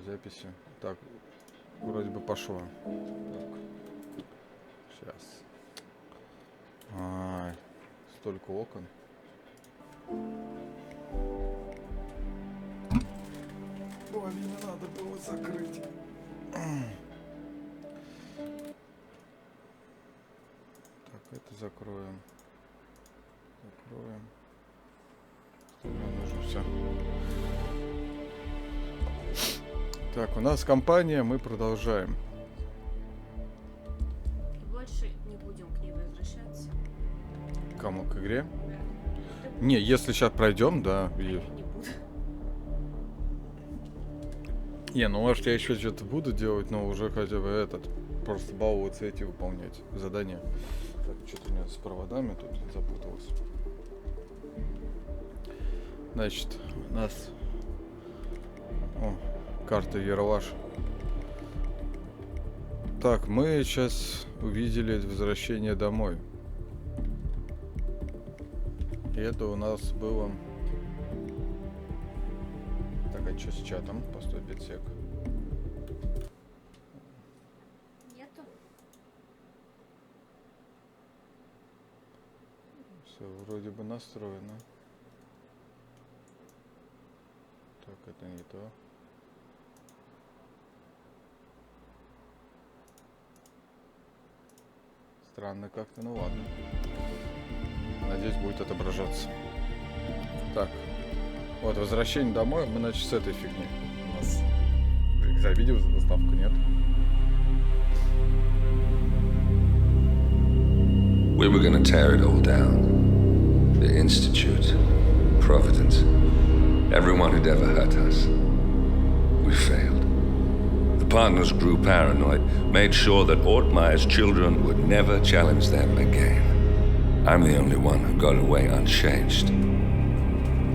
записи. Так, вроде бы пошло. Так. Сейчас. Столько окон. Ой, мне надо было закрыть. Так, это закроем. Закроем. Нам нужно все. Так, у нас компания, мы продолжаем. Больше не будем к ней возвращаться. Кому, к игре? Да. Не, если сейчас пройдем, да. Я не буду. Не, ну может я еще что-то буду делать, но уже хотя бы этот. Просто баловаться эти выполнять задания. Так, что-то у меня с проводами тут запуталось. Значит, у нас... О, карта Ералаш. Так, мы сейчас увидели возвращение домой. И это у нас было... Так, а что с чатом? Постой, 5 сек. Нету. Все вроде бы настроено. Так, это не то. Странно как-то, ну ладно. Надеюсь, будет отображаться. Так. Вот, возвращение домой. Мы, значит, с этой фигни. У нас за видео заставку нет. We were gonna tear it all down. The Institute, Providence, everyone who'd ever hurt us. We failed. The partners grew paranoid, made sure that Ortmeyer's children would never challenge them again. I'm the only one who got away unchanged.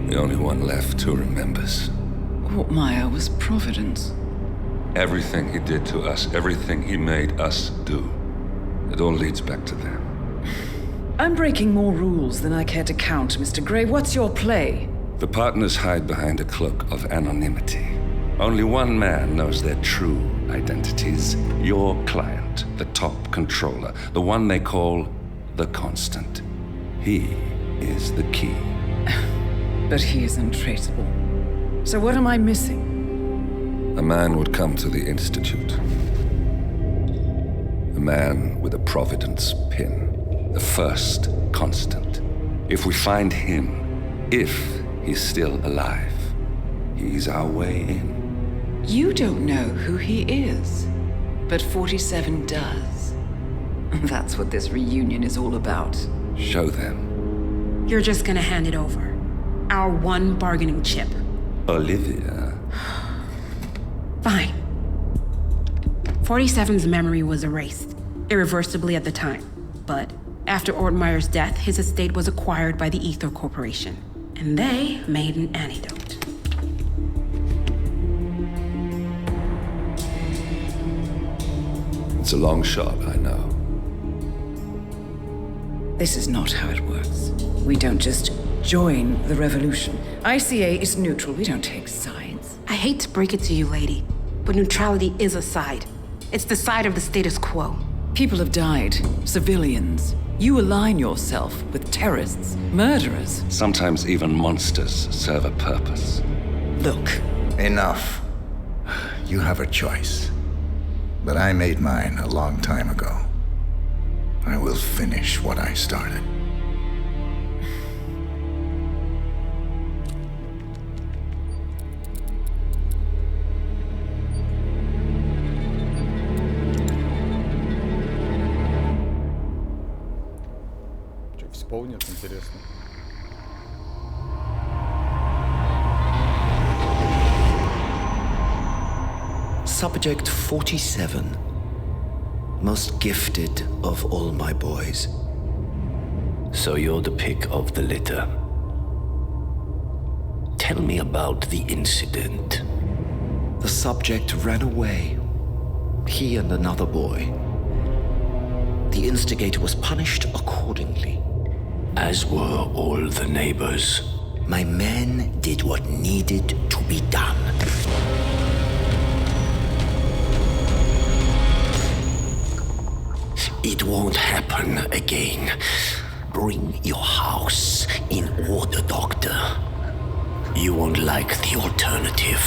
The only one left who remembers. Ortmeyer was Providence. Everything he did to us, everything he made us do, it all leads back to them. I'm breaking more rules than I care to count, Mr. Gray. What's your play? The partners hide behind a cloak of anonymity. Only one man knows their true identities. Your client, the top controller, the one they call the Constant. He is the key. But he is untraceable. So what am I missing? A man would come to the Institute. A man with a Providence pin. The first Constant. If we find him, if he's still alive, he's our way in. You don't know who he is, but 47 does. That's what this reunion is all about. Show them. You're just gonna hand it over. Our one bargaining chip. Olivia. Fine. 47's memory was erased, irreversibly at the time. But after Ortmeyer's death, his estate was acquired by the Ether Corporation. And they made an antidote. It's a long shot, I know. This is not how it works. We don't just join the revolution. ICA is neutral. We don't take sides. I hate to break it to you, lady, but neutrality is a side. It's the side of the status quo. People have died. Civilians. You align yourself with terrorists, murderers. Sometimes even monsters serve a purpose. Look. Enough. You have a choice. But I made mine a long time ago. I will finish what I started. Что, вспомнит, интересно. Subject 47. Most gifted of all my boys. So you're the pick of the litter. Tell me about the incident. The subject ran away. He and another boy. The instigator was punished accordingly. As were all the neighbors. My men did what needed to be done. won't happen again. Bring your house in order, Doctor. You won't like the alternative.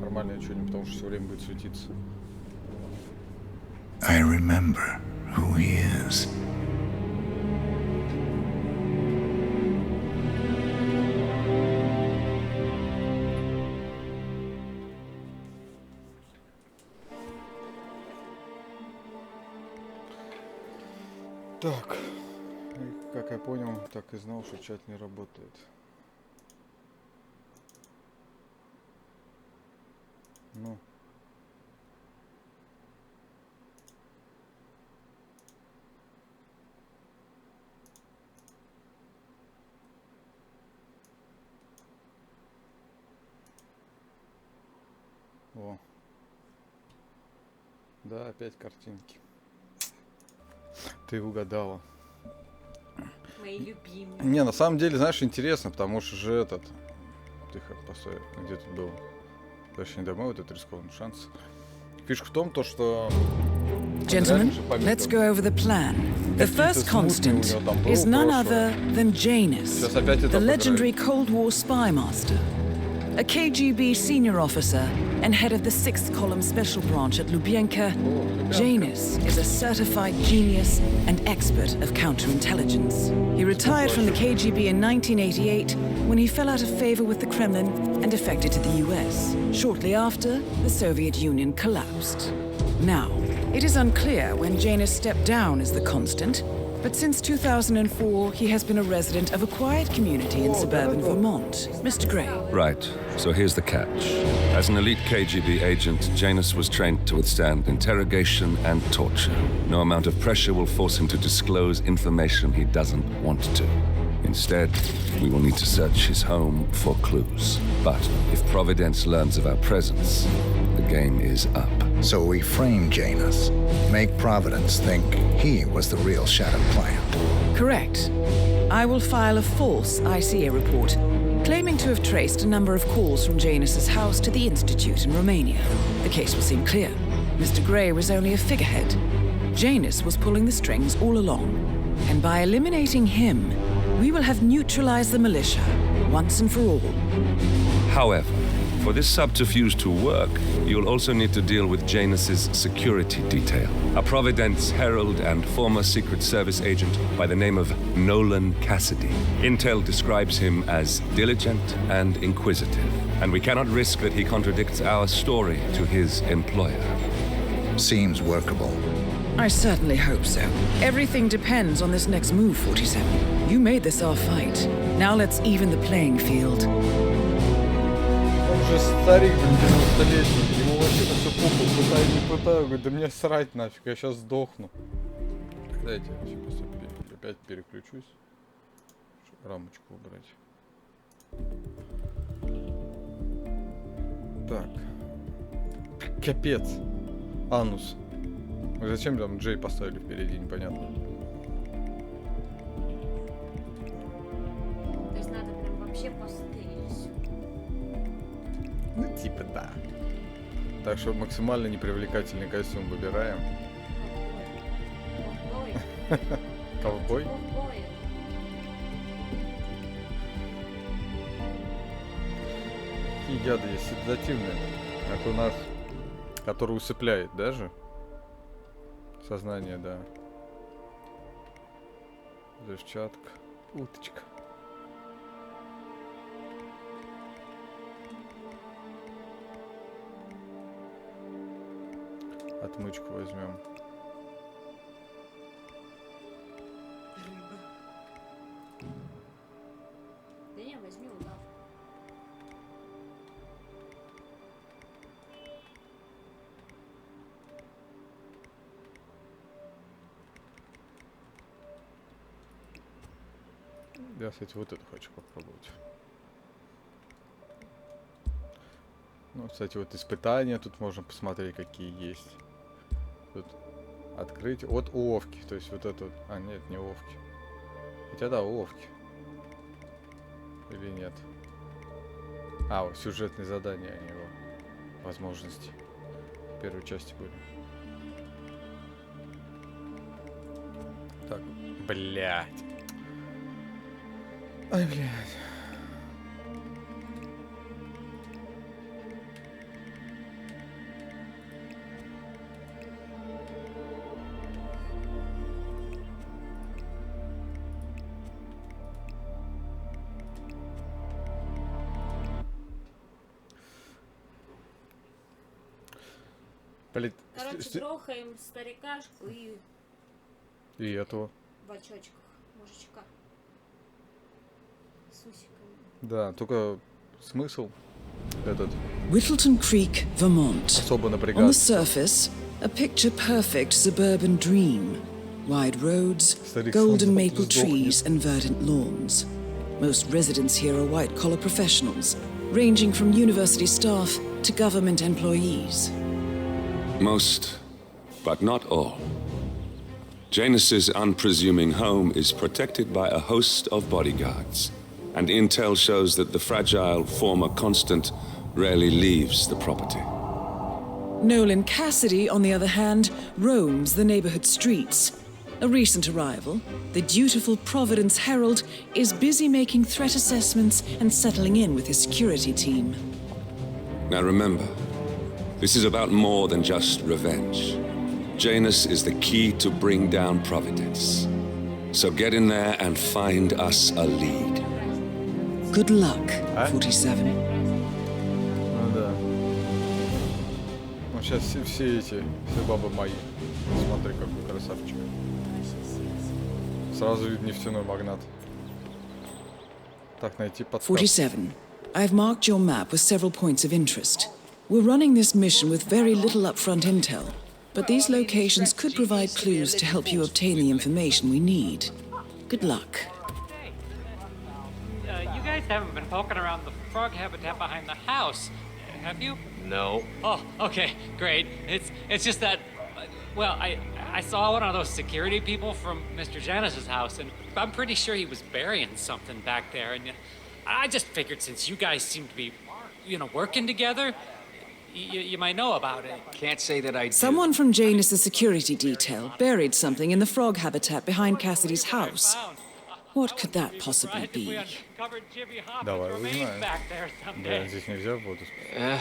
Нормальное что-нибудь, потому что все время будет светиться. I remember who he is. Так, и, как я понял, так и знал, что чат не работает. Ну. О. Да, опять картинки. Ты угадала. Мои любимые. Не, на самом деле, знаешь, интересно, потому что же этот... Тихо, постой, где тут был? Точнее, домой, вот этот рискованный шанс. Фишка в том, то, что... Gentlemen, let's go over the plan. The first constant is none other than Janus, the legendary Cold War spy master. A KGB senior officer and head of the 6th Column Special Branch at Lubyanka, Janus is a certified genius and expert of counterintelligence. He retired from the KGB in 1988 when he fell out of favor with the Kremlin and defected to the US. Shortly after, the Soviet Union collapsed. Now, it is unclear when Janus stepped down as the constant, but since 2004, he has been a resident of a quiet community in suburban Vermont. Mr. Gray. Right, so here's the catch. As an elite KGB agent, Janus was trained to withstand interrogation and torture. No amount of pressure will force him to disclose information he doesn't want to. Instead, we will need to search his home for clues. But if Providence learns of our presence, the game is up. So we frame Janus, make Providence think he was the real Shadow client. Correct. I will file a false ICA report, claiming to have traced a number of calls from Janus's house to the Institute in Romania. The case will seem clear. Mr. Gray was only a figurehead. Janus was pulling the strings all along. And by eliminating him, we will have neutralized the militia, once and for all. However, for this subterfuge to work, you'll also need to deal with Janus's security detail. A Providence herald and former Secret Service agent by the name of Nolan Cassidy. Intel describes him as diligent and inquisitive, and we cannot risk that he contradicts our story to his employer. Seems workable. I certainly hope so. Everything depends on this next move, 47. You made this our fight. Now let's even the playing field. Он же старик, 90-летний, ему вообще на все похуй, пытаю, не пытаю, говорит, да мне срать нафиг, я сейчас сдохну. Дайте я сейчас опять переключусь, чтобы рамочку убрать. Так. Капец. Анус. Зачем там Джей поставили впереди, непонятно. То есть надо прям вообще постелить. Ну типа да. Так что максимально непривлекательный костюм выбираем. Ковбой? Ковбой. Какие яды есть седативные, как у нас, который усыпляет даже сознание, да. Взрывчатка, уточка. Отмычку возьмем. Да не, возьми удав. Я, кстати, вот это хочу попробовать. Ну, кстати, вот испытания тут можно посмотреть, какие есть. Тут открыть от уловки. То есть вот это вот. А, нет, не уловки. Хотя да, уловки. или нет? А, вот сюжетные задания, они его возможности в первой части были. Так, блядь. Ай, блядь. Короче, грохаем старикашку и этого. в очочках мужичка. С усиками. Да, только смысл этот Whittleton Creek, Vermont. особо On the напрягаться. surface, a picture-perfect suburban dream. Wide roads, Старик golden сам maple сдохнет. trees and verdant lawns. Most residents here are white-collar professionals, ranging from university staff to government employees. Most, but not all. Janus's unpresuming home is protected by a host of bodyguards, and intel shows that the fragile former constant rarely leaves the property. Nolan Cassidy, on the other hand, roams the neighborhood streets. A recent arrival, the dutiful Providence Herald is busy making threat assessments and settling in with his security team. Now remember, this is about more than just revenge. Janus is the key to bring down Providence. So get in there and find us a lead. Good luck, 47. Ну да. Ну сейчас все бабы мои. Смотри, какой красавчик. Сразу видно нефтяной магнат. Так, найти подсказку. 47. I've marked your map with several points of interest. We're running this mission with very little upfront intel, but these locations could provide clues to help you obtain the information we need. Good luck. You guys haven't been poking around the frog habitat behind the house, have you? No. Oh, okay, great. It's just that, well, I saw one of those security people from Mr. Janus's house, and I'm pretty sure he was burying something back there, and I just figured since you guys seem to be, working together, you might know about it. Can't say that I do. Someone from Janus' security detail buried something in the frog habitat behind Cassidy's house. What could that possibly be? Давай узнаем. Да, здесь нельзя в воду спуститься.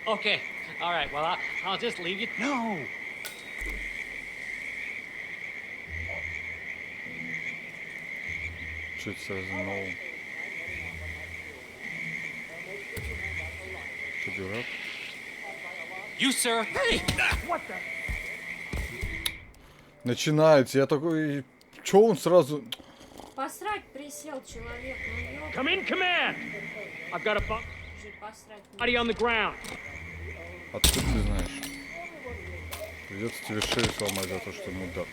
Okay, all right, well, I'll just leave you. No! Что это сразу нового? Что, дурак? You, sir! Hey! What the? Начинается, я такой... Чё он сразу... Посрать присел человек, ну ёп. Come in, command! I've got a Посрать. body on the ground. Откуда ты знаешь? Придется тебе шею сломать за то, что мудак.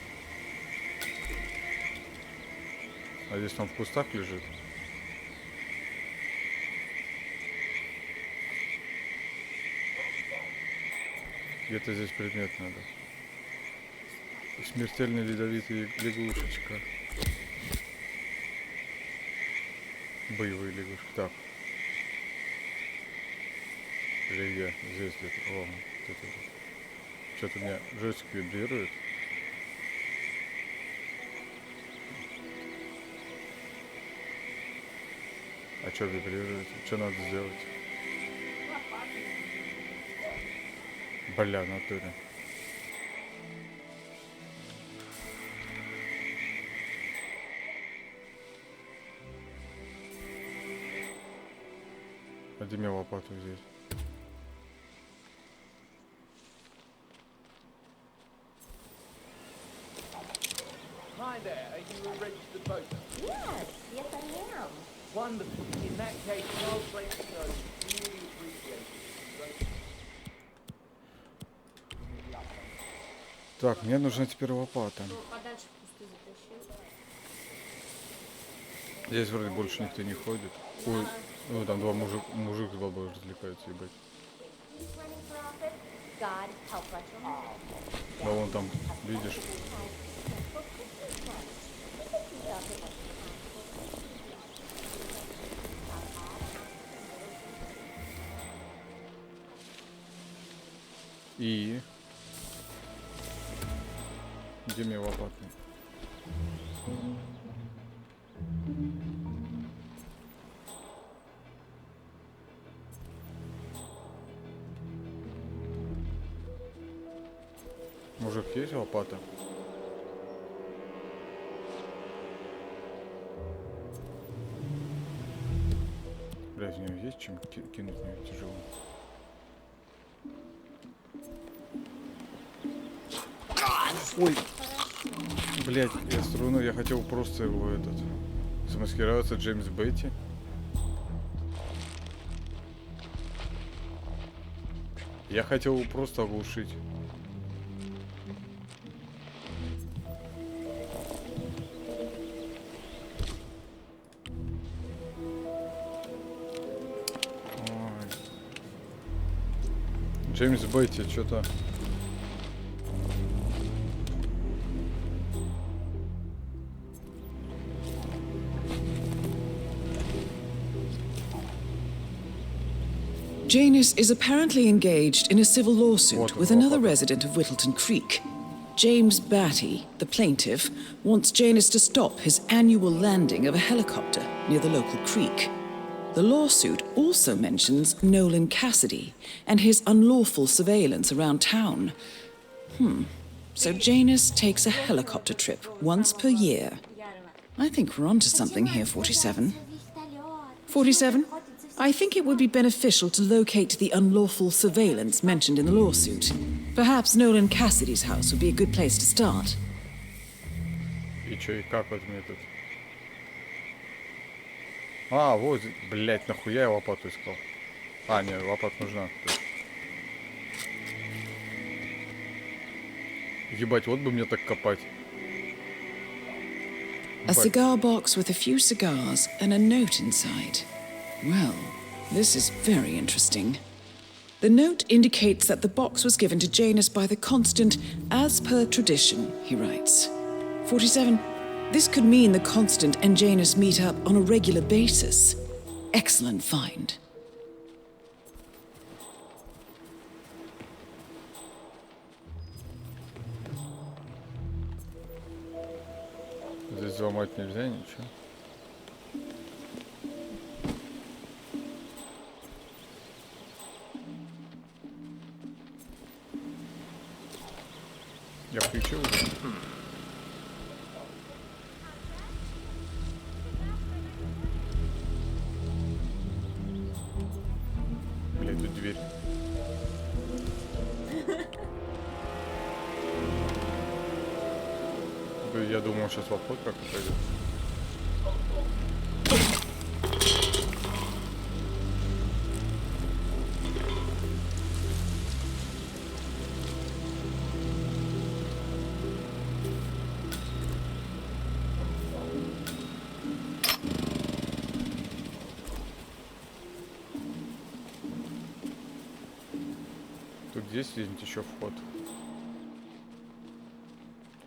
А здесь он в кустах лежит? Где-то здесь предмет надо. Смертельно ядовитая лягушечка. Боевые лягушки. Так. Или где? Здесь где-то. О, что-то у меня джойстик вибрирует. А что вибрирует? Что надо сделать? Бля, в натуре. Пойди мне лопату здесь. Hi there, are you a registered voter? Yes, yes I am. Wonderful. In that case, I'll break the code. Really appreciate it. Так, мне нужна теперь лопата. Ну, подальше в кусты затащил. Здесь вроде больше никто не ходит. Ой, ну там два мужик с бабой развлекаются, ебать. Да вон там, видишь? И... Где мне лопаты? Мужик, есть лопата? Блядь, у него есть чем кинуть, мне тяжело. Ой, блядь, я струну, я хотел просто его замаскироваться Джеймс Бетти. Я хотел его просто оглушить. Джеймс Бетти, что-то... Janus is apparently engaged in a civil lawsuit with another resident of Whittleton Creek. James Batty, the plaintiff, wants Janus to stop his annual landing of a helicopter near the local creek. The lawsuit also mentions Nolan Cassidy and his unlawful surveillance around town. So Janus takes a helicopter trip once per year. I think we're onto something here, 47. 47? I think it would be beneficial to locate the unlawful surveillance mentioned in the lawsuit. Perhaps Nolan Cassidy's house would be a good place to start. И чё, и как вот мне тут? А, вот, блять, нахуя я лопату искал? А, нет, лопата нужна. Ебать, вот бы мне так копать. A cigar box with a few cigars and a note inside. Well, this is very interesting. The note indicates that the box was given to Janus by the Constant as per tradition, he writes. 47. This could mean the Constant and Janus meet up on a regular basis. Excellent find. Здесь взломать нельзя, ничего. Я включил уже. Блядь, тут дверь. Я думал, сейчас в обход как-то пойдет. Тут здесь есть еще вход.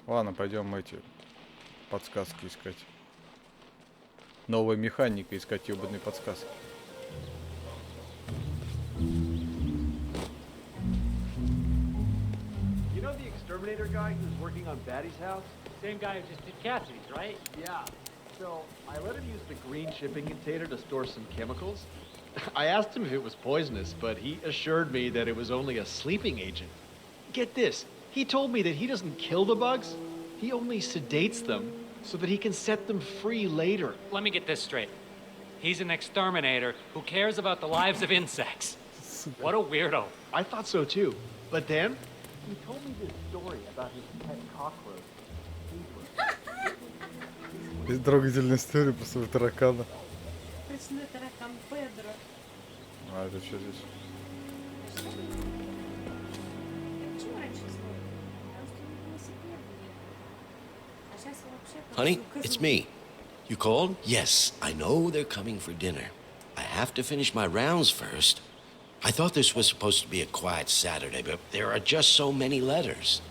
Ладно, пойдем эти подсказки искать. Новая механика, искать ёбаные подсказки. You know the exterminator guy who's working on Batty's house? Same guy who just did Cassidy's, right? Yeah. So I let him use the green shipping container to store some chemicals. I asked him if it was poisonous, but he assured me that it was only a sleeping agent. Get this, he told me that he doesn't kill the bugs, he only sedates them so that he can set them free later. Let me get this straight. He's an exterminator who cares about the lives of insects. What a weirdo. I thought so too. But then, he told me this story about his pet cockroach. Есть трогательная история после таракана. Точно таракан Педро. А это что здесь? Почему раньше слово? Потому что не велосипед были. А сейчас вообще... Honey, it's me. You called? Yes, I know they're coming for dinner. I have to finish my rounds first. I thought this was supposed to be a quiet Saturday, but there are just so many letters.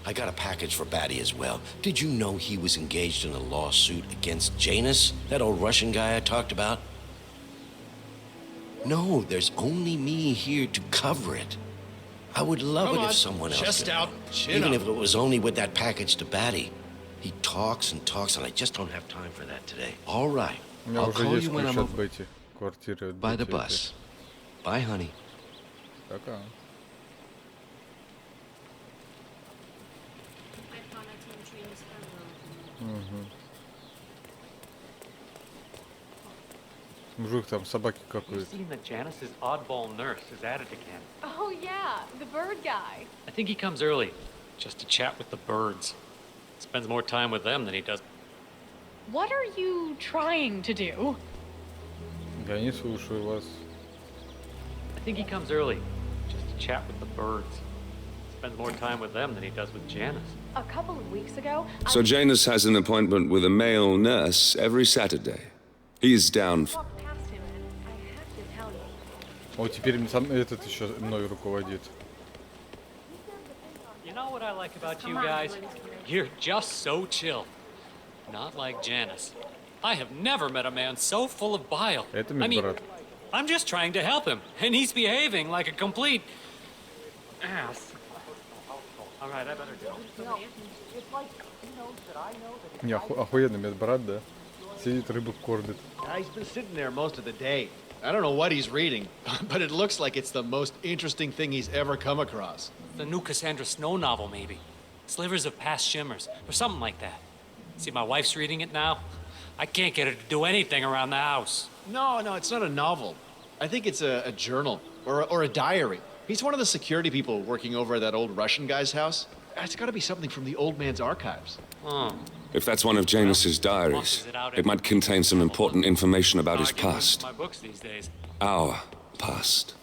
I got a package for Batty as well. Did you know he was engaged in a lawsuit against Janus, that old Russian guy I talked about? No, there's only me here to cover it. I would love it if someone else chest did. out, chin Even up. if it was only with that package to Batty. He talks and talks, and I just don't have time for that today. All right. У меня I'll уже call есть you when ключ I'm от over Бетти. Квартиры от by the Бетти этой. bus. Bye, honey. Пока. Поэтому она тебе ничего и не сказала. Угу. Мужик, там собаки You've какают. seen that Janice's oddball nurse is at it again. Oh, yeah, the bird guy. I think he comes early, just to chat with the birds. Spends more time with them than he does. What are you trying to do? Я не слушаю вас. I think he comes early, just to chat with the birds. Spends more time with them than he does with Janice. A couple of weeks ago, So Janus has an appointment with a male nurse every Saturday. He's down. I walked past him and I have to tell you. О, теперь сам этот еще мной руководит. You know what I like about you guys? You're just so chill. Not like Janice. I have never met a man so full of bile. Это I mean, медбрат. I'm just trying to help him, and he's behaving like a complete ass. All right, I better go. Не, охуенный медбрат, да? Сидит, рыбу кормит. He's been sitting there most of the day. I don't know what he's reading, but it looks like it's the most interesting thing he's ever come across. The new Cassandra Snow novel, maybe. Slivers of Past Shimmers, or something like that. See, my wife's reading it now. I can't get her to do anything around the house. No, it's not a novel. I think it's a journal or a diary. He's one of the security people working over at that old Russian guy's house. It's got to be something from the old man's archives. Oh. If that's one of Janus's diaries, it might contain some important information about his I get most of past. my books these days. Our past.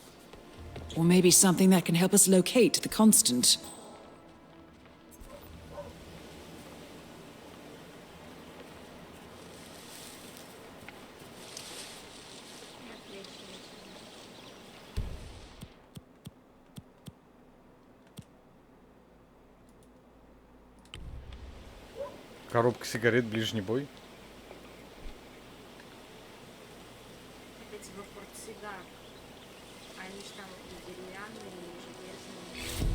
Or maybe something that can help us locate the Constant. Коробка сигарет, ближний бой. Это типа портсигар. Они ж там и деревянные, и железные.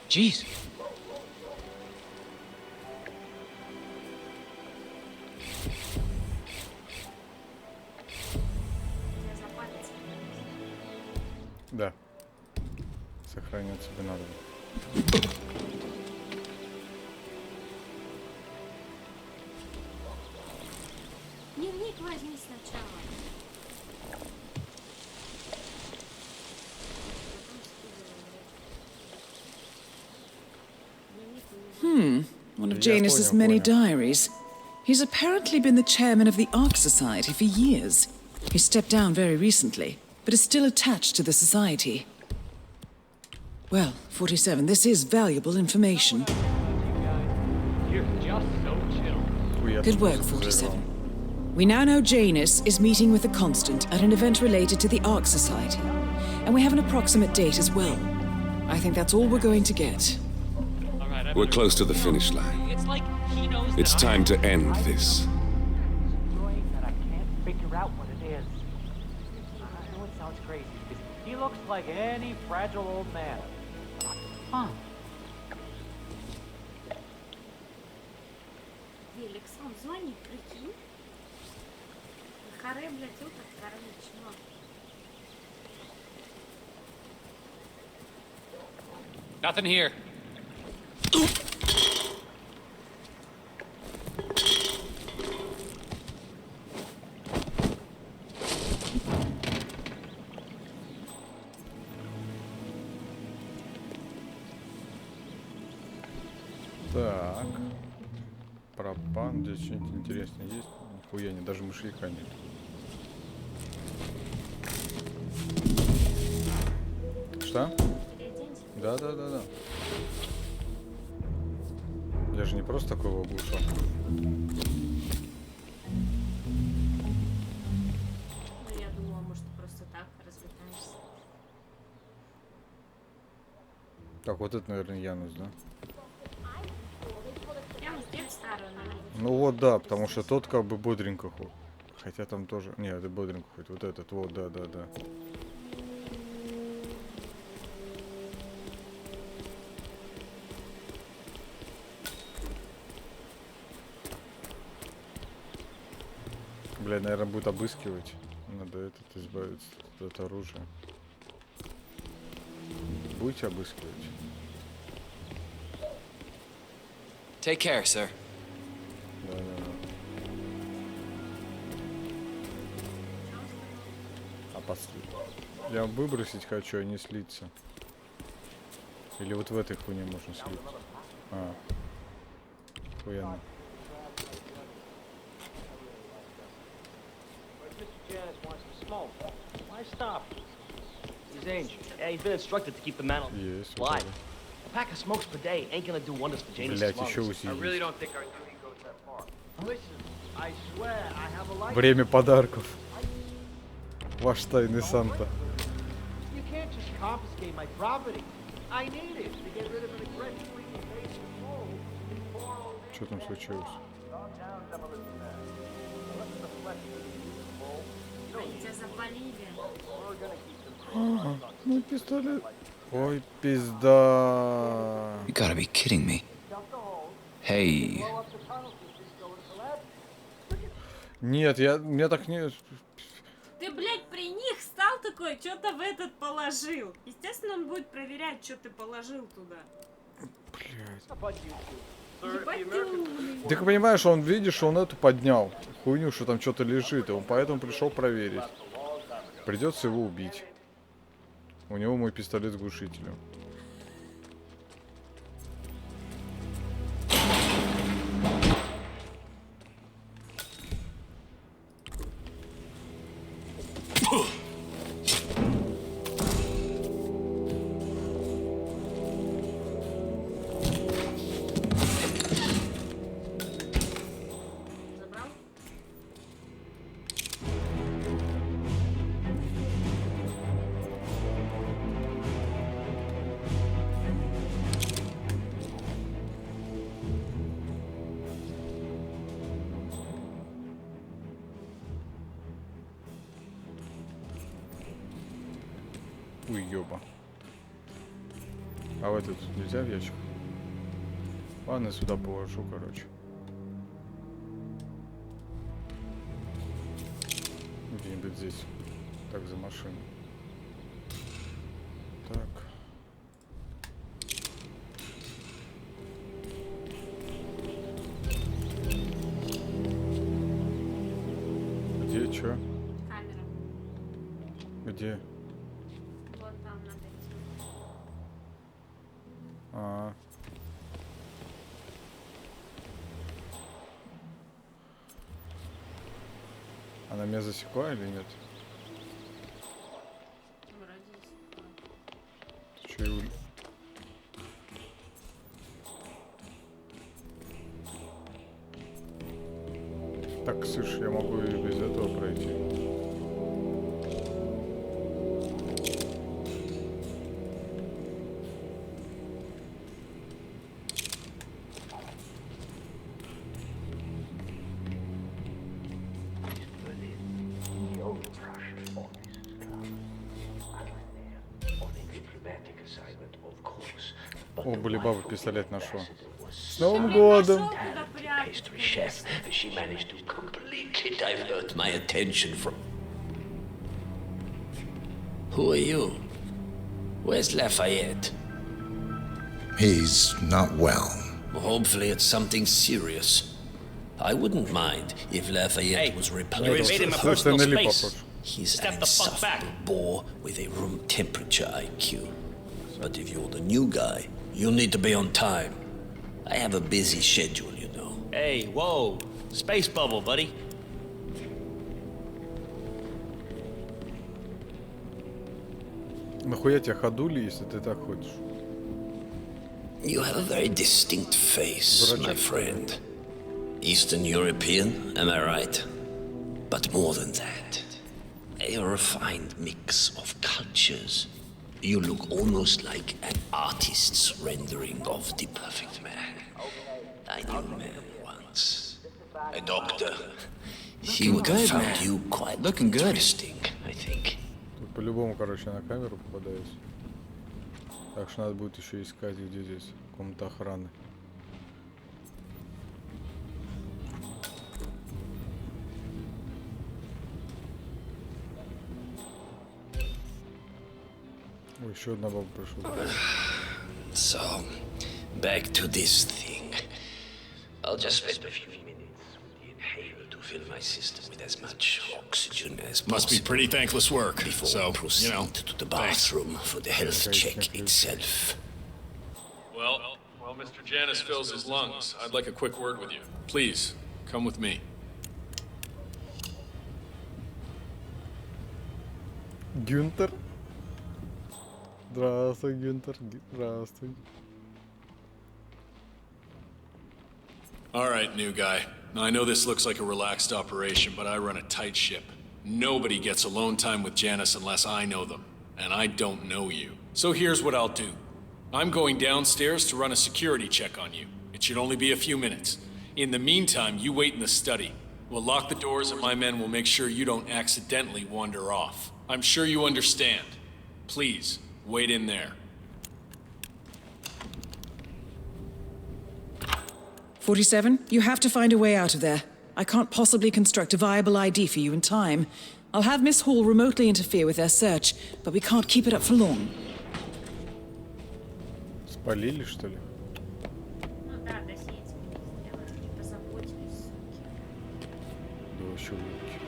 Jeez. Тебя запалится. Да. Сохранять себе надо. Дневник возьми сначала. One of Janus's many diaries. He's apparently been the chairman of the Ark Society for years. He stepped down very recently, but is still attached to the society. Well, 47, this is valuable information. You're just so chill. Good work, 47. We now know Janus is meeting with the Constant at an event related to the Ark Society. And we have an approximate date as well. I think that's all we're going to get. All right, I We're better close to the go. finish line. It's like he knows It's that time to end this. Annoying that I can't figure out what it is. I know it sounds crazy because he looks like any fragile old man. Huh. Велик сам звонит, прикинь. Харе, блядь, вот так, короче, ну. Nothing here. Так. Пропан. Здесь что-нибудь интересное есть? Нихуя не, даже мышьяка нет. Что? Да. Я же не просто такого оглушал. Ну, я думала, может, ты просто так развлекаешься. Так, вот это, наверное, Янус, да? Я вот тех старую, наверное. Ну вот да, потому что тот как бы бодренько ходит. Хотя там тоже... Не, это бодренько ходит. Вот этот, вот, да. Бля, наверное, будет обыскивать. Надо избавиться от оружия. Будете обыскивать? Take care, sir. Да. А я выбросить хочу, а не слиться. Или вот в этой хуйне можно слиться. А. Хуяно. He's injured. Yeah, he's been instructed to keep the man alive. A pack of smokes per day ain't gonna do wonders for Janus' lungs. I really don't think our duty goes that far. Listen, I swear I have a life. Время подарков. Ваш тайный Санта. You can't just confiscate my property. I need it to get rid of an aggressively invasive mole. Что там случилось? Тебя запалили. Ну пистолет. Ой, пизда. You gotta be kidding me. Hey. Нет, меня так не... Ты, блядь, при них стал такой, что-то в этот положил. Естественно, он будет проверять, что ты положил туда. Блядь. Ебать ты умный. Ты понимаешь, он, видишь, он эту поднял. Хуйню, что там что-то лежит. И он поэтому пришел проверить. Придется его убить. У него мой пистолет с глушителем. Ой, ёба. А в этот нельзя в ящик? Ладно, сюда положу, короче. Где-нибудь здесь. Так, за машину. Так. Где, чё? Камера. Где? Вот там над этим. Она меня засекла или нет? Ты чё, Юль? Так, слышь, я могу и без этого пройти. О, Булибаба пистолет нашел. С Новым годом! Pastry chef, she managed to completely divert my attention from... Who are you? Where's Lafayette? He's not well. Hopefully it's something serious. I wouldn't mind if Lafayette was replaced. You invaded my personal space. He's an insufferable bore with a room temperature IQ. But if you're the new guy, you'll need to be on time. I have a busy schedule, you know. Hey, whoa. Space bubble, buddy. Нахуя тебя ходули, если ты так хочешь? You have a very distinct face, my friend. Eastern European, am I right? But more than that, a refined mix of cultures. You look almost like an artist's rendering of the perfect man. I knew a man once. A doctor. He would have found you quite interesting, I think. Тут по-любому, короче, на камеру попадаюсь. Так что надо будет еще искать, где здесь комната охраны. Ой, еще одна баба пришла. So, back to this thing. I'll just spend a few minutes with the inhaler to fill my system with as much oxygen as possible. Must be pretty thankless work. Before So, proceed you know, to the bathroom for the health check itself. Well, while Mr. Janus fills his lungs, I'd like a quick word with you. Please, come with me. Гюнтер. Здравствуй, Гюнтер. Здравствуй. All right, new guy. Now, I know this looks like a relaxed operation, but I run a tight ship. Nobody gets alone time with Janus unless I know them. And I don't know you. So here's what I'll do. I'm going downstairs to run a security check on you. It should only be a few minutes. In the meantime, you wait in the study. We'll lock the doors and my men will make sure you don't accidentally wander off. I'm sure you understand. Please, wait in there. 47, you have to find a way out of there. I can't possibly construct a viable ID for you in time. I'll have Miss Hall remotely interfere with their search, but we can't keep it up for long. Спалили, что ли? Ну да, до сети сделали. Не позаботились, суки. Да, еще лучше.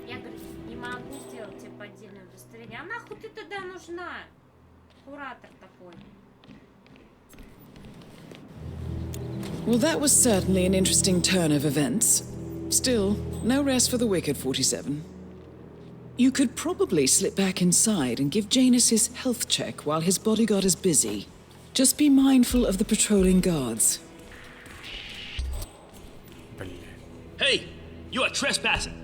Я говорю, не могу сделать тебе поддельное удостоверение. А нахуй ты тогда нужна? Куратор такой. Well, that was certainly an interesting turn of events. Still, no rest for the wicked, 47. You could probably slip back inside and give Janus his health check while his bodyguard is busy. Just be mindful of the patrolling guards. Hey, you are trespassing.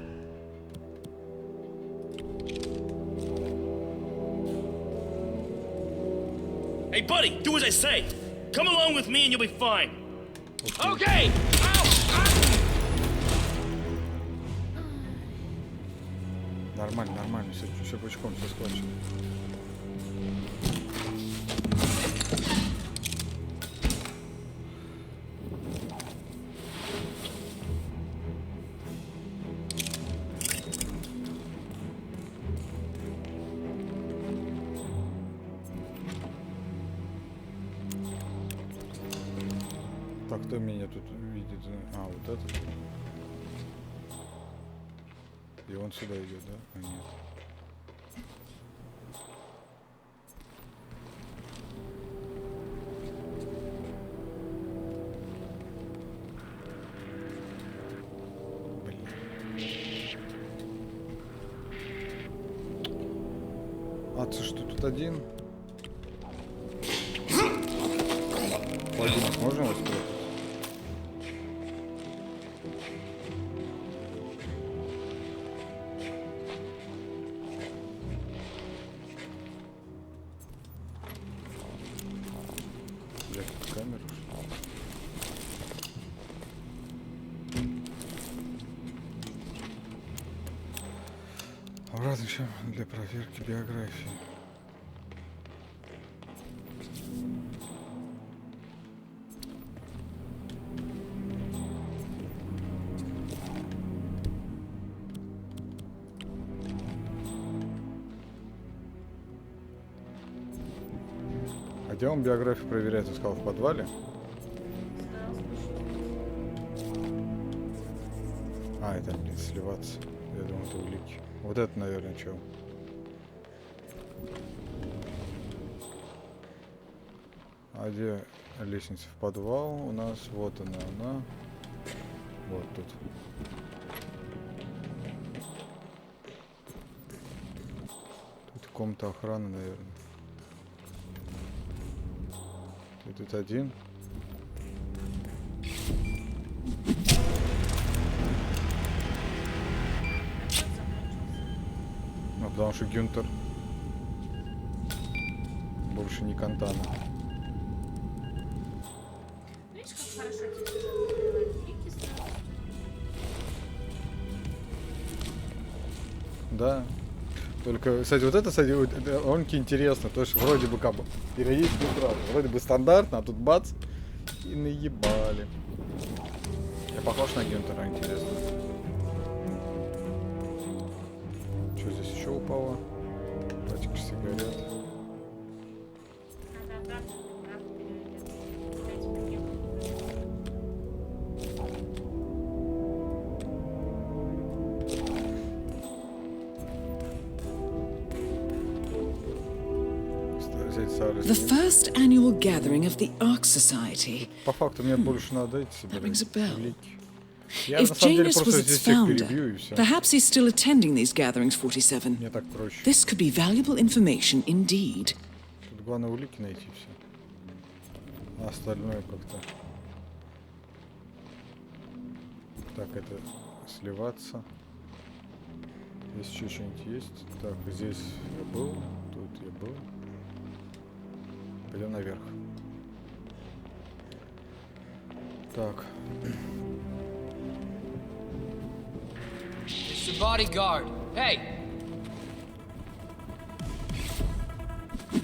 Hey, buddy, do as I say. Come along with me and you'll be fine. Okay! Нормально, нормально, все пучком, все складчено. Так, кто меня тут видит? А, вот этот. И он сюда идет, да? А нет. Блин. А ты что, тут один? Владимир, можно вас спрятать? Обратно еще для проверки биографии. А где он биографию проверяет? Искал в подвале? А, это, блин, сливаться. Я думал, это улики. Вот это, наверное, что? А где лестница в подвал? У нас вот она. Вот тут. Тут комната охраны, наверное. И тут один. Ну, потому что Гюнтер больше не Кантана. Видишь, как хорошо тебе Да. Только, кстати, вот это, кстати, довольно-таки интересно. То есть вроде бы как бы периодически сразу. Вроде бы стандартно, а тут бац и наебали. Я похож на Гюнтера, интересно. Что здесь еще упало? Пачка сигарет. The first annual gathering of the Ark Society. По факту мне больше надо эти собирать. If Janus was its founder, perhaps he's still attending these gatherings, 47. This could be valuable information indeed. Тут главное улики найти все. А остальное как-то. Так, это сливаться. Здесь еще что-нибудь есть. Так, здесь я был, тут я был. Пойдем наверх. Так. It's the bodyguard. Hey!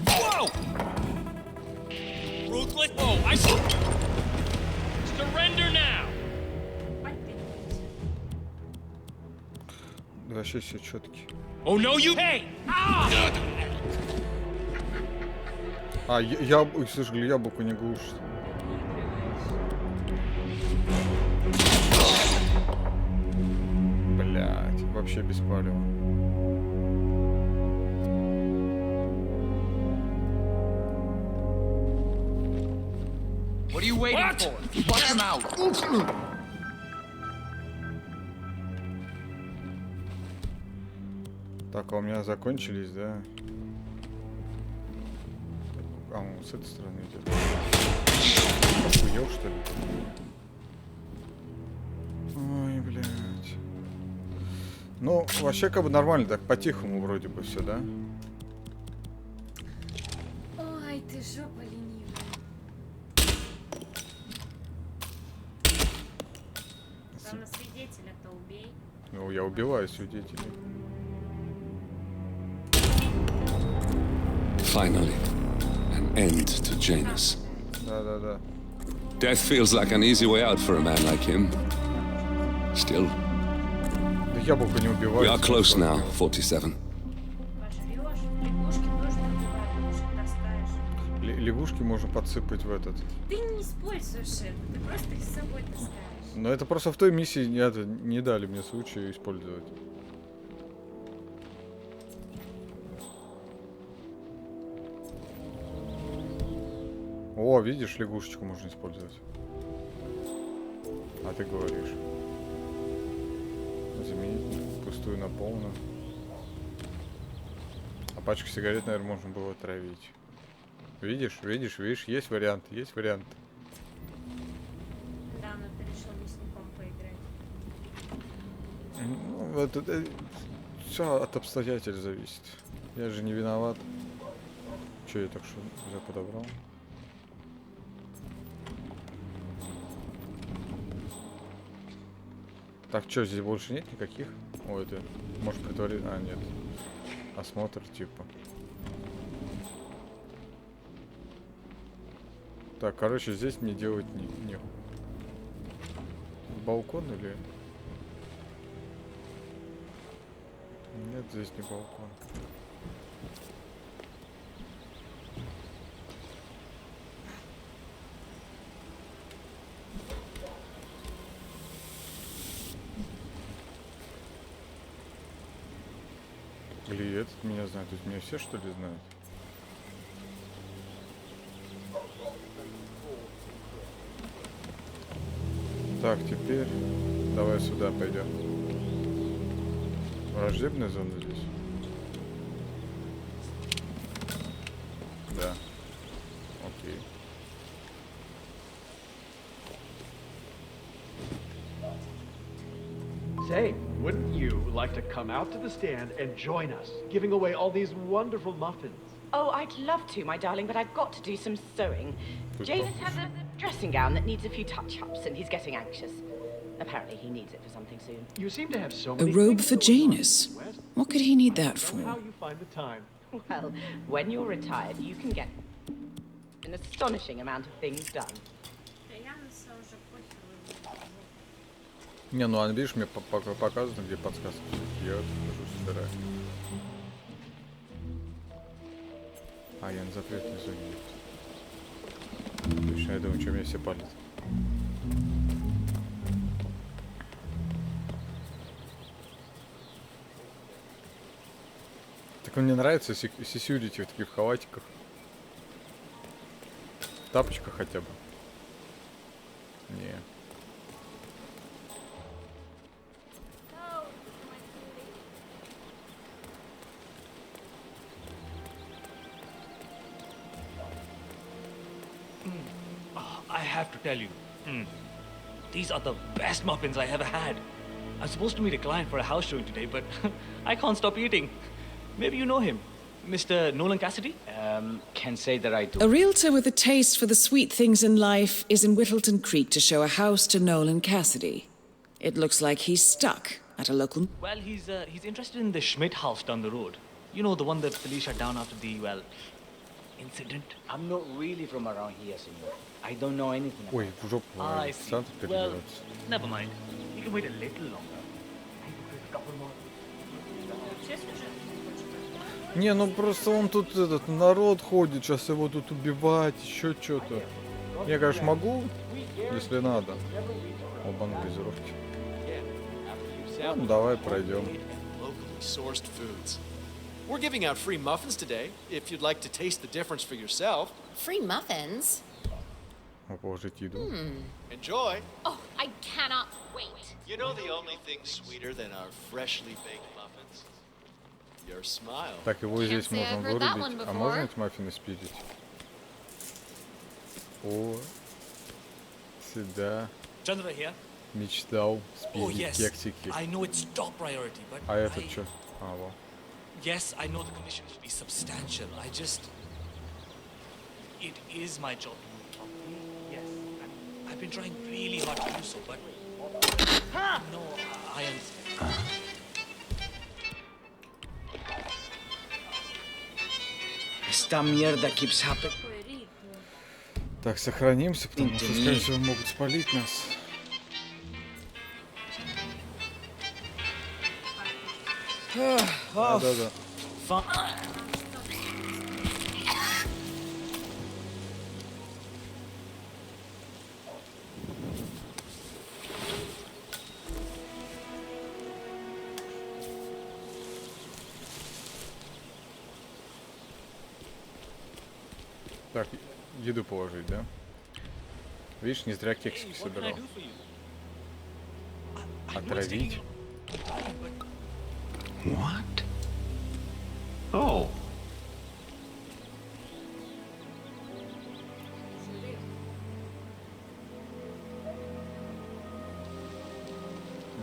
Whoa! Ruthless. Whoa, I surrender now. Вообще все четкие. Oh no, you. Hey! Ah! А, слушай, яблоко не глушит. Блять, вообще без палева. What are you waiting for? Flush him out. Так, а у меня закончились, да? А, он с этой стороны идет. Охуел, что ли? Ой, блядь. Ну, вообще как бы нормально, так по-тихому вроде бы все, да? Ой, ты жопа ленивая. Главное, свидетеля-то убей. Ну, я убиваю свидетелей. Finally, an end to Janus. Да. Death feels like an easy way out for a man like him. Still, Да яблоко не убиваю. we are close now, 47. Пожрёшь, лягушки тоже убивают, лягушек таскаешь. Лягушки можно подсыпать в этот. Ты не используешь это, ты просто их с собой таскаешь. Но это просто в той миссии не дали мне случая использовать. О, видишь, лягушечку можно использовать. А ты говоришь. Заменить пустую на полную. А пачку сигарет, наверное, можно было отравить. Видишь, есть вариант, Да, но ты решил мясником поиграть. Ну, это все от обстоятельств зависит. Я же не виноват. Че я так что уже подобрал? Так, что, здесь больше нет никаких? О, это может притворить... А, нет. Осмотр типа. Так, короче, здесь мне делать не... Балкон или... Нет, здесь не балкон. Или этот меня знает, то есть меня все что ли знают? Так, теперь давай сюда пойдем. Враждебная зона здесь? Да. Окей. Say, wouldn't you like to come out to the stand and join us, giving away all these wonderful muffins? Oh, I'd love to, my darling, but I've got to do some sewing. Janus has a dressing gown that needs a few touch-ups, and he's getting anxious. Apparently he needs it for something soon. You seem to have so A many robe things for going on, Janus? West. What could he need that How for? you find the time? Well, when you're retired, you can get an astonishing amount of things done. Да Януса уже похер. Не, ну, видишь, мне показано, где подсказки. Я вот хожу, собираю. А, я на запретной зоне. Точно, я думаю, что меня все палят. Так мне нравится сисюрить в таких халатиках. В тапочках хотя бы. Не. I have to tell you, these are the best muffins I ever had. I'm supposed to meet a client for a house showing today, but I can't stop eating. Maybe you know him, Mr. Nolan Cassidy? Can't say that I do. A realtor with a taste for the sweet things in life is in Whittleton Creek to show a house to Nolan Cassidy. It looks like he's stuck at a local... Well, he's interested in the Schmidt house down the road. You know, the one that police shut down after the, well, incident. I'm not really from around here, senor. I don't know anything about Ой, в жопу. I see. Сам Well, перебираться. never mind. You can wait a little longer. Не, ну просто он тут этот народ ходит, сейчас его тут убивать, еще что-то. Я, конечно, могу, если надо. Оба на газировке. Ну, давай пройдем. Locally sourced foods. We're giving out free muffins today, if you'd like to taste the difference for yourself. Free muffins? Положить еду. Enjoy. Oh, I cannot wait. You know the only thing sweeter than our freshly baked muffins? Your smile. Так, его здесь можно вырубить. А можно эти маффины спилить? О, всегда Chandra here. мечтал Oh, спилить yes. кексики. I know it's top priority, but А этот что? А, вот. Yes, I know the commission will be substantial. I just... It is my job to move properly. Yes. I've been trying really hard to do so, but... No, I understand. Esta mierda keeps happening. Так, сохранимся, потому что, скорее всего, могут спалить нас. Да-да-да. Так, еду положить, да? Видишь, не зря кексики собирал. Отравить. What? Oh.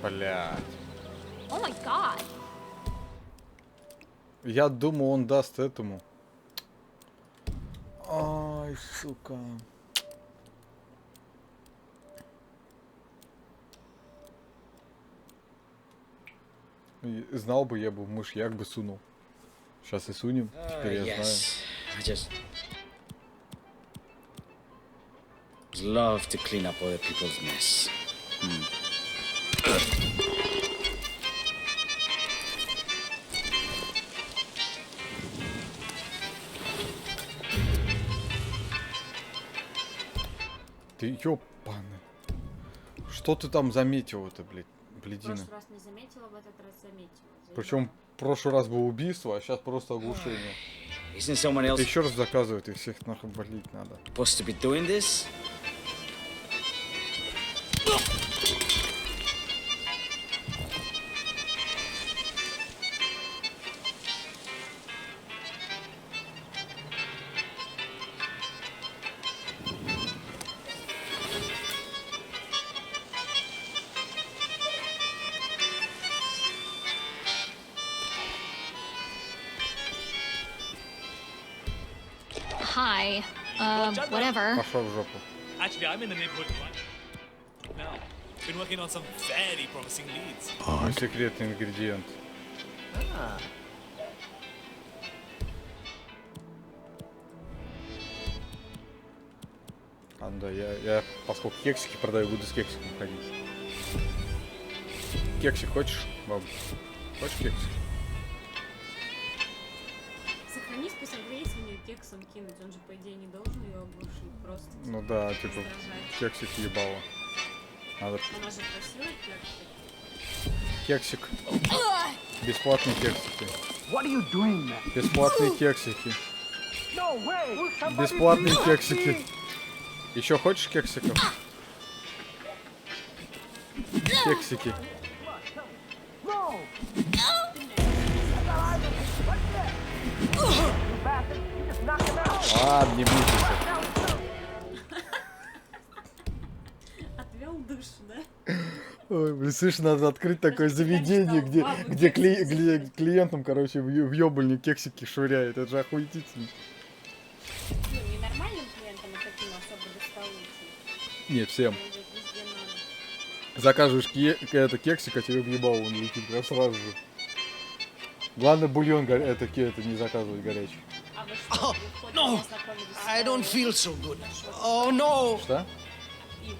Блядь. Oh my god. Я думаю, он даст этому. Ай, сука. Знал бы, я бы в мышьяк бы сунул. Сейчас и сунем. Теперь я знаю. I just love to clean up other people's mess. Ты ёпаны. Что ты там заметил это, блядь, В блядина? прошлый раз не заметила, в этот раз заметила. Причем в прошлый раз было убийство, а сейчас просто оглушение. Isn't someone else Это еще раз заказывают, и всех нахуй болить надо. supposed to be doing this? Hi. Whatever. Пошел в жопу. Actually, I'm in the neighborhood now. Been working on some very promising leads. Секретный ингредиент. А, да, я поскольку кексики продаю, буду с кексиком ходить. Кексик хочешь, бабу? Хочешь кексик? Сохрани список, где есть меню кексом кинуть, он же, по идее, не должен ее оглушить, просто... Ну да, типа, кексик ебало. Надо... Она же просила кексик. Кексик. Бесплатные кексики. What are you doing, man? Бесплатные кексики. No way! Бесплатные кексики. Еще хочешь кексиков? Кексики. Ладно, не мучайся. Отвел душу, да? Ой, блин, слышь, надо открыть такое заведение, где клиентам, короче, в ёбальник кексики швыряет. Это же охуительно. Ну, не нормальным клиентам, а таким особо доставучим. Не, всем. Заказываешь кексик, а тебе в ебало он летит прям сразу же. Главное, бульон это не заказывать горячий. А вы что, No, I don't feel so good. Oh no. Что?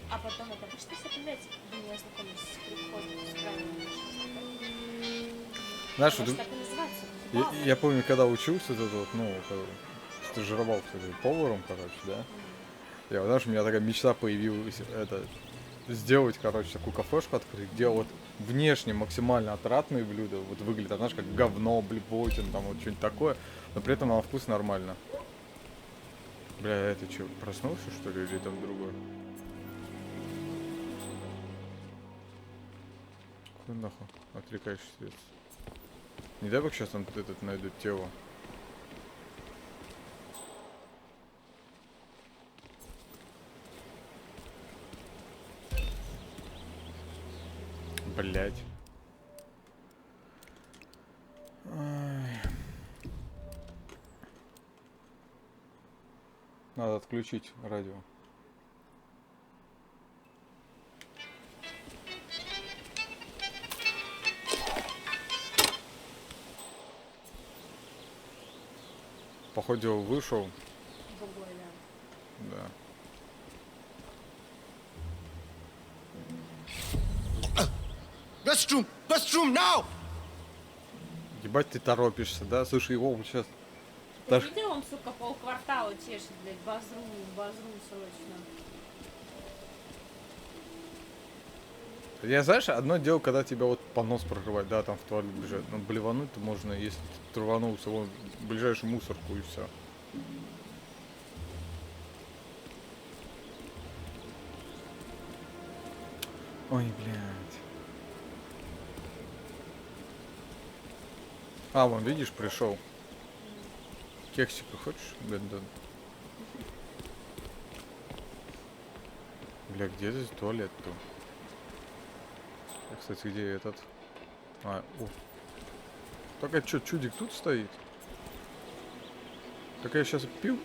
А потом это, вы что составляете, вы не ознакомились с приходом, с правилами? Знаешь, так и называется. я помню, когда учился, ну, стажировал поваром, короче, да. Я, знаешь, у меня такая мечта появилась, сделать, короче, такую кафешку открыть, где вот внешне максимально отвратные блюда, вот выглядят, знаешь, как говно, блевотин, там вот что-нибудь такое, но при этом на вкус нормально. Бля, это что, проснулся, что ли, или там другое? Какой нахуй отвлекающий свет? Не дай бог сейчас там найдут тело. Блять. Надо отключить радио. Походу вышел. Да. Restroom! Restroom now! Ебать, ты торопишься, да? Слушай, его сейчас... Ты видел, он, сука, полквартала чешет, блядь, базру срочно. Я, знаешь, одно дело, когда тебя вот понос прокрывает, да, там в туалет бежать. Но блевануть-то можно, если ты рванулся, вон, в ближайшую мусорку и все. Ой, блядь. А, вон, видишь, пришел. Кексика хочешь, Бендон? Бля, где здесь туалет-то? А, кстати, где этот? А, о. Так, а чё, чудик тут стоит? Так я сейчас пил?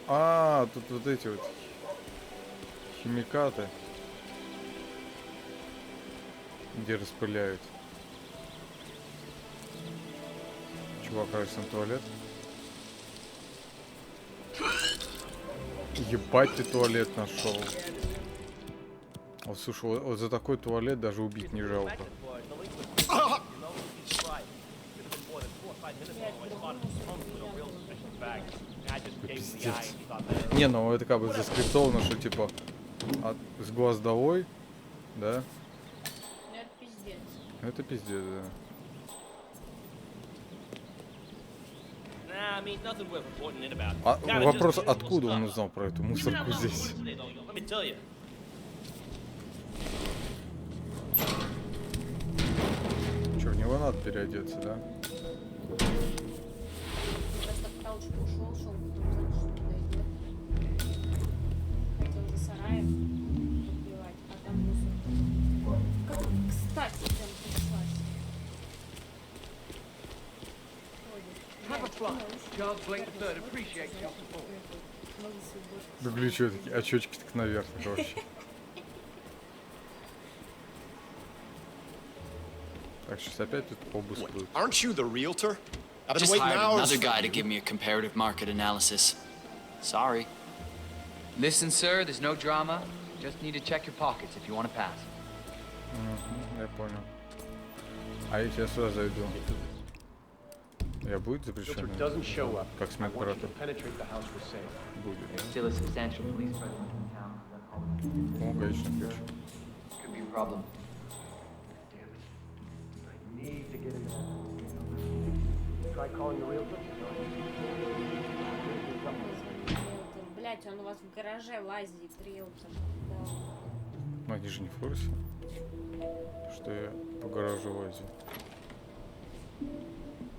А, тут вот эти вот химикаты. Где распыляют. Чувак, кажется, на туалет. Ебать, ты туалет нашел. Вот, слушай, вот за такой туалет даже убить не жалко. Пиздец. Не, ну это как бы заскриптовано, что типа с глаз долой, да? Это пиздец. Это пиздец, да. А вопрос, откуда он узнал про эту мусорку здесь? Че, в него надо переодеться, да? Просто в толчку ушел, хотел за сараем убивать, а там мусор. Как, кстати, прям пришлась. Да блин, что такие очечки так наверх вообще. Так, сейчас опять тут обыск будет. Aren't you the realtor? I've been Just waiting hired hours. another guy to give me a comparative market analysis. Sorry. Listen, sir, there's no drama. Just need to check your pockets if you want to pass. Я понял. А я сейчас сюда зайду. Я будет запрещено? Как с медбратом? Будет, да? Still a substantial police presence in town. О, конечно, ключ. Could be a problem. Need to get into that. Try calling the realtor. Блять, он у вас в гараже лазит, риэлтор. Но они же не в курсе, что я по гаражу лазю.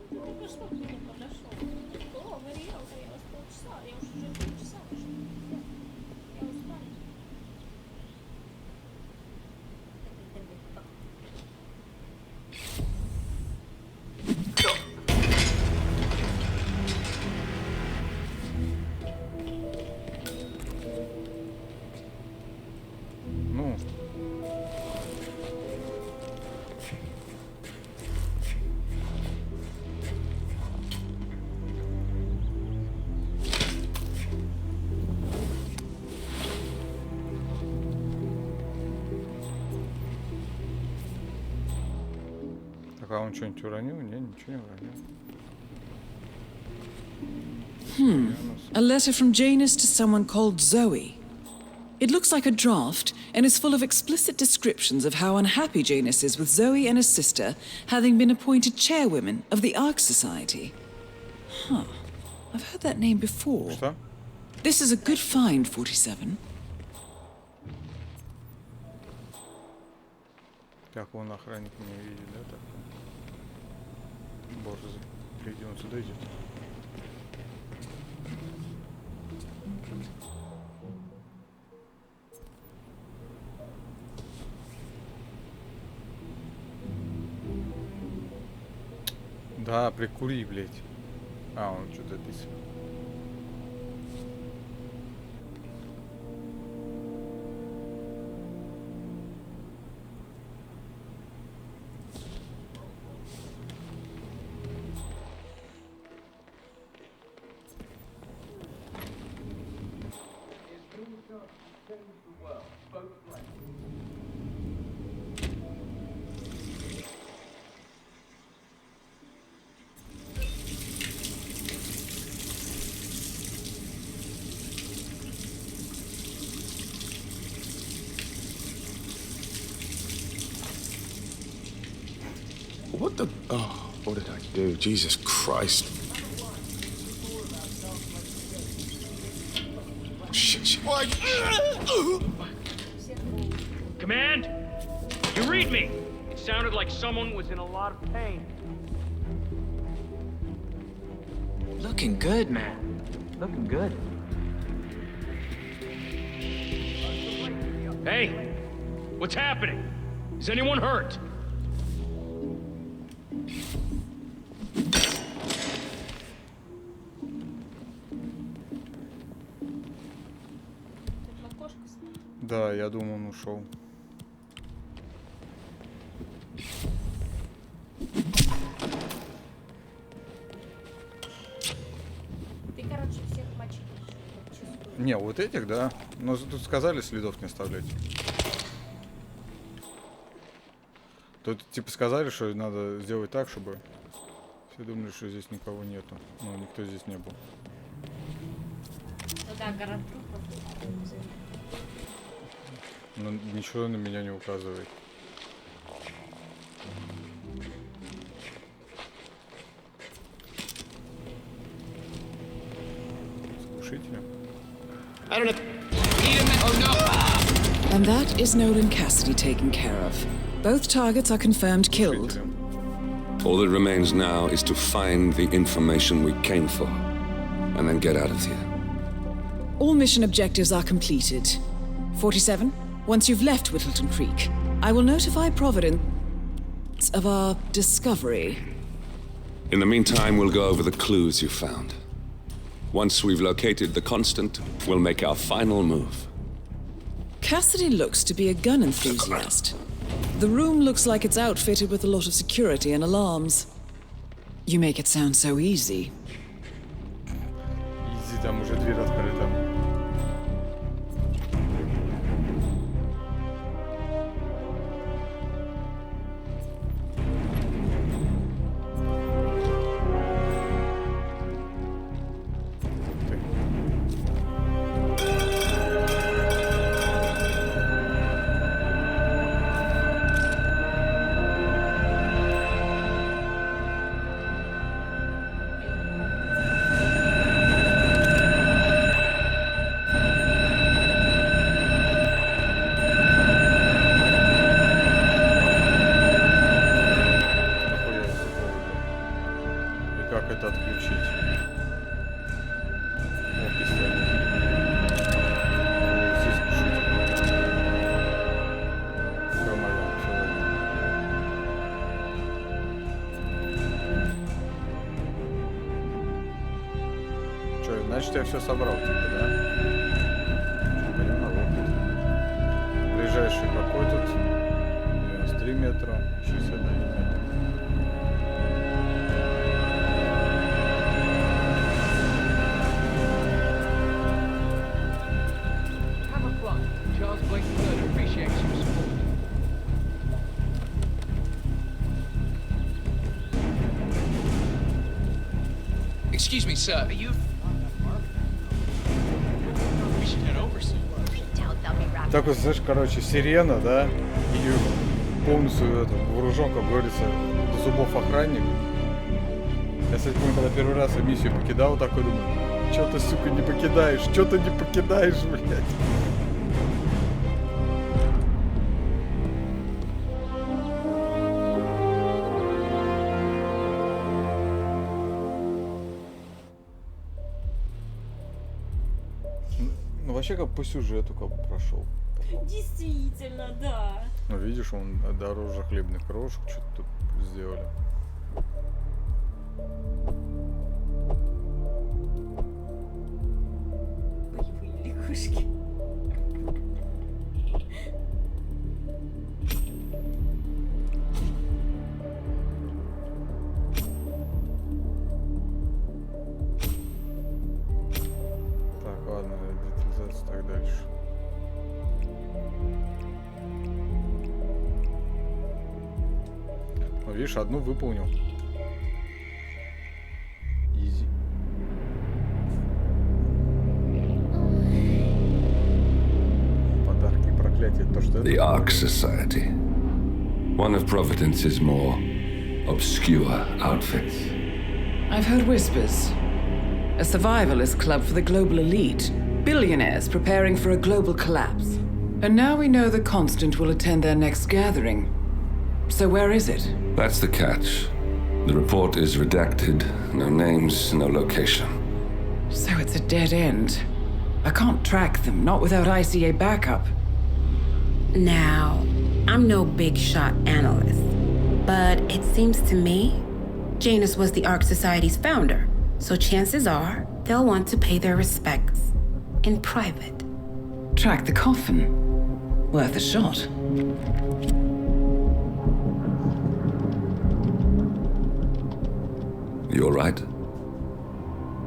Ну что, кто подошел? О, вы риэлтор, я вас полчаса, я уже полчаса. Я устал. Ну. Так, а он что-нибудь уронил? Не, ничего не уронил. A letter from Janus to someone called Zoe. It looks like a draft and is full of explicit descriptions of how unhappy Janus is with Zoe and his sister having been appointed chairwomen of the Ark Society. Huh. I've heard that name before. Что? This is a good find, 47. Так, он охранник меня видит, да? Так. Борзый. Гляди, он сюда идет. Да, прикури, блядь. А, он что-то записывает. What the? Oh, what did I do? Jesus Christ. Shit. Command? You read me? It sounded like someone was in a lot of pain. Looking good, man. Looking good. Hey, what's happening? Is anyone hurt? Да, я думаю, он ушел. Ты, короче, всех мочишь. Не, вот этих, да. Но тут сказали следов не оставлять. Тут типа сказали, что надо сделать так, чтобы все думали, что здесь никого нету. Но никто здесь не был. Ну да, город трупов. Но ничего на меня не указывает. Слушайте. And that is Nolan Cassidy taken care of. Both targets are confirmed killed. All that remains now is to find the information we came for, and then get out of here. All mission objectives are completed. 47, once you've left Whittleton Creek, I will notify Providence of our discovery. In the meantime, we'll go over the clues you found. Once we've located the constant, we'll make our final move. Cassidy looks to be a gun enthusiast. The room looks like it's outfitted with a lot of security and alarms. You make it sound so easy. Изи, там уже дверь открыта. почти я все собрал, типа, да? Пойдем на выход. Ближайший какой тут? 93 метра, 61 метр. Excuse me, sir. Are you? We should head over soon. Так вот, знаешь, короче, сирена, да, и полностью это, вооружен, как говорится, до зубов охранник. Я, кстати, помню, когда первый раз я миссию покидал, такой думаю, что ты, сука, не покидаешь, что ты не покидаешь, блядь. Ну, вообще, как по сюжету, как бы прошел. Действительно, да. Ну, видишь, он дороже хлебных крошек что-то тут сделали. Боевые лягушки. Так, ладно, детализация так дальше. Ну, видишь, одну выполнил. Изи. Подарки, проклятие, то, что The Ark Society. One of Providence's more obscure outfits. I've heard whispers. A survivalist club for the global elite. Billionaires preparing for a global collapse. And now we know the Constant will attend their next gathering. So where is it? That's the catch. The report is redacted. No names, no location. So it's a dead end. I can't track them, not without ICA backup. Now, I'm no big shot analyst, but it seems to me Janus was the Ark Society's founder, so chances are they'll want to pay their respects in private. Track the coffin. Worth a shot. You're right.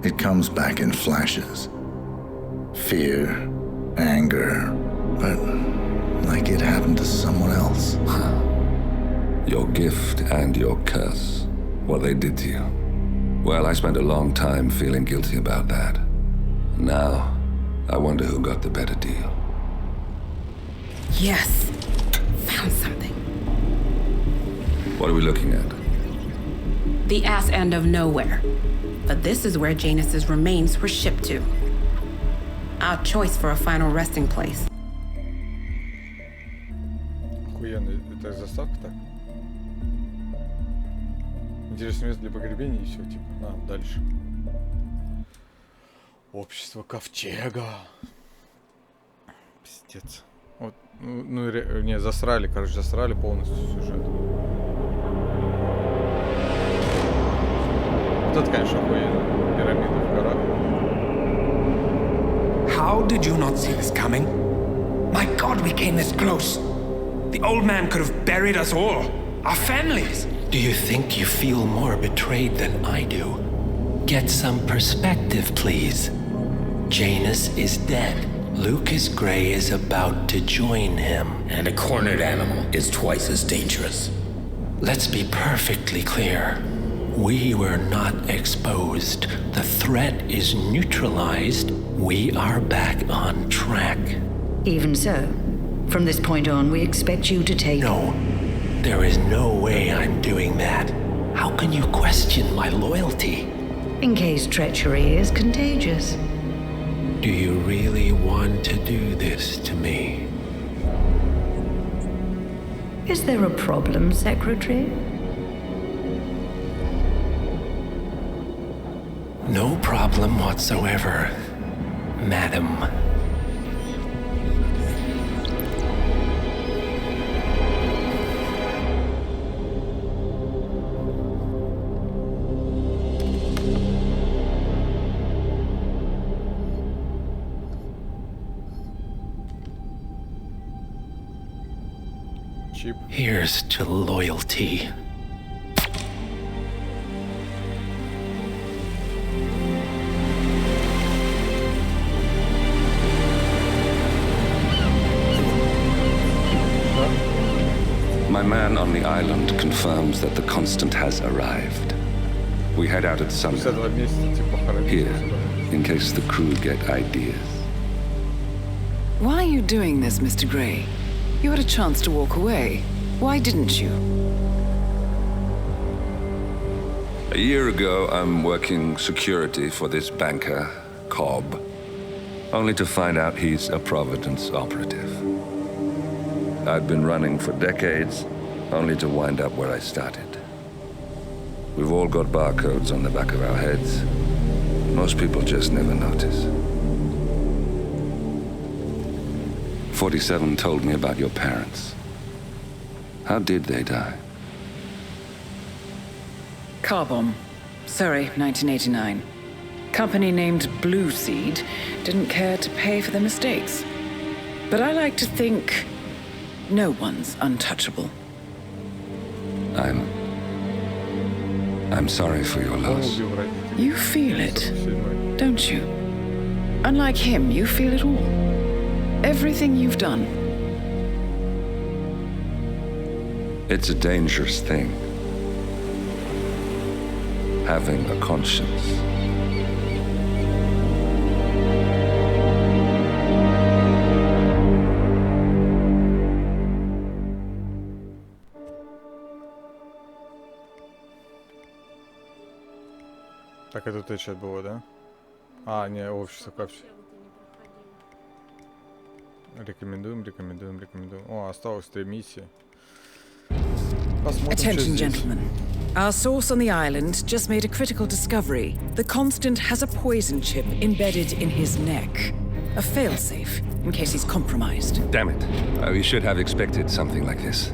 It comes back in flashes. Fear, anger, but like it happened to someone else. Your gift and your curse. What they did to you. Well, I spent a long time feeling guilty about that. Now, I wonder who got the better deal. Yes, found something. What are we looking at? The ass end of nowhere. But this is where Janus's remains were shipped to. Our choice for a final resting place. Охуенно, это заставка так? Интересное место для погребения и все, типа. А, дальше. Общество Ковчега. Пиздец. Вот, не, засрали, короче, засрали полностью сюжет. Вот это, конечно, охуенно. Пирамиды в горах. How did you not see this coming? My God, we came this close. The old man could have buried us all. Our families. Do you think you feel more betrayed than I do? Get some perspective, please. Janus is dead. Lucas Gray is about to join him. And a cornered animal is twice as dangerous. Let's be perfectly clear. We were not exposed. The threat is neutralized. We are back on track. Even so, from this point on, we expect you to take... No. There is no way I'm doing that. How can you question my loyalty? In case treachery is contagious. Do you really want to do this to me? Is there a problem, Secretary? No problem whatsoever, Madam. чип. Here's to loyalty. My man on the island confirms that the Constant has arrived. We head out at sundown. Here, in case the crew get ideas. Why are you doing this, Mr. Gray? You had a chance to walk away. Why didn't you? A year ago, I'm working security for this banker, Cobb, only to find out he's a Providence operative. I'd been running for decades, only to wind up where I started. We've all got barcodes on the back of our heads. Most people just never notice. 47 told me about your parents. How did they die? Car bomb. Surrey, 1989. Company named Blue Seed didn't care to pay for their mistakes. But I like to think no one's untouchable. I'm sorry for your loss. You feel it, don't you? Unlike him, you feel it all. Everything you've done. It's a dangerous thing. Having a conscience. Так это тут что было, да? А, не, общество капсуль. Рекомендуем. О, осталось 3 миссии. Посмотрим, Attention, gentlemen. Our source on the island just made a critical discovery. The Constant has a poison chip embedded in his neck. A failsafe, in case he's compromised. Damn it. We should have expected something like this.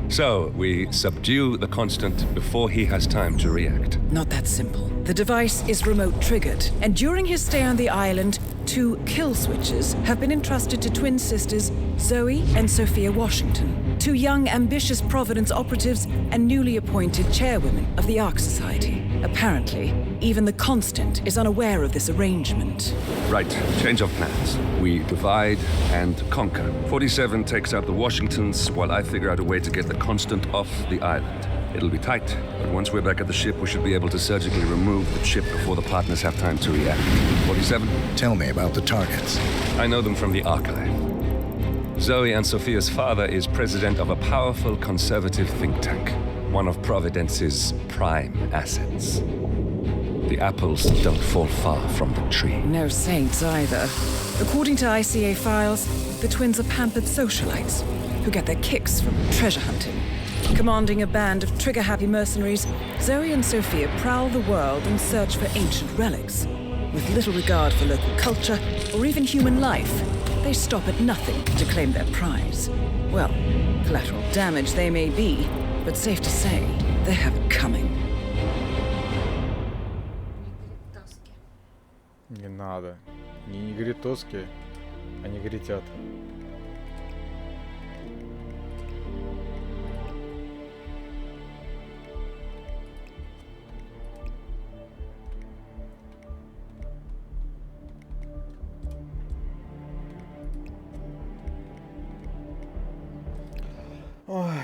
So, we subdue the Constant before he has time to react. Not that simple. The device is remote triggered, and during his stay on the island, 2 kill switches have been entrusted to twin sisters Zoe and Sophia Washington, 2 young, ambitious Providence operatives and newly appointed chairwomen of the Ark Society. Apparently, even the Constant is unaware of this arrangement. Right, change of plans. We divide and conquer. 47 takes out the Washingtons while I figure out a way to get the Constant off the island. It'll be tight, but once we're back at the ship, we should be able to surgically remove the chip before the partners have time to react. 47? Tell me about the targets. I know them from the archive. Zoe and Sophia's father is president of a powerful conservative think tank, one of Providence's prime assets. The apples don't fall far from the tree. No saints either. According to ICA files, the twins are pampered socialites who get their kicks from treasure hunting. Commanding a band of trigger-happy mercenaries, Zoe and Sophia prowl the world in search for ancient relics. With little regard for local culture or even human life, they stop at nothing to claim their prize. Well, collateral damage they may be, but safe to say, they have it coming. Не надо. Не негритоски, а негритят. Ой.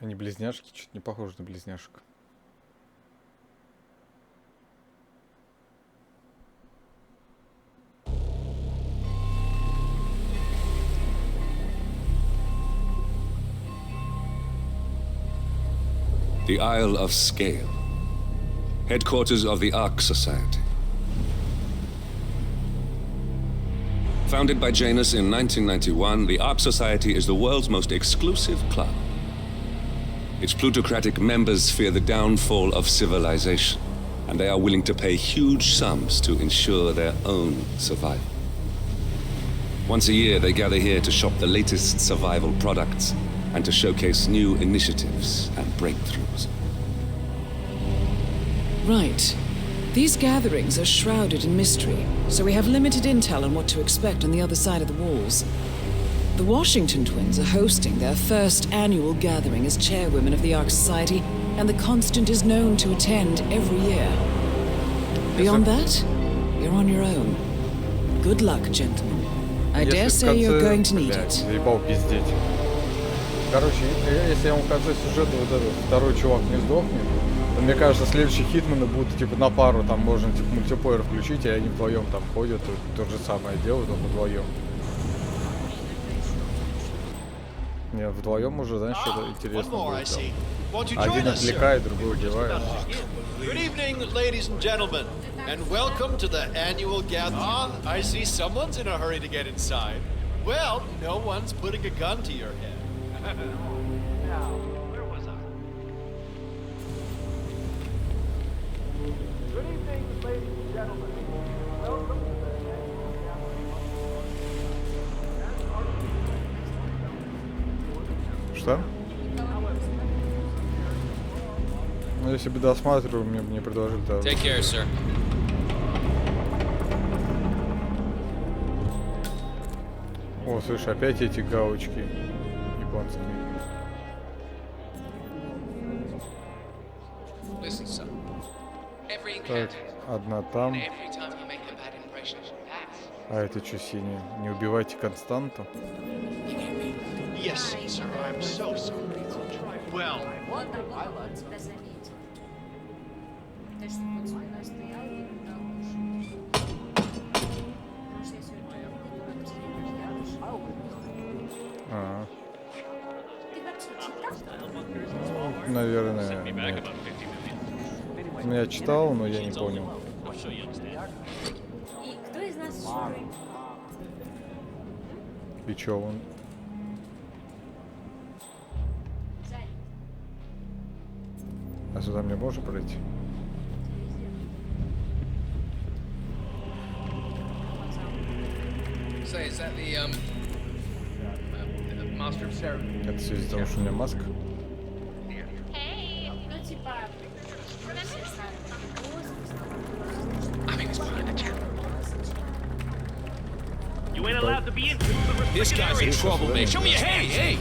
Они близняшки, что-то не похожи на близняшек. The Isle of Scale, headquarters of the Ark Society. Founded by Janus in 1991, the Ark Society is the world's most exclusive club. Its plutocratic members fear the downfall of civilization, and they are willing to pay huge sums to ensure their own survival. Once a year, they gather here to shop the latest survival products and to showcase new initiatives and breakthroughs. Right. These gatherings are shrouded in mystery, so we have limited intel on what to expect on the other side of the walls. The Washington twins are hosting their first annual gathering as chairwomen of the Ark Society, and the Constant is known to attend every year. Beyond that, you're on your own. Good luck, gentlemen. I dare say you're going to need it. Заебал пиздеть. Короче, если я в конце сюжета вот этот второй чувак не сдохнет, то мне кажется, следующие Хитманы будут типа на пару, там можно типа мультиплеер включить, и они вдвоем там ходят, и то же самое делают, только вдвоем. Не, вдвоем уже, знаешь, что-то интересно будет. Один отвлекает, другой убивает. Good evening, ladies and gentlemen, and welcome to the annual gathering. Ah, I see someone's in a hurry to get inside. Well, no one's putting a gun to your head. Now, where was I? Good evening, ladies and gentlemen. Welcome to the annual gathering. Что? Ну, если бы досматривал, мне бы не предложили того. Take care, sir. О, слышь, опять эти галочки японские. Listen, son. Every Так, одна там. every time you make a bad impression, that's А это что синее? Не убивайте Константу. Yes, sir, I'm so sorry. Well, Вот так вот он тебя заметил. То есть вот спиной стоял и дал уши. Потому что я сегодня А, Ты вообще читал? наверное, нет. Ну, я читал, но я не понял. И кто из нас еще? И чё он? А сюда мне можно пройти? Say, is that the master of ceremony? Это все из-за того, что у меня маска? Ну типа... You ain't allowed to be in This guy's a troublemaker. Show me your hand, hey!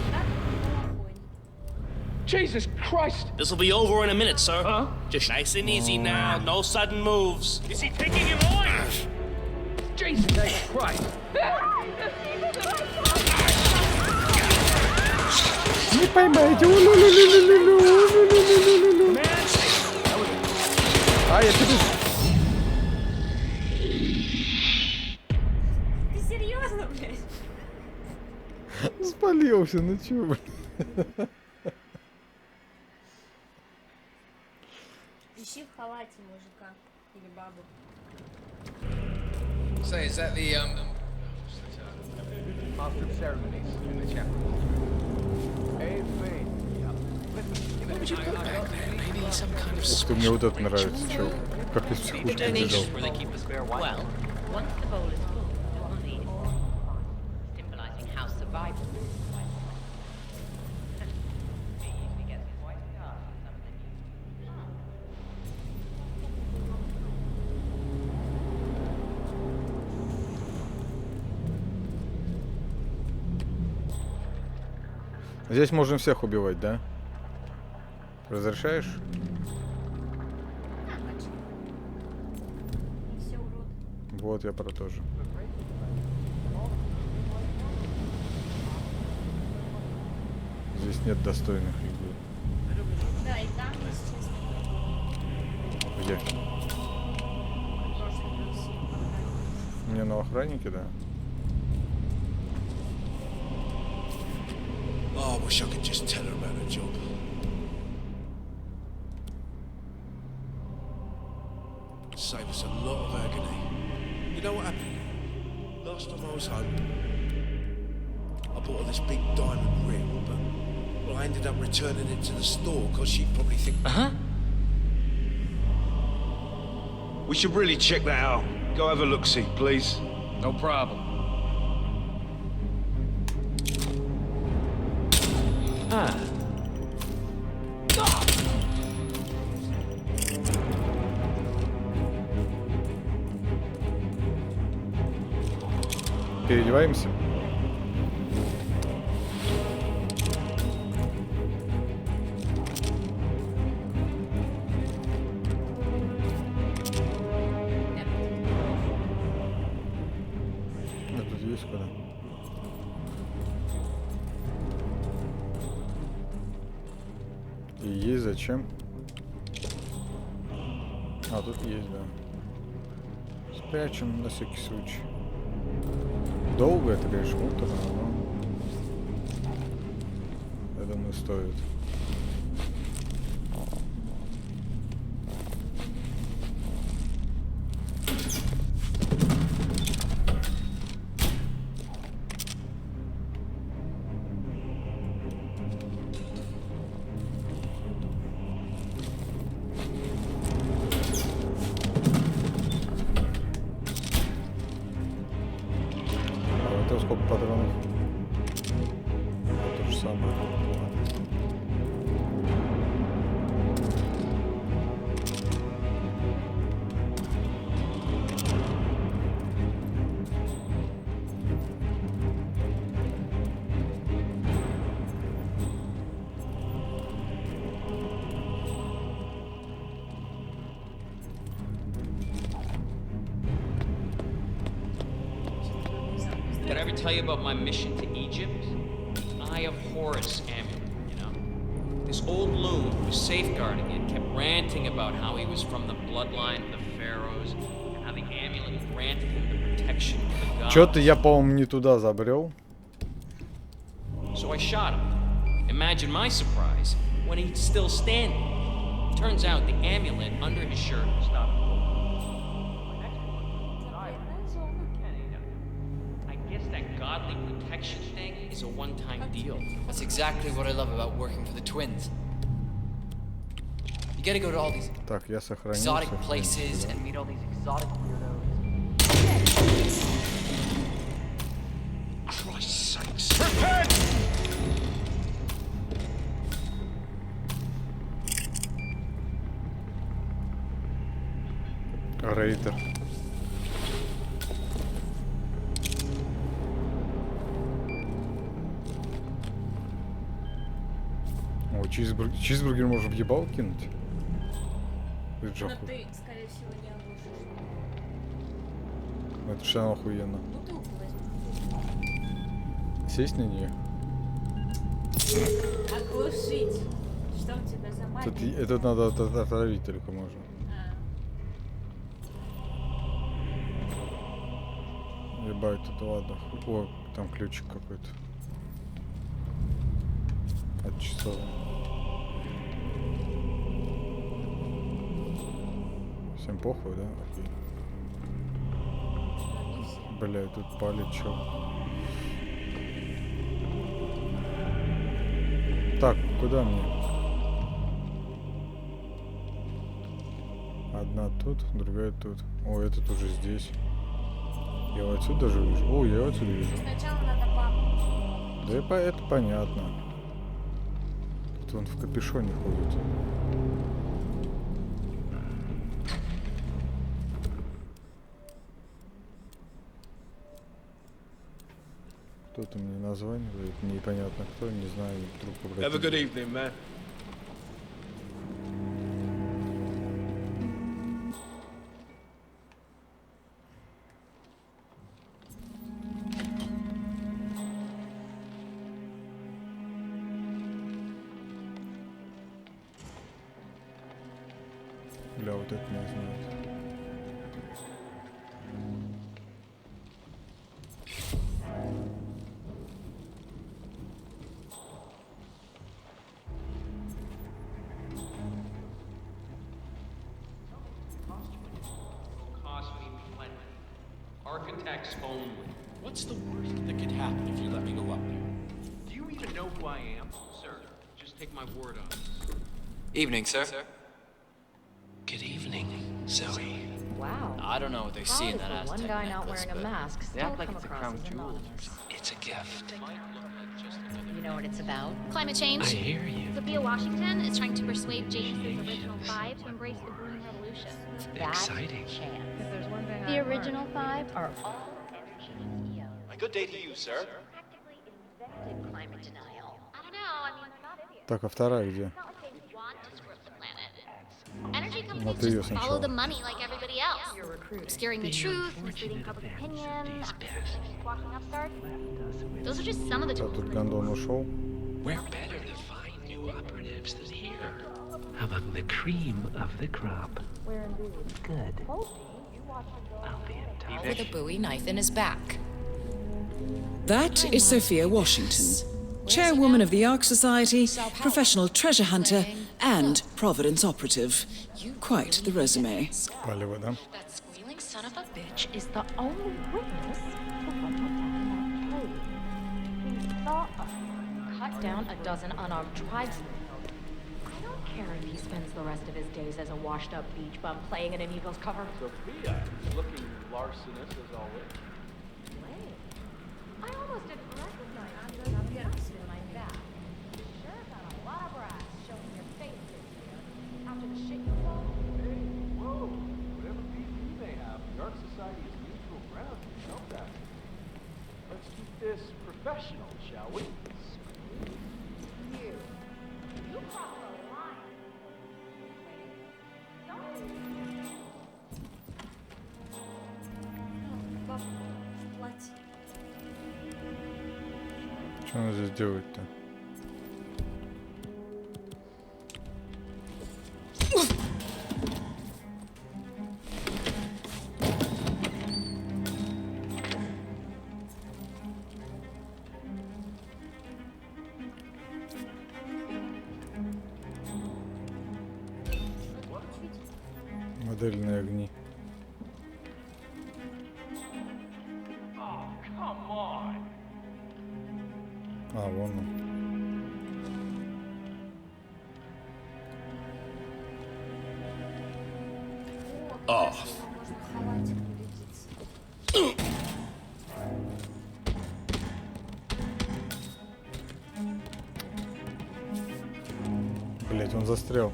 Jesus Christ! This'll be over in a minute, sir. Huh? Just nice and easy now, no sudden moves. Is he taking him on? Jesus Christ! Не поймайте. А, я тебе... Ты серьезно, блядь? Спалился, ну чё, блин? Ищи в халате мужика или бабу. Say, is that the Master of ceremonies in the chapel. What would you put back there? Maybe some kind of Ух ты, мне вот это нравится, чё? Как из психушки бежал. Well, once the bowl is full, you will need it. Symbolizing house survival. It usually gets quite dark for some of the new. Здесь можно всех убивать, да? Разрешаешь? Вот, я про то же. Здесь нет достойных людей. Да, и там есть честно. Где? Мне на охраннике, да? oh, I wish I could just tell her about her job. Save us a lot of agony. You know what happened? Last time I was home, I bought her this big diamond ring, but well, I ended up returning it to the store because she'd probably think. We should really check that out. Go have a look-see, please. No problem. Переодеваемся. есть куда. И есть зачем? А, тут есть, да. Спрячем на всякий случай. Долго это, конечно, муторно, но я думаю, стоит. Сколько патронов? То же самое. Did I ever tell you about my mission to Egypt? Eye of Horus amulet, you know? This old loon who was safeguarding it kept ranting about how he was from the bloodline of the pharaohs and how the amulet granted him the protection of the gods. Чё-то я, по-моему, не туда забрел. So I shot him. Imagine my surprise when he's still standing. Turns out the amulet under his shirt stopped. Godly protection thing is a one-time deal. That's exactly what I love about working for the twins. You gotta go to all these exotic places and meet all these exotic weirdos. Christ's sakes. Repent! Рейтер. О, чизбургер можно в ебал кинуть. Но ты, скорее всего, не оглушишь. Это же охуенно. Бутылку возьми. Сесть на нее? Оглушить. Что у тебя за магия? Это надо отравить только можно. Ебать, тут ладно. О, там ключик какой-то. От часов. Всем похуй, да? Окей. Бля, тут палит чё. Так, куда мне? Одна тут, другая тут. О, этот уже здесь. Я его отсюда даже вижу. О, я его отсюда вижу. Сначала надо папу. Да это понятно. Тут он в капюшоне ходит. Кто-то мне названивает, непонятно кто, не знаю, трубку брать. Have a good evening, man. Бля, вот это не знаю. Architects only. What's the worst that could happen if you let me go up there? Do you even know who I am? Sir, just take my word on it. Evening, sir. Good evening, Zoe. Wow. I don't know what they see in that Aztec One guy not necklace, wearing a but mask they still act like come it's a across crown as jewel. anonymous. It's a gift. You know what it's about? Climate change. I hear you. Sophia Washington is trying to persuade Janus's original five to embrace the Green Revolution. Exciting. If there's one thing The I've original learned, five are all energy EOs. Good day to you, sir. Practically invented climate denial. I don't know. I mean, they're not idiots. Так, а вторая где? It's not like they want to screw up the planet. Energy strategy companies just follow the money like everybody else. Obscuring the truth, misleading public opinion, squashing upstarts. Those are just some of the tools. Where better to find new operatives than here? Among the cream of the crop. Good. I'll be in touch. With a Bowie knife in his back. That is Sophia Washington, chairwoman of the Ark Society, professional treasure hunter, and Providence operative. Quite the resume. That squealing son of a bitch is the only witness to what went down in that cave. He saw us cut down a dozen unarmed tribesmen. I don't care if he spends the rest of his days as a washed-up beach bum playing in an eagle's cover. Sophia, looking larcenous as always. I almost didn't recognize you. Now the accident in my back. Sure got a lot of brass showing your face this year. After the shit you pulled. Hey, whoa! Whatever beef you may have, the Ark Society is neutral ground. You know that. Let's keep this professional, shall we? You crossed the line. Платье. Что надо здесь делать-то? Модельные огни. Oh, come on! А, вон он. Off. Блять, он застрял.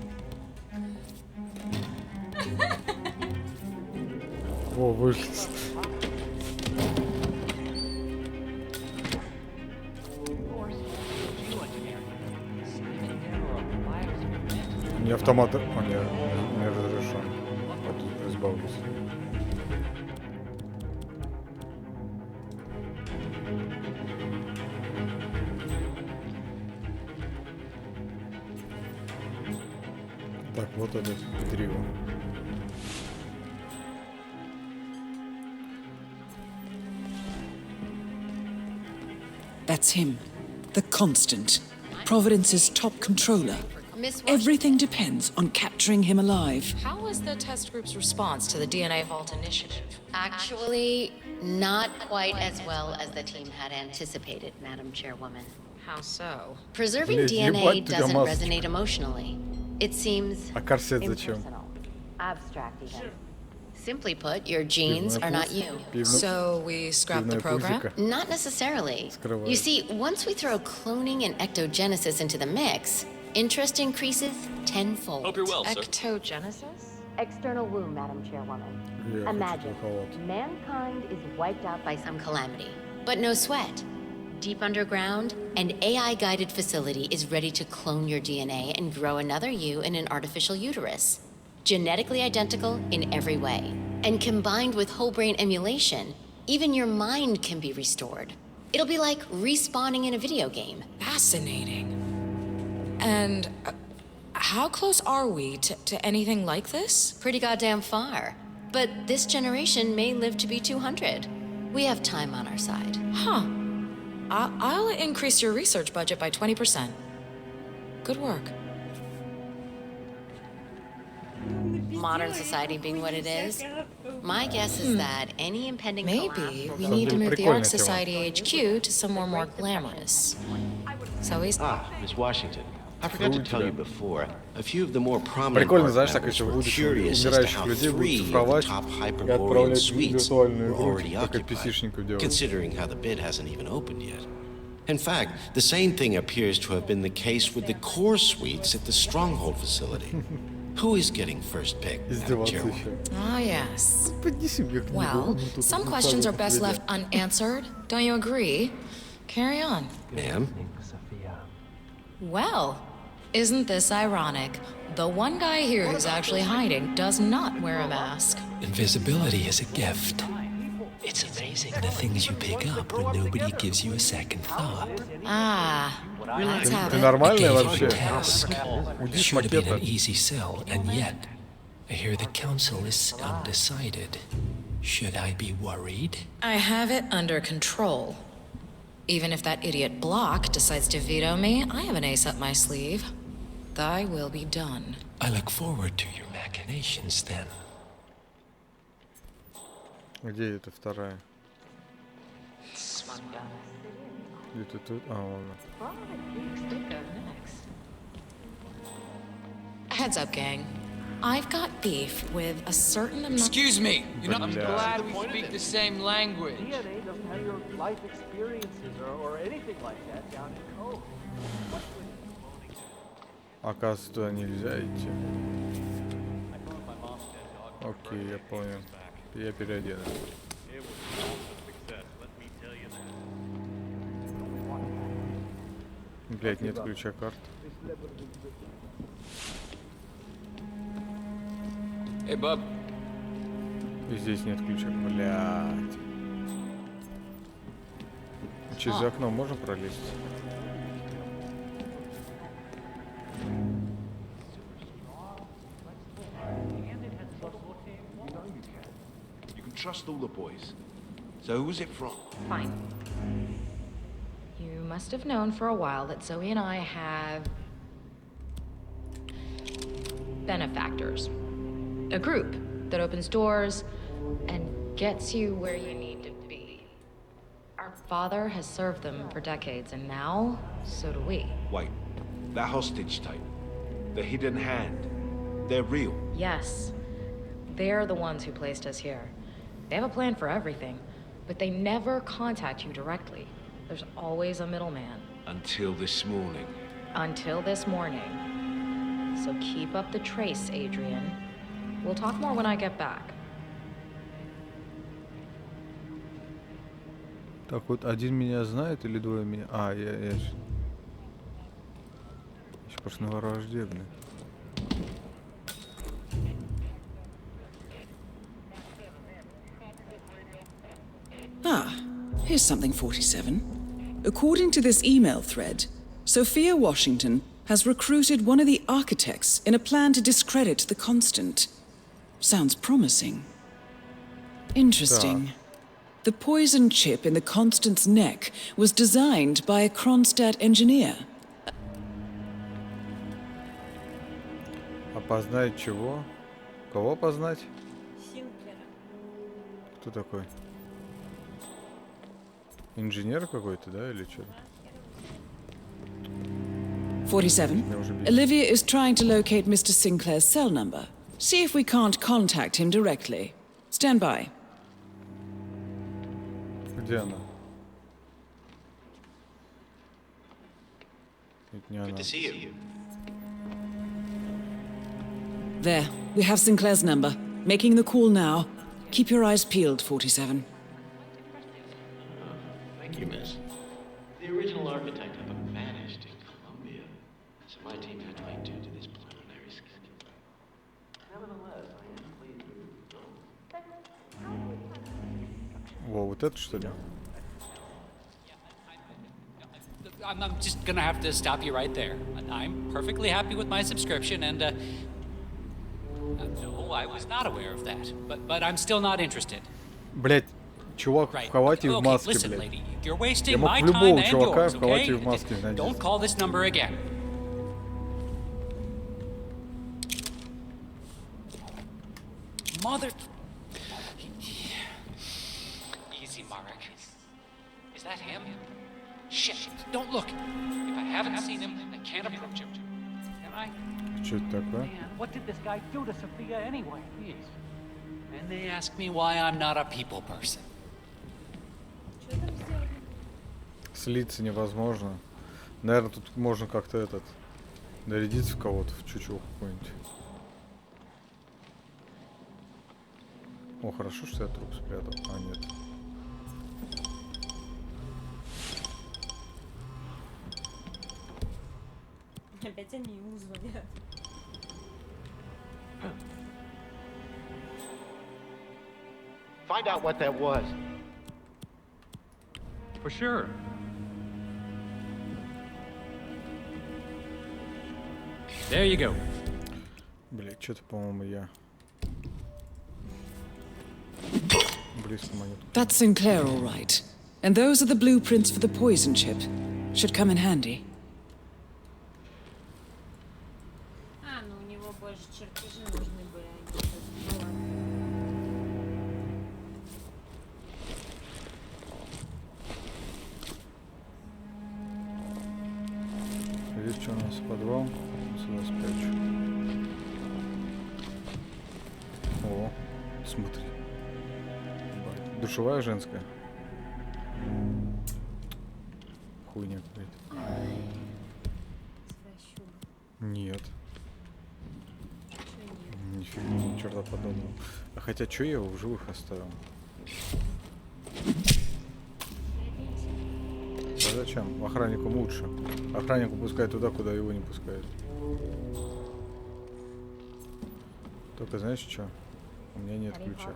О, вылез. Не автомат, он не разрешен. Вот, избавлюсь. Так, вот этот трио. That's him, the Constant, Providence's top controller. Everything depends on capturing him alive. How was the test group's response to the DNA Vault initiative? Actually, not quite as well as the team had anticipated, Madam Chairwoman. How so? Preserving DNA doesn't resonate emotionally. It seems impersonal, abstract even. Simply put, your genes are not you. So we scrap the program? Not necessarily. You see, once we throw cloning and ectogenesis into the mix, interest increases tenfold. Hope you're well, sir. Ectogenesis? External womb, Madam Chairwoman. Imagine, mankind is wiped out by some calamity, but no sweat. Deep underground, an AI-guided facility is ready to clone your DNA and grow another you in an artificial uterus. Genetically identical in every way. And combined with whole brain emulation, even your mind can be restored. It'll be like respawning in a video game. Fascinating. And how close are we to anything like this? Pretty goddamn far. But this generation may live to be 200. We have time on our side. Huh. I'll increase your research budget by 20%. Good work. Modern society being what it is, my guess is that any impending Maybe we need to move the Ark Society HQ to somewhere more glamorous. So he's... Miss Washington. I forgot to tell you before, a few of the more prominent Прикольно, art знаешь, так members если were будущих curious as to умирающих how людей будут 3 of the цифровать top и Hyperborean отправлять в suites виртуальную were игру, already как occupied, PC-шнику делают. considering how the bid hasn't even opened yet. In fact, the same thing appears to have been the case with the core suites at the Stronghold facility. Who is getting first pick, Madam Chairwoman? Ah, yes. Well, some questions are best left unanswered. Don't you agree? Carry on. Ma'am? Well, Isn't this ironic? The one guy here who's actually hiding does not wear a mask. Invisibility is a gift. It's amazing the things you pick up when nobody gives you a second thought. Ah, let's have Ты it. нормальная I gave вообще? you a task. Удишь Should have been макета. an easy sell, and yet I hear the council is undecided. Should I be worried? I have it under control. Even if that idiot Block decides to veto me, I have an ace up my sleeve. Thy will be done. I look forward to your machinations then. Где это вторая? Где-то тут? А, ладно. Heads up, gang. I've got beef with a certain amount. Excuse me. You know, I'm Бля. glad we speak the same language. DNA doesn't have your life experiences or anything like that down in code. Оказывается, туда нельзя идти. Окей, я понял. Я переодену. Блять, нет ключа карт. Hey, bub. И здесь нет ключа. Блять. Через окно можно пролезть? You can trust all the boys. So who's it from? Fine. You must have known for a while that Zoe and I have benefactors. A group that opens doors and gets you where you need to be. Our father has served them for decades, and now, so do we. Wait, that hostage tape, the hidden hand, they're real. Yes. They're the ones who placed us here. They have a plan for everything, but they never contact you directly. There's always a middleman. Until this morning. Until this morning. So keep up the trace, Adrian. We'll talk more when I get back. Так вот, один меня знает или двое меня? А, я еще просто новорожденный. Ah, here's something, 47. According to this email thread, Sophia Washington has recruited one of the architects in a plan to discredit the Constant. Sounds promising. Interesting. The poison chip in the Constant's neck was designed by a Kronstadt engineer. Опознать чего? Кого опознать? Кто такой? Инженер какой-то, да, или что? 47. Olivia is trying to locate Mr. Sinclair's cell number. See if we can't contact him directly. Stand by. Где она? Это не она. Good to see you. There, we have Sinclair's number. Making the call now. Keep your eyes peeled, 47. Thank you, miss. The original architect of it vanished in Colombia, so my team had to make do to this preliminary schedule. Nevertheless, I am pleased with the result. Во, вот это что ли? I'm just gonna have to stop you right there. I'm perfectly happy with my subscription, and no, I was not aware of that. But I'm still not interested. Блять, чувак в халате и в маске, Listen, блядь. lady, you're Я wasting мог my в time любого and чувака yours, в халате и okay? в маске Don't надеть. call this number again. Mother. Easy, Marek. Is that him? Shit! Don't look. If I haven't seen him, I can't approach him. Can I? Что это такое? Man, what did this guy do to Sophia anyway? And they ask me why I'm not a people person. Слиться невозможно. Наверное, тут можно как-то нарядиться в кого-то, в чучелу какой-нибудь. О, хорошо, что я труп спрятал. А, нет. Опять они ему звонят. Find out what that was. For sure. There you go. Блять, что-то, по-моему, я близко монетку. That's Sinclair, all right. And those are the blueprints for the poison chip. Should come in handy. А, ну у него больше чертежи нужны были. Ну ладно. Здесь что у нас? Подвал. Сюда спрячу. О, смотри. Ебать. Душевая женская. Хуйня какая-то. Нет. Нифига, ни черта подобного. А хотя, что я его в живых оставил? А зачем? Охранникам лучше. Охраннику пускай туда, куда его не пускают. Только знаешь что? У меня нет ключа.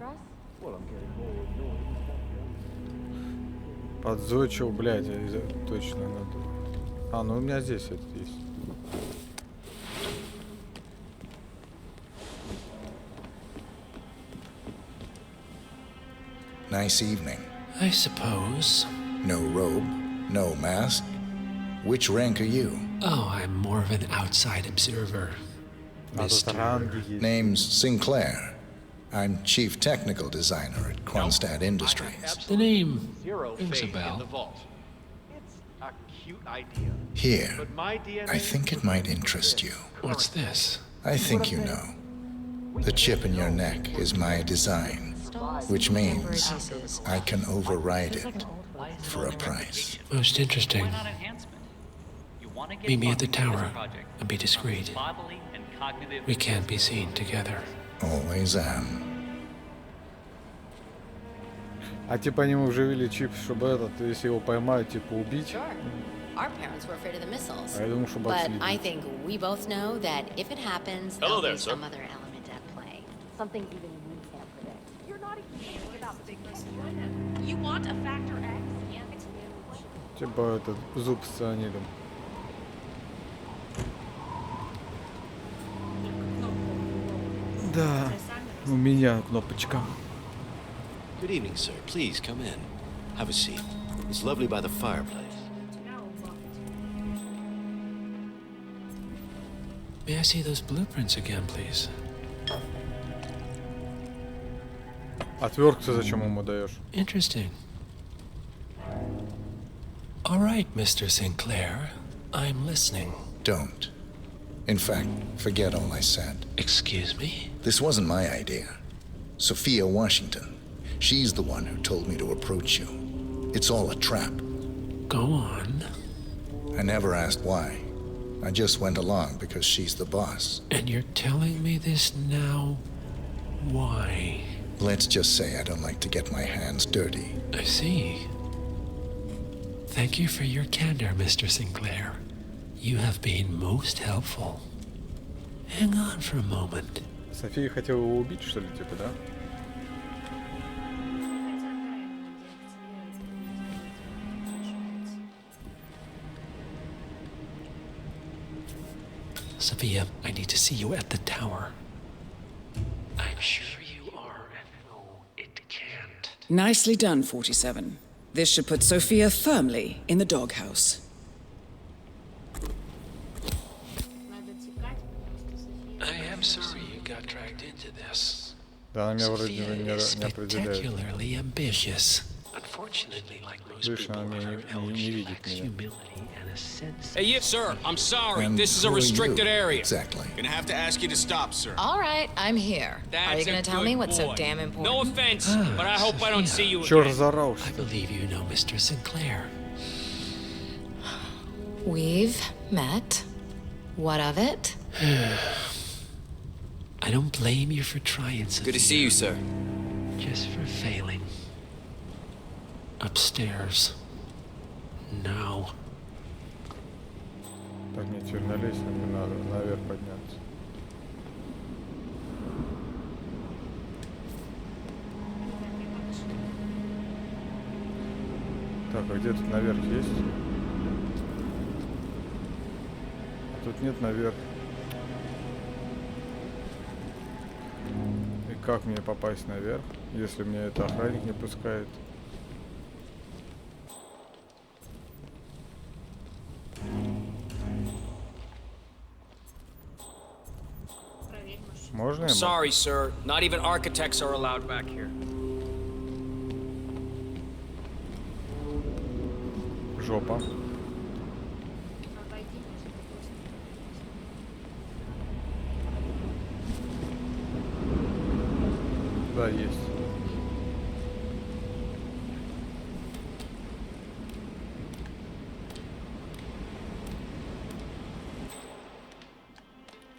Подзочил, блядь, точно надо. А, ну у меня здесь это есть. Nice evening. I suppose. No robe, no mask. Which rank are you? Oh, I'm more of an outside observer. Name's Sinclair. I'm Chief Technical Designer at Kronstadt Industries. The name rings a bell. It's a cute idea. Here, But my DNA I think it might interest you. What's this? I think you know. The chip in your neck is my design, which means I can override it for a price. Most interesting. Meet me at the tower and be discreet. We can't be seen together. Always am. А типа они уже ввели чип, чтобы этот, если его поймают, типа убить. Our parents were afraid of the missiles. А я думал, чтобы But отследить. I think we both know that if it happens, Hello there'll there, be sir. some other element at play. Something even we can't predict. You're not even thinking about big risk. You want a factor X? Yeah. Типа этот зуб с цианидом. Да, у меня кнопочка. Good evening, sir. Please come in. Have a seat. It's lovely by the fireplace. May I see those blueprints again, please? Отвертку зачем ему даешь? Interesting. All right, Mr. Sinclair. I'm listening. Don't. In fact, forget all I said. Excuse me? This wasn't my idea. Sophia Washington. She's the one who told me to approach you. It's all a trap. Go on. I never asked why. I just went along because she's the boss. And you're telling me this now? Why? Let's just say I don't like to get my hands dirty. I see. Thank you for your candor, Mr. Sinclair. You have been most helpful. Hang on for a moment. София хотела его убить, что ли, типа, да? Sophia, I need to see you at the tower. I'm sure you are, and no, it can't. Nicely done, 47. This should put Sophia firmly in the doghouse. I am sorry you got dragged into this. Да, она меня вроде Sophia не is определяет. spectacularly ambitious. Unfortunately, like most Слышь, она people, меня her не видит lacks меня. humility and a sense. Hey, yes, sir. I'm sorry. And This is a who are restricted you, area. Exactly. Gonna have to ask you to stop, sir. All right, I'm here. That's Are you going a to tell good me what's so boy. damn important? No offense, but I hope I don't see you Чё again. разорался? I believe you know Mr. Sinclair. We've met. What of it? I don't blame you for trying, Sophia. Good to see you, sir. Just for failing. Upstairs. Now. Так, мне теперь на лестнице надо наверх подняться. Так, а где тут наверх есть? А тут нет наверх. И как мне попасть наверх, если меня это охранник не пускает? Можно я? Sorry, sir. Not even architects are allowed back here. Жопа. Да, есть.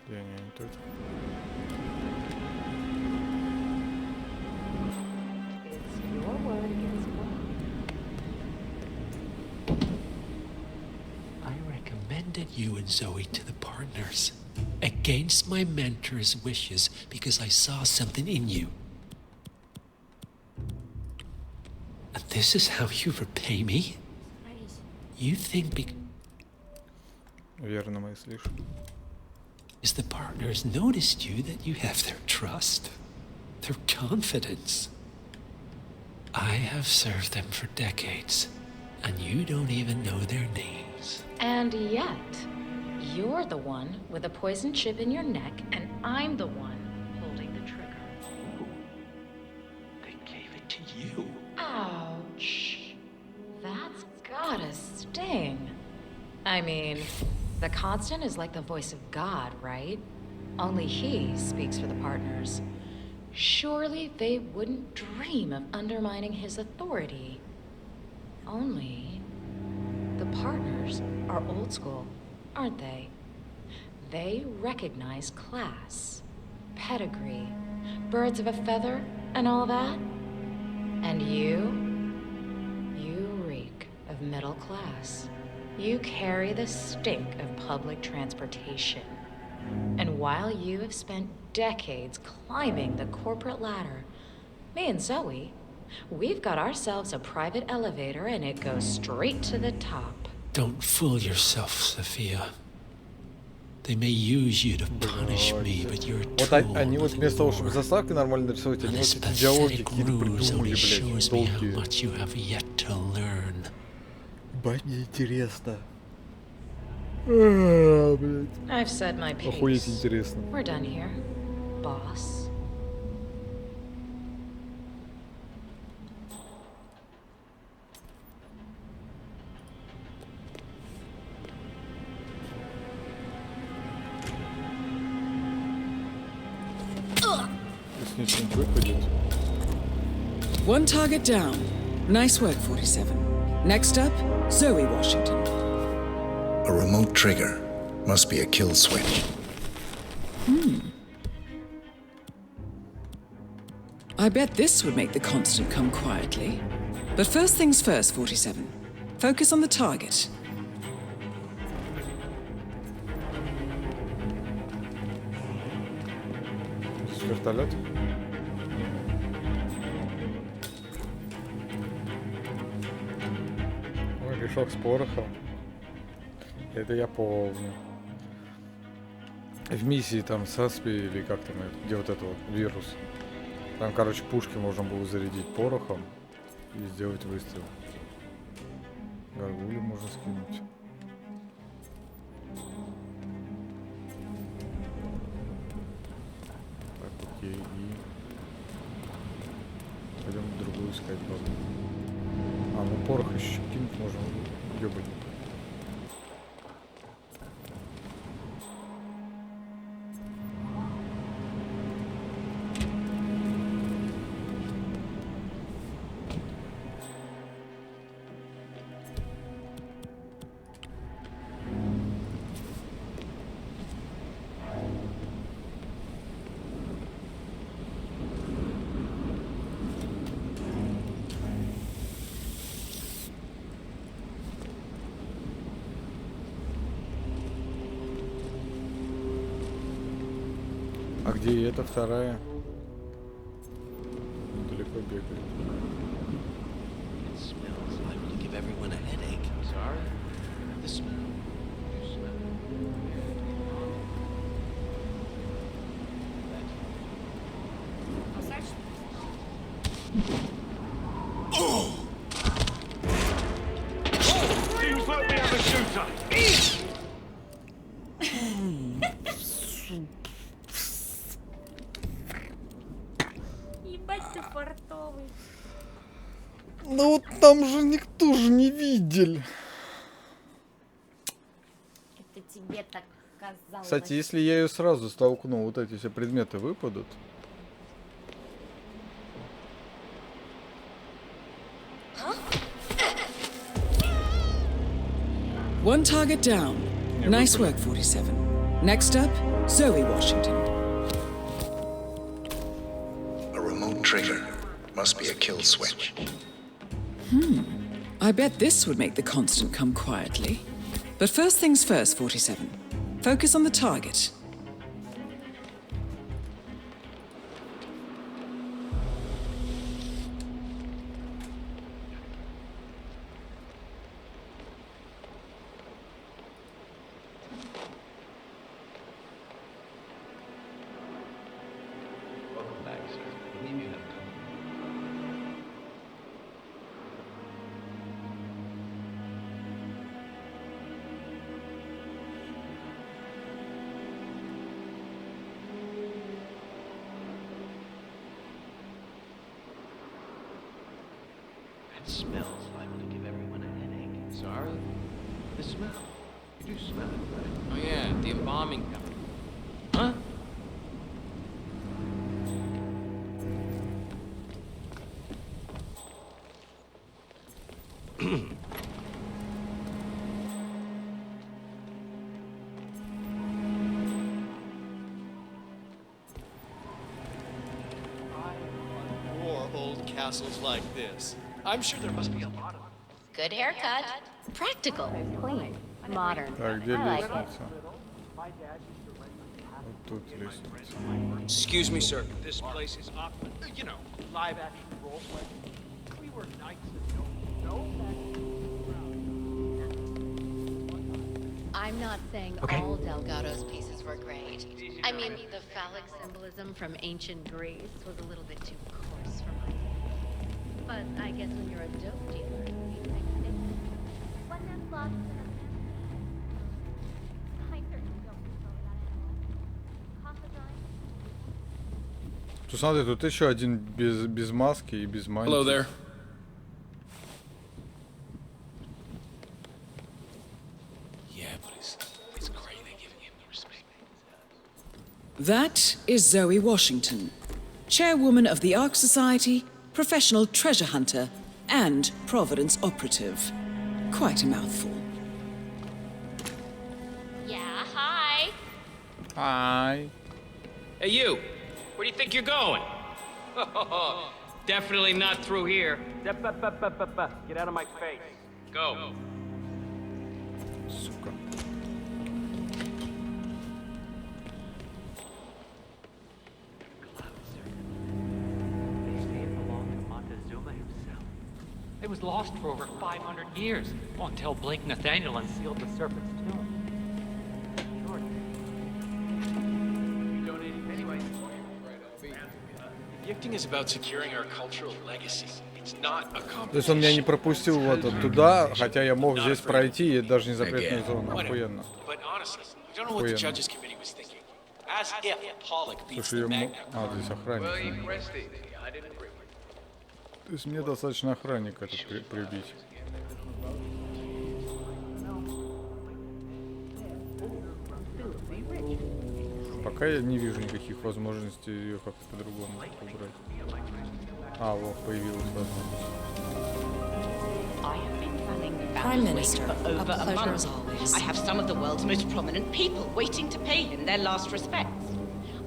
Не тут. You and Zoe to the partners, against my mentor's wishes, because I saw something in you. And this is how you repay me? You think Верно мыслишь. Is the partners noticed you that you have their trust, their confidence? I have served them for decades, and you don't even know their names. And yet, you're the one with a poison chip in your neck, and I'm the one holding the trigger. They gave it to you. Ouch. That's gotta sting. I mean, the Constant is like the voice of God, right? Only he speaks for the partners. Surely they wouldn't dream of undermining his authority. Only the partners are old school, aren't they? They recognize class, pedigree, birds of a feather, and all that. And you reek of middle class. You carry the stink of public transportation. And while you have spent decades climbing the corporate ladder, me and Zoe, we've got ourselves a private elevator and it goes straight to the top. Don't fool yourself, Sophia. They may use you to punish me, but you're a Вот они вот вместо того, чтобы заставки нормально нарисовать, они вот эти диалоги какие-то придумали, блядь, долгие. Бать, мне интересно. Блядь. I've said my piece. Охуеть интересно. We're done here, boss. One target down. Nice work, 47. Next up, Zoe Washington. A remote trigger. Must be a kill switch. I bet this would make the Constant come quietly. But first things first, 47. Focus on the target. Вертолет. Ой, мешок с порохом. Это я помню. В миссии там Саспи или как там, где вот этот вот вирус. Там, короче, пушки можно было зарядить порохом и сделать выстрел. Горгулю можно скинуть. Так, окей, и пойдем другую искать бабу. А, ну порох еще кинуть можно. Ёбать. А где эта вторая? Далеко бегает. Seems like we have a shooter. Ебать ты фартовый. Ну вот там же никто же не видел. Это тебе так казалось. Кстати, если я ее сразу столкну, вот эти все предметы выпадут. One target down. Nice work, 47. Next up, Zoe Washington. A remote trigger. Must be a kill switch. I bet this would make the constant come quietly. But first things first, 47. Focus on the target. That smells liable to give everyone a headache. Sorry? The smell. You do smell it, right? Oh yeah, the embalming company. Huh? More old castles like this. I'm sure there must be a lot of them. Good haircut. Practical. Clean. Modern. Так, где I like it. лестница? Вот тут лестница. Excuse me, sir. This place is up. You know, live action role play. We were knights and no. I'm not saying all Delgado's pieces were great. I mean, the phallic symbolism from ancient Greece was a little bit too coarse for my taste. But I guess when you're a dope dealer, you think things. Wasn't there slugs in the I certainly don't control that animal. Cost of drawing? Тут смотри, тут еще один без маски и без мантии. Hello there. That is Zoe Washington, chairwoman of the Ark Society, professional treasure hunter, and Providence operative. Quite a mouthful. Yeah, hi. Hi. Hey, you! Where do you think you're going? Definitely not through here. Get out of my face. Go. Сука. It was lost for over 500 years. Oh, until Blake Nathaniel unsealed the serpent's tomb. You donated anyway. Gifting is about securing our cultural legacy. It's not a competition. То есть он меня не пропустил вот туда, хотя я мог здесь пройти, и даже не запретную зону. Охуенно. But honestly, I don't know what the judges committee was thinking. As if Pollock beats Слушай, the ему... Magna. А, здесь охранник. То есть мне достаточно охранника тут прибить. Пока я не вижу никаких возможностей ее как-то по-другому убрать. А, вот, появилась возможность. Prime Minister, a pleasure as always. I have some of the world's most prominent people waiting to pay him their last respects.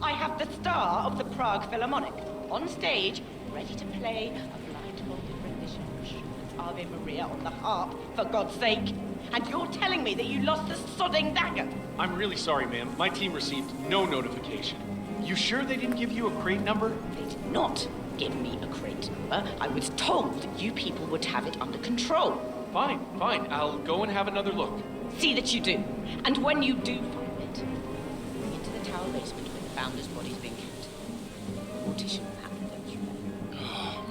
I have the star of the Prague Philharmonic on stage, ready to play a blindfolded rendition of Schubert's Ave Maria on the harp, for God's sake. And you're telling me that you lost the sodding dagger? I'm really sorry, ma'am. My team received no notification. You sure they didn't give you a crate number? They did not give me a crate number. I was told you people would have it under control. Fine, fine. I'll go and have another look. See that you do. And when you do find it, bring it to the tower basement where the founder's body's being kept. Mortician will happen, don't you?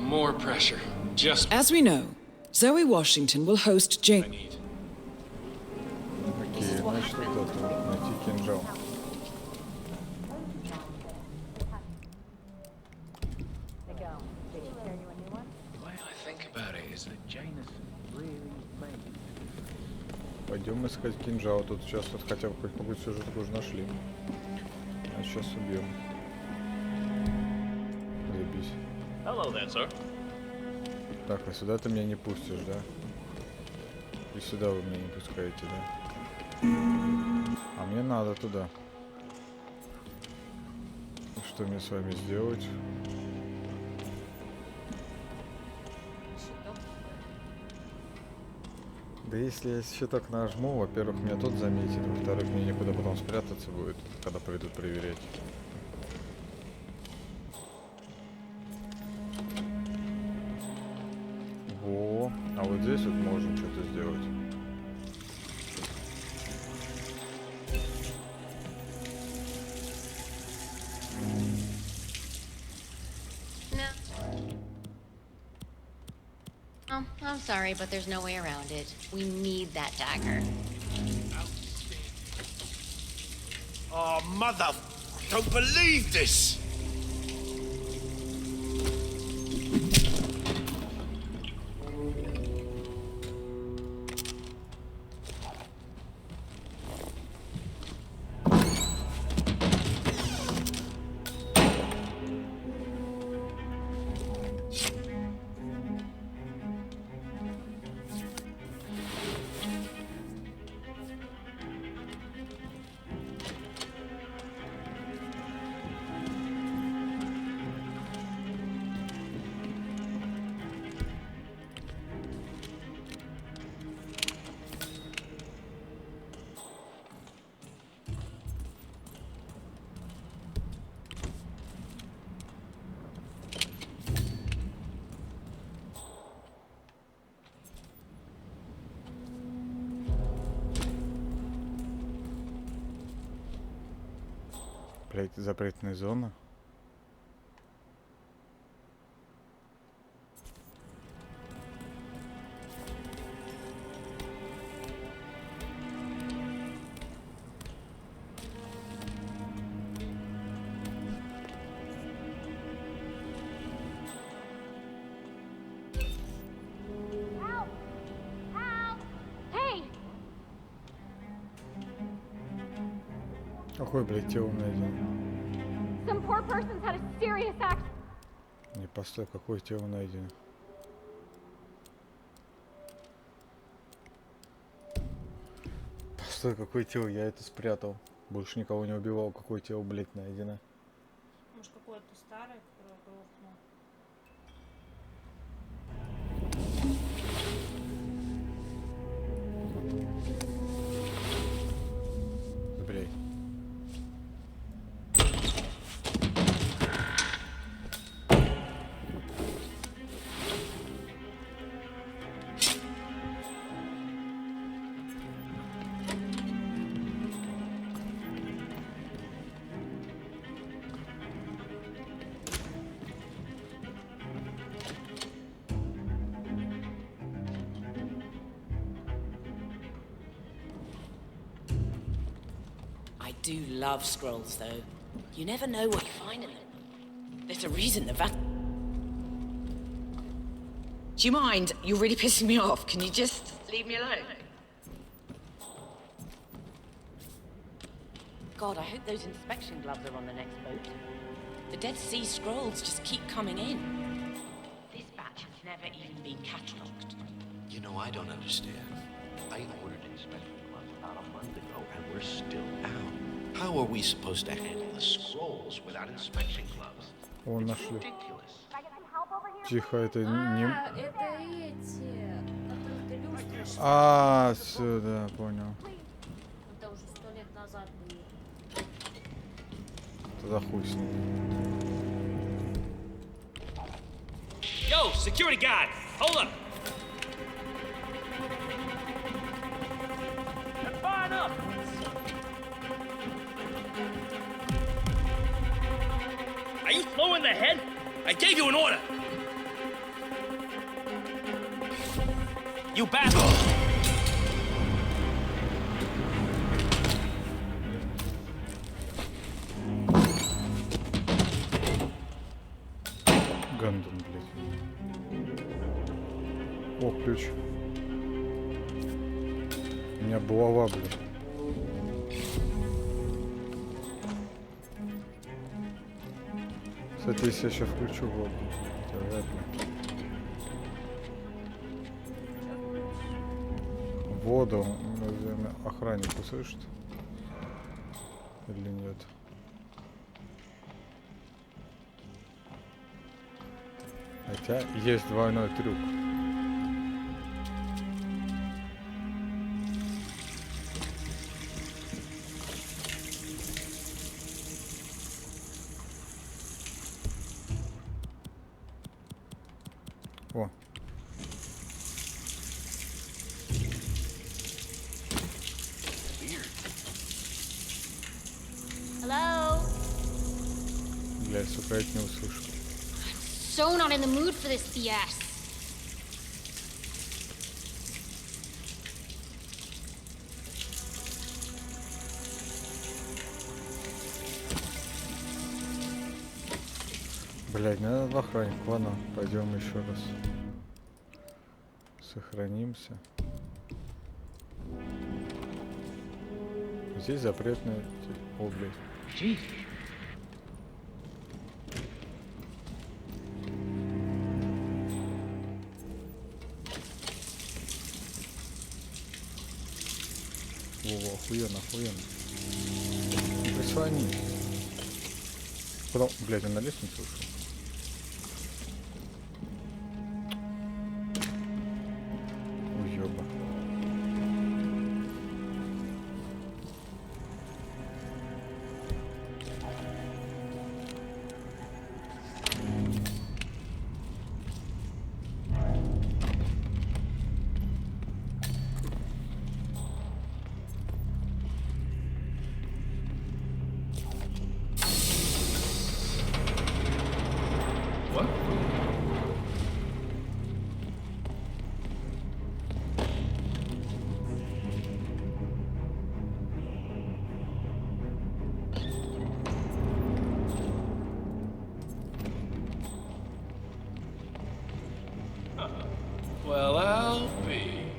More pressure. Just As we know, Zoe Washington will host Jane. Окей, значит вот это вот, найти кинжал. Пойдем искать кинжал. Тут сейчас вот хотя бы какой-нибудь сюжет уже нашли. А сейчас убьем. Заебись. Hello there, sir. Так, а сюда ты меня не пустишь, да? И сюда вы меня не пускаете, да? А мне надо туда. Что мне с вами сделать? Да если я щиток нажму, во-первых, меня тут заметит, во-вторых, мне некуда потом спрятаться будет, когда придут проверять. Во, а вот здесь вот можем что-то сделать. Oh, I'm sorry, but there's no way around it. We need that dagger. Oh, mother... Don't believe this! Блять, запретная зона. Какой, блядь, тело найдено? Some poor person's had a serious accident. Не, постой, какое тело найдено? Постой, какое тело? Я это спрятал. Больше никого не убивал. Какое тело, блядь, найдено? Может, какое-то старое, которое грохнуло. Блядь. I do love scrolls, though. You never know what you find in them. There's a reason the Do you mind? You're really pissing me off. Can you just leave me alone? God, I hope those inspection gloves are on the next boat. The Dead Sea Scrolls just keep coming in. This batch has never even been catalogued. You know, I don't understand. I ordered inspection gloves about a month ago, and we're still out. How are we supposed to handle the scrolls without inspection gloves? О, It's нашли. ridiculous. Тихо, это не... Это эти, которых ты люстришь. А, сюда, понял. Это уже 100 лет назад были. Тогда хуй с ним. Yo, security guard, hold up. Fine up. Are you slow in the head? I gave you an order. You bastard. Гандон, блядь. О, ключ. У меня булава, блядь. Кстати, если я сейчас включу воду, то вряд ли. Воду, наверное, охранник услышит? Или нет? Хотя есть двойной трюк. О. Hello? Блядь, сука, я не услышу. So not in the mood for this BS. Блядь, надо в охранник. Ладно, пойдем еще раз. Сохранимся. Здесь запретные... О, блядь. Во, охуенно, охуенно. Прислони. Куда? Блядь, он на лестницу ушел. Уёба. Well, I'll be.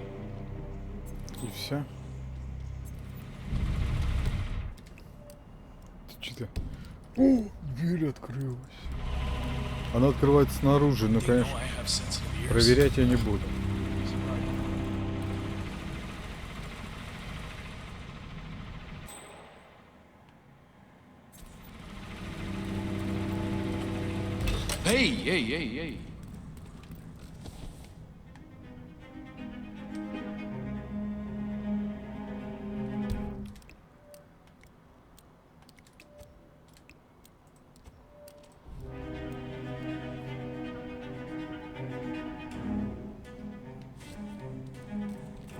И все. Что-то... О, дверь открылась. Она открывается снаружи, ну, конечно, проверять я не буду. Эй!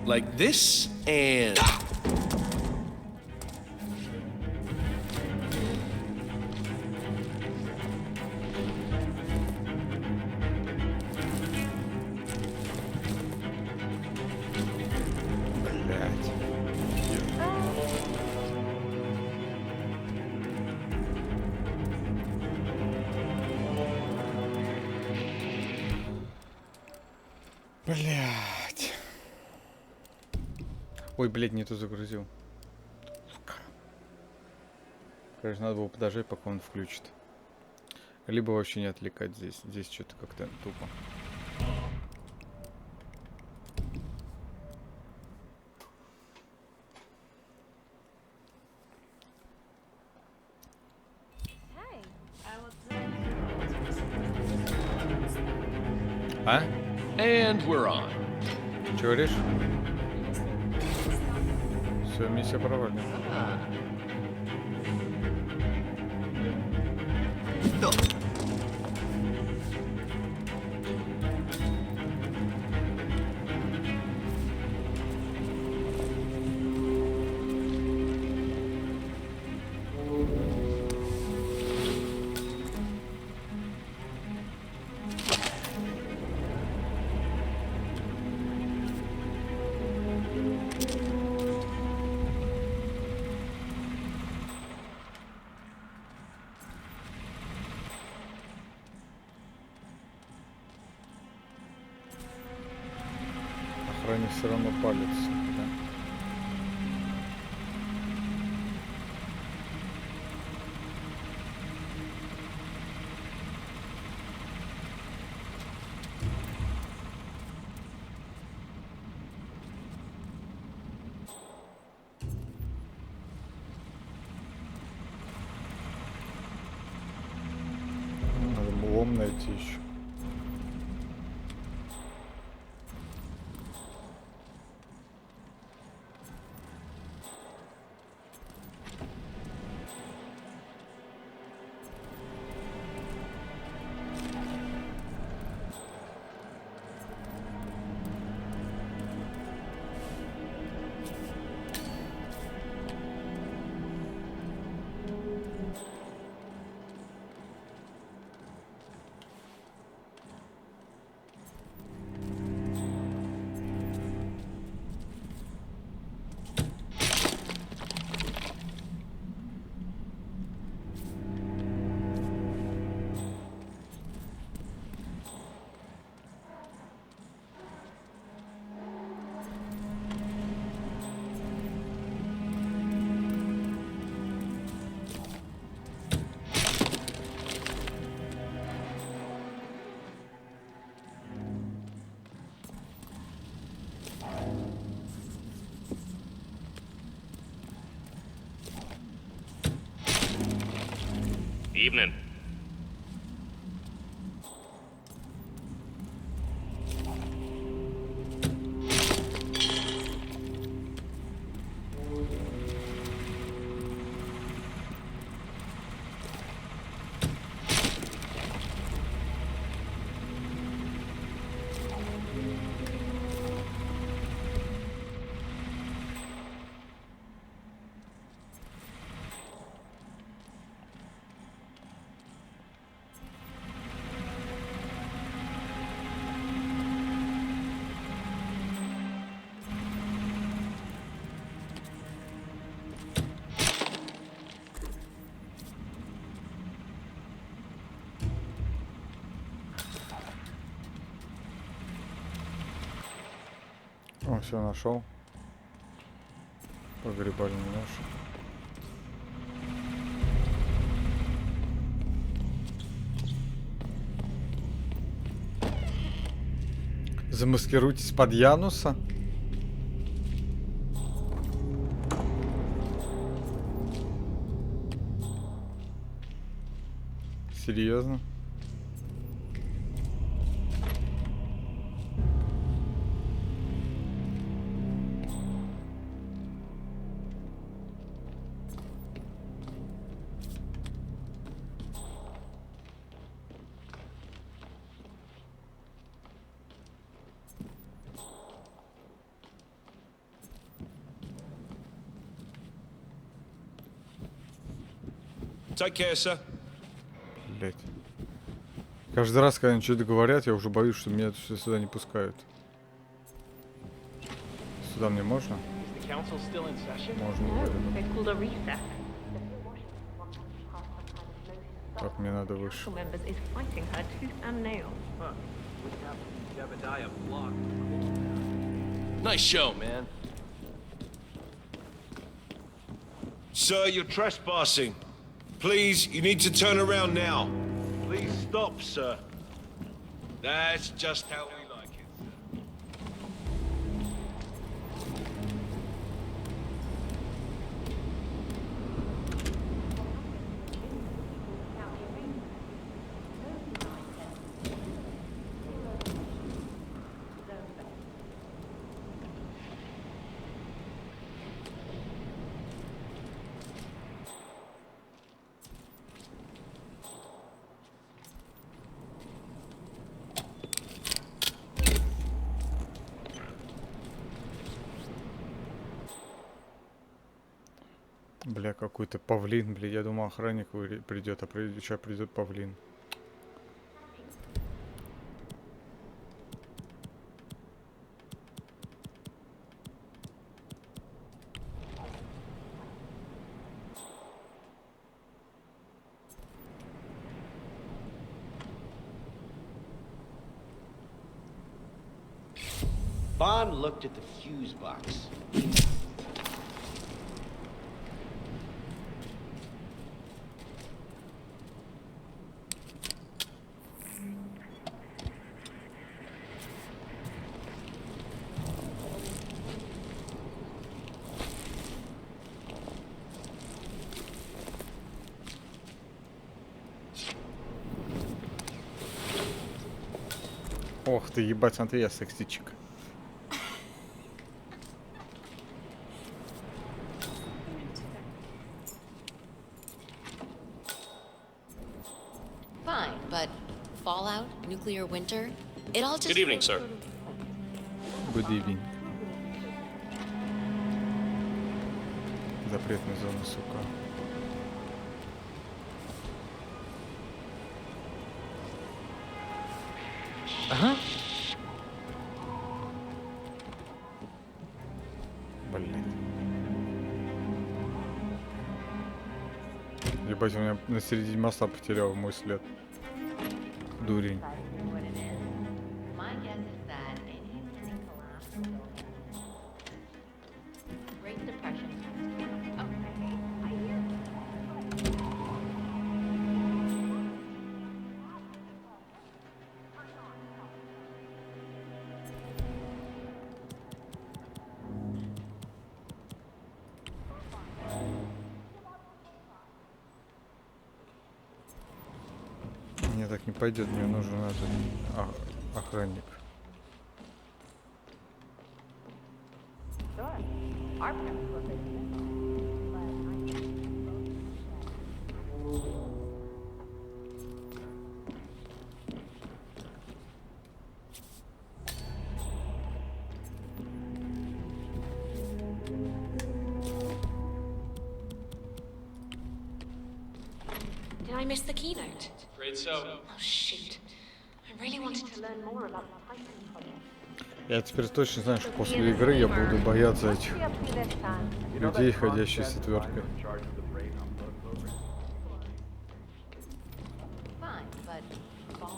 Like this and... Блять. Ой, блядь, не то загрузил. Сука. Конечно, надо было подождать, пока он включит. Либо вообще не отвлекать здесь. Здесь что-то как-то тупо. А? And we're on. Чего говоришь? Все, миссия провалена. Мне все равно палец. Да? Надо лом найти еще. Evening. О, все нашел. Погребальный нож. Замаскируйтесь под Януса. Серьезно? Take care, sir. Блять. Каждый раз, когда они что-то говорят, я уже боюсь, что меня сюда не пускают. Сюда мне можно? Можно. Так, мне надо выше. Nice show, man. Sir, you're trespassing. Please, you need to turn around now. Please stop, sir. That's just how we like it, sir. Бля, какой-то павлин, бля, я думал, охранник придет, а сейчас придет павлин. Bond looked at the fuse box. Ох ты, ебать, смотри, я сексичек. Fine, but fallout, nuclear winter, it all just... Good evening, sir. Good evening. Запретная зона, сука. Ага. Блин. Ебать, у меня на середине моста потерял мой след. Дурень. Мне так не пойдет, мне нужен этот охранник. Did I miss the keynote? Afraid so. Oh, shoot. I really wanted to learn more about the Hitman project. Я теперь точно знаю, что после игры я буду бояться этих людей, ходящих с отверткой.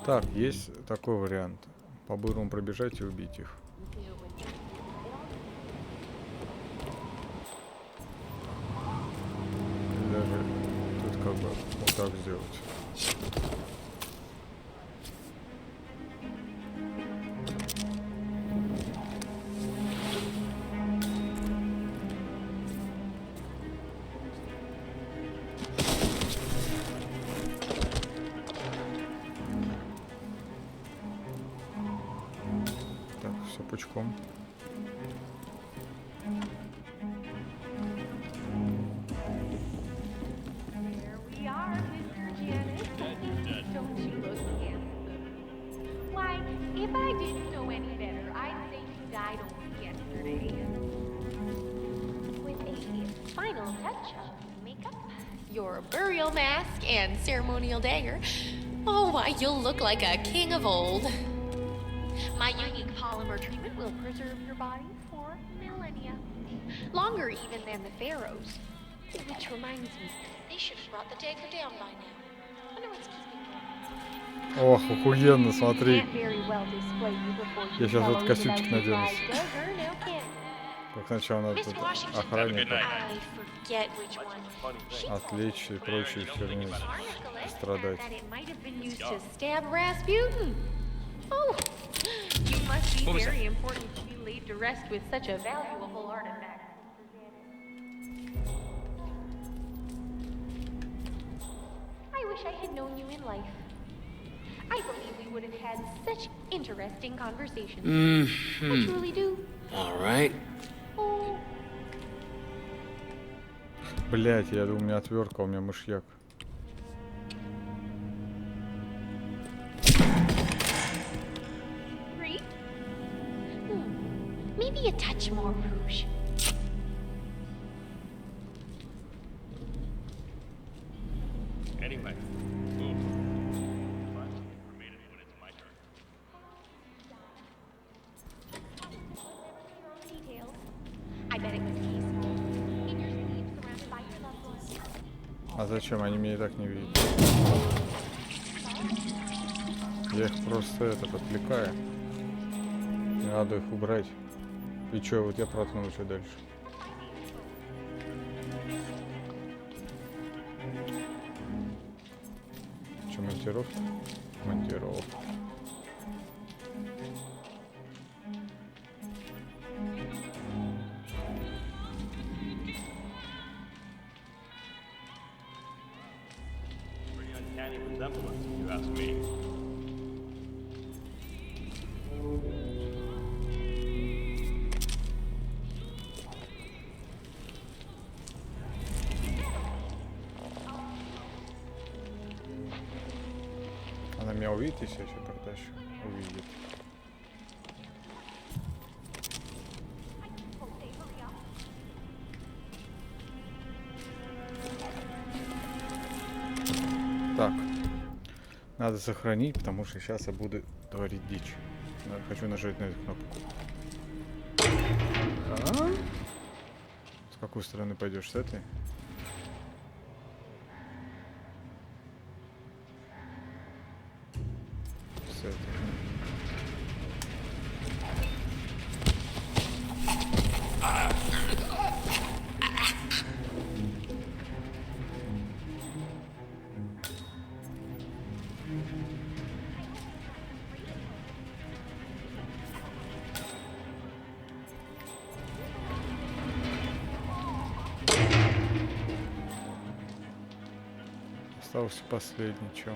Так, есть такой вариант. По-бырому пробежать и убить их. Даже тут как бы вот так сделать. Так, все пучком. Why, if I didn't know any better, I'd say you died only yesterday. With a final touch of makeup, your burial mask, and ceremonial dagger, oh, why, you'll look like a king of old. My unique polymer treatment will preserve your body for millennia. Longer even than the pharaohs. Which reminds me, they should have brought the dagger down by now. Oh, no, excuse me. Ох, охуенно, смотри. Я сейчас вот костюмчик надену. Как сначала надо тут охранника отвлечь и прочие херни страдать. Oh, you must be very important to be laid to rest with such a valuable artifact. I wish I had known you in life. I believe we would have had such interesting conversations. I truly do. All right. Oh. Блять, я думал, у меня отвертка, у меня мышьяк. Maybe a touch more rouge. Anyway, move. Details. I bet it was peaceful. In your sleep, surrounded by your loved ones. А зачем? Они меня и так не видят. Я их просто отвлекаю. Не надо их убрать. И чё, вот я проткнул, что дальше? Чё, монтировка? Монтировка. Она меня увидит, если я еще протащу. Увидит. Так. Надо сохранить, потому что сейчас я буду творить дичь. Хочу нажать на эту кнопку. С какой стороны пойдешь? С этой? С этой. Остался последний, чё.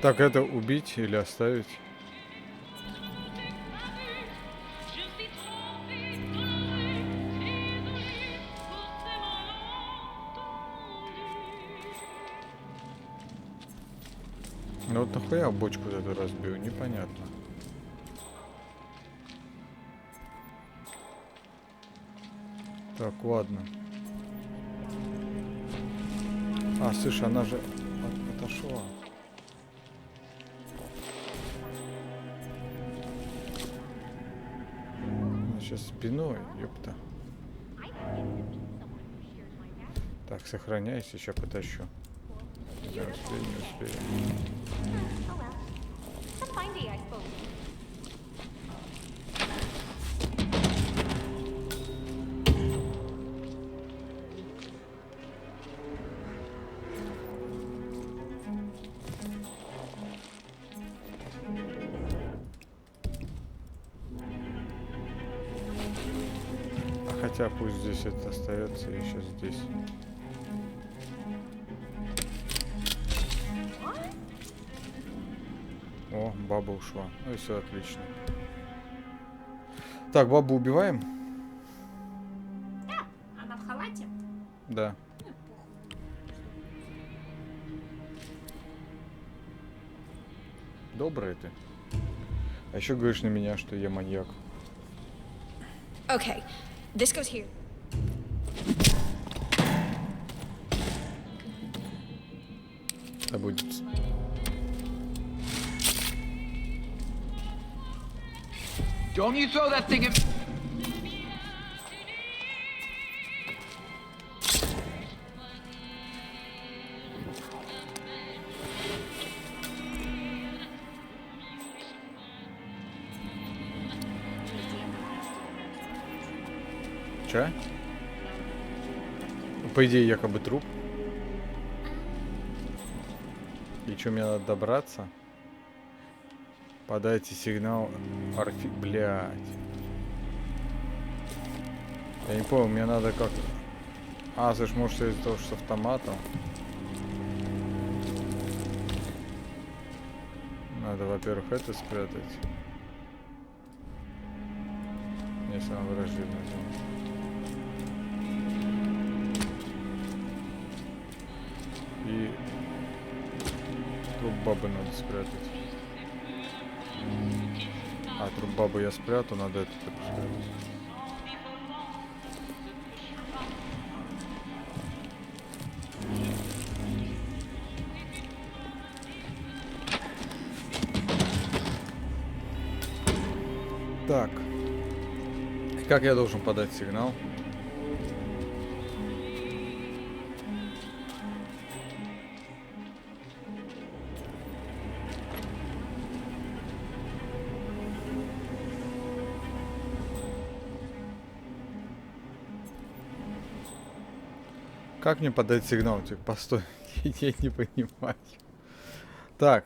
Так, это убить или оставить? Ну вот нахуя бочку вот эту разбил, непонятно. Так, ладно. А, слышь, она же отошла. Она сейчас спиной, ёпта. Так, сохраняйся, сейчас потащу. Не успею, не успею. Хотя пусть здесь это остается, я сейчас здесь. О, баба ушла. Ну и все отлично. Так, бабу убиваем? Да, она в халате. Да. Добрая ты. А еще говоришь на меня, что я маньяк. Okay, this goes here. Да будет. Don't you throw that thing at... Че? По идее, якобы труп. И что, мне надо добраться? Подайте сигнал арфи... Блядь. Я не помню, мне надо как... А, слышь, может, из-за того, что с автоматом. Надо, во-первых, это спрятать. Если она враждебная. И труп бабы надо спрятать. А, труп бабы я спрятал, надо этот труп спрятать. Так. Как я должен подать сигнал? Как мне подать сигнал? Типа, постой. Я не понимаю. Так.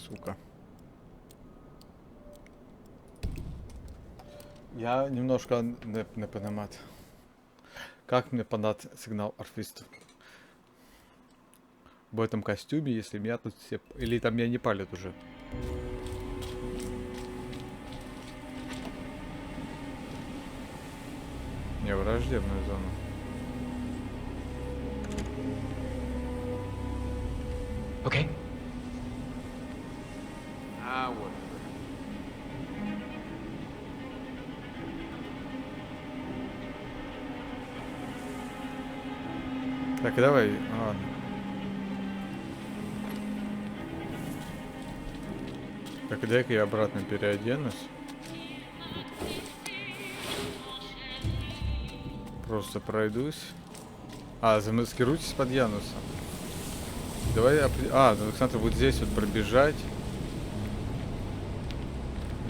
Сука. Я немножко не понимаю. Как мне подать сигнал орфисту? В этом костюме, если меня тут все... Или там меня не палят уже? Не, враждебную зону. Okay. Whatever. Так, давай. Ладно. Так, дай-ка я обратно переоденусь. Просто пройдусь. А, замаскируйтесь под Янусом. Давай... ну, Александр, вот здесь вот пробежать.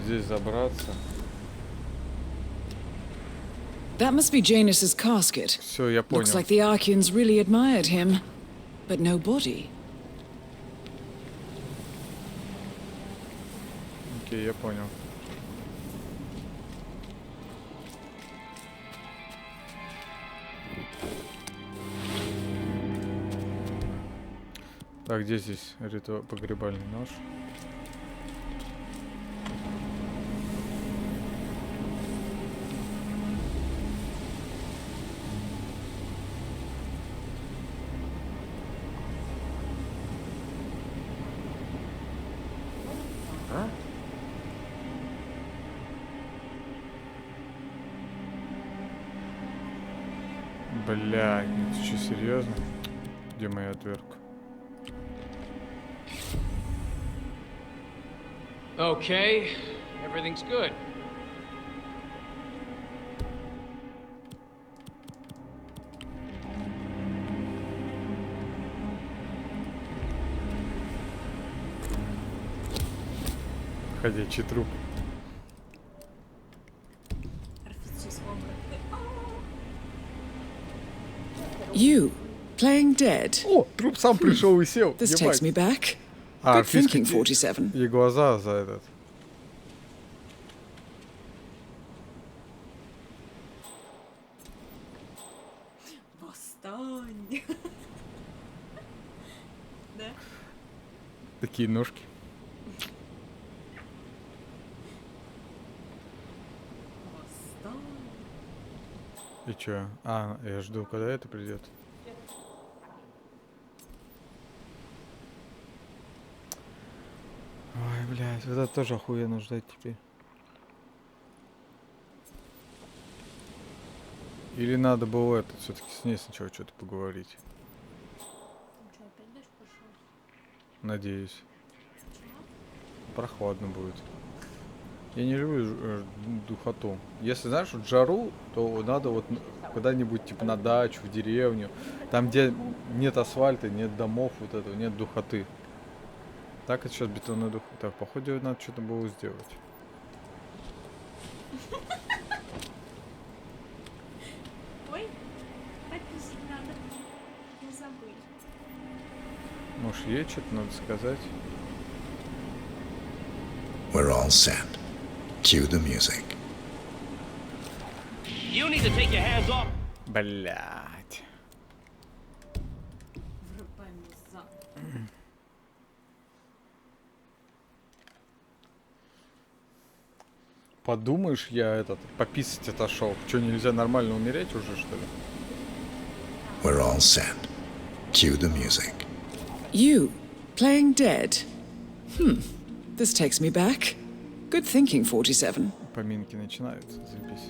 Здесь забраться. That must be Janus's casket. Все, я понял. Looks like the Archeans really admired him, but no body. Окей, я понял. Так, где здесь погребальный нож? Бля, ты что, серьезно? Где моя отвертка? Okay, everything's good. Ходячий труп. You, playing dead? О, труп сам пришел и сел. This takes me back. А, Good thinking, 47. И глаза за этот. Восстань. Да? Такие ножки. И чё? А, я жду, когда это придет. Ой, блядь, вот это тоже охуенно ждать теперь. Или надо было это все-таки с ней сначала что-то поговорить. Надеюсь. Прохладно будет. Я не люблю духоту. Если знаешь, вот жару, то надо вот куда-нибудь типа на дачу, в деревню. Там, где нет асфальта, нет домов, вот этого, нет духоты. Так, это сейчас бетонный дух. Так, походу, надо что-то было сделать. Ой, подписать надо. Не забыть. Может, ей что-то надо сказать? We're all set. Cue the music. You need to take your hands off. Блять. Подумаешь, я этот пописать отошел. Что, нельзя нормально умереть уже, что ли? We're all set. Cue the music. You, playing dead? This takes me back. Good thinking, 47. Поминки начинаются, заебись.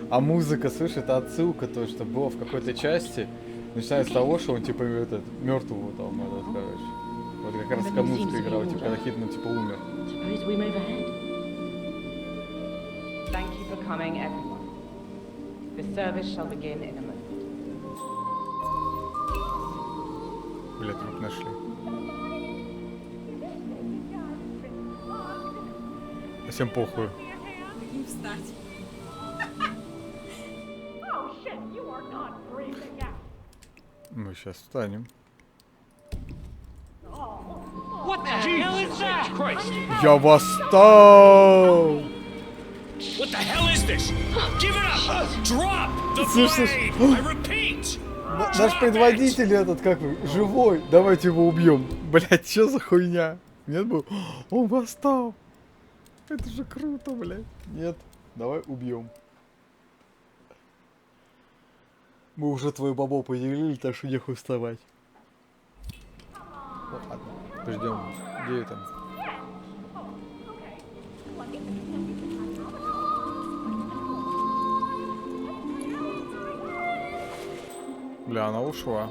А музыка, слышь, это отсылка, то, что было в какой-то части. Начиная с того, что он типа этот мертвого там этот, короче. Вот как раз музыка играла, типа, когда Хитман типа умер. Suppose we move ahead. Thank you for coming, everyone. The service shall begin in a moment. Бля, труп нашли. Всем похуй. Мы сейчас встанем. What the hell is that? Christ! Я восстал! What the hell is this? Give it up! Drop the Слышишь? blade! I repeat! Наш предводитель этот, как вы, живой. Давайте его убьем. Блять, что за хуйня? Нет бы. Он восстал. Это же круто, блядь. Нет, давай убьем. Мы уже твой бабо поделили, так что нехуй вставать. Вот, ладно. Ждем. Где это? Бля, она ушла.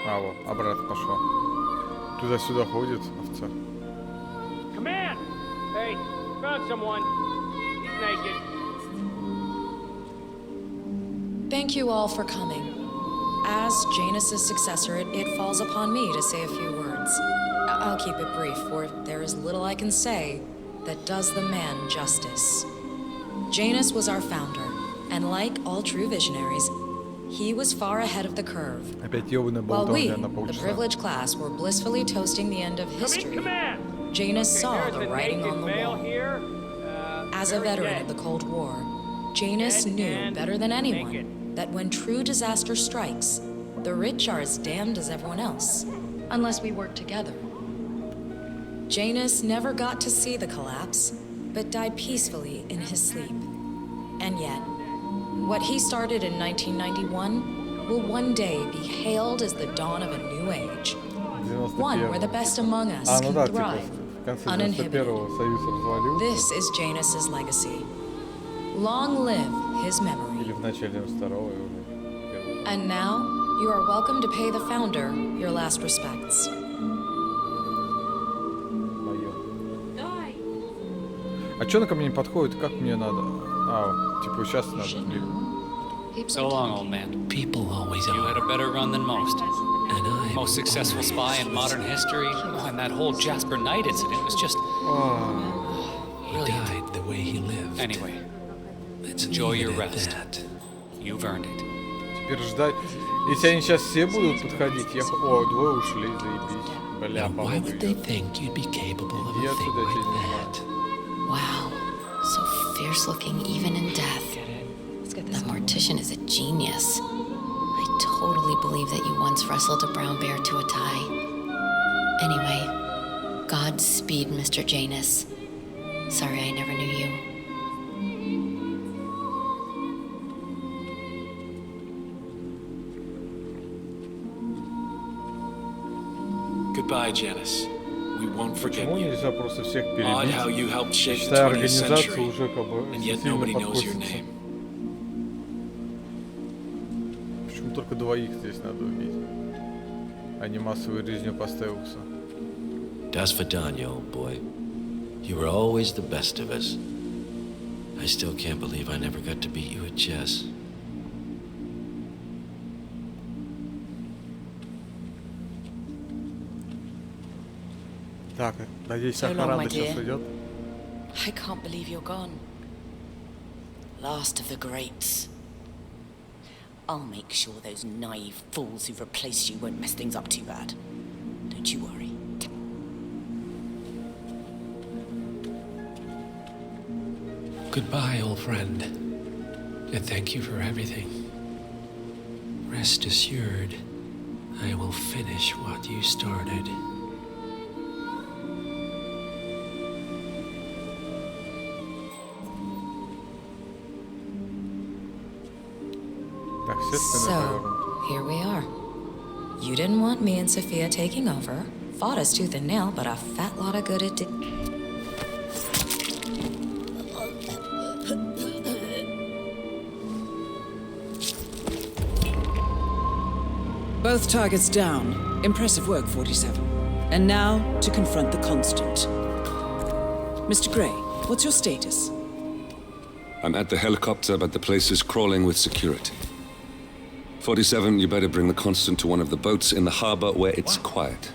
А, вот, обратно пошла. Туда-сюда ходит овца. Command! Hey, found someone. He's naked. Thank you all for coming. As Janus's successor, it falls upon me to say a few words. I'll keep it brief, for there is little I can say that does the man justice. Janus was our founder, and like all true visionaries, he was far ahead of the curve. While we, the privileged class, were blissfully toasting the end of history, Janus saw the writing on the wall. As a veteran of the Cold War, Janus knew better than anyone that when true disaster strikes, the rich are as damned as everyone else, unless we work together. Janus never got to see the collapse, but died peacefully in his sleep. And yet, what he started in 1991 will one day be hailed as the dawn of a new age. One where the best among us can thrive, uninhibited. This is Janus's legacy. Long live his memory. And now, you are welcome to pay the founder your last respects. А чё она ко мне не подходит? Как мне надо? А, типа сейчас надо. So long, old man. People always You are. had a better run than most. And I... Most successful spy in modern history. Oh, and that whole Jasper Knight incident was just... He died the way he lived. Anyway, Let's enjoy leave your it at rest. that. You've earned it. Теперь ждать. Если они сейчас все будут подходить, я... О, двое ушли, заебись. Бля, Now, why would they think you'd be capable of a Иди thing отсюда, я тебя не like знаю. that? Wow, so fierce looking even in death. That mortician is a genius. I totally believe that you once wrestled a brown bear to a tie. Anyway, Godspeed, Mr. Janus. Sorry I never knew you. Goodbye, Janice. We won't forget Почему you. нельзя просто всех Odd how you перебить? helped shape the Считая 20th организацию century, уже как бы and yet сильно nobody knows your подкосится. name. Почему только двоих здесь надо убить? А не массовой резню поставился. Das Vidania, old boy. You were always the best of us. I still can't believe I never got to beat you at chess. Так, надеюсь, So long, охрана my сейчас dear. уйдет. I can't believe you're gone. Last of the greats. I'll make sure those naive fools who've replaced you won't mess things up too bad. Don't you worry. Goodbye, old friend. And thank you for everything. Rest assured, I will finish what you started. Так, все спины So, повернуты. here we are. You didn't want me and Sophia taking over. Fought us tooth and nail, but a fat lot of good it did. Both targets down. Impressive work, 47. And now, to confront the Constant. Mr. Gray, what's your status? I'm at the helicopter, but the place is crawling with security. 47, you better bring the Constant to one of the boats in the harbor where it's quiet.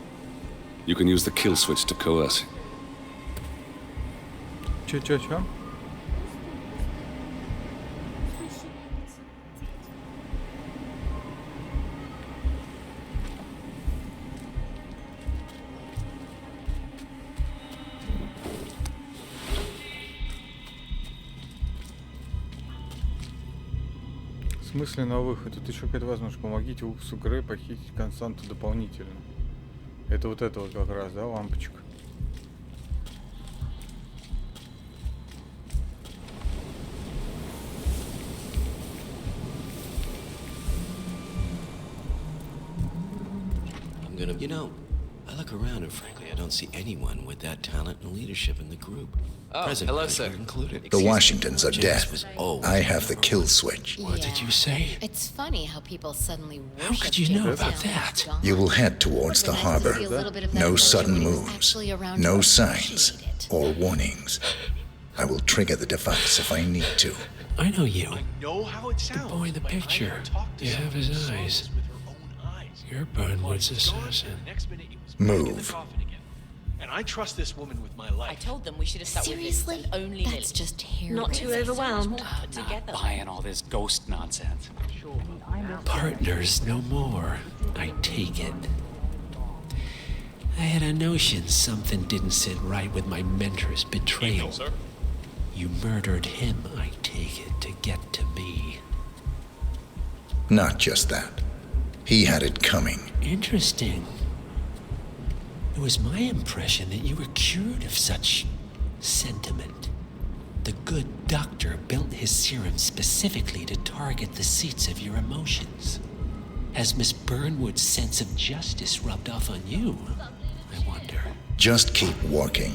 You can use the kill switch to coerce him. Чё? В смысле на выход? Тут еще какая-то возможность. Помогите Уксу Грей похитить Константу дополнительно. Это вот как раз, да, лампочка? You know, I look around and frankly, I don't see anyone with that talent and leadership in the group. Oh, hello, sir. Included. The Washingtons are dead. always I have the kill switch. What did you say? It's funny how people suddenly worship How could you know James about now that? he's gone. You will head towards the harbor. No sudden moves, no signs or warnings. I will trigger the device if I need to. I know you. I know how it sounds. The boy in the picture. You have his eyes. You're Burnwood's assassin. Move. And I trust this woman with my life. I told them we should have stuck Seriously? with this and only That's just hair. Not too overwhelmed. Not buying all this ghost nonsense. Partners no more, I take it. I had a notion something didn't sit right with my mentor's betrayal. Evening, sir. You murdered him, I take it, to get to me. Not just that. He had it coming. Interesting. It was my impression that you were cured of such sentiment. The good doctor built his serum specifically to target the seats of your emotions. Has Miss Burnwood's sense of justice rubbed off on you? I wonder. Just keep walking.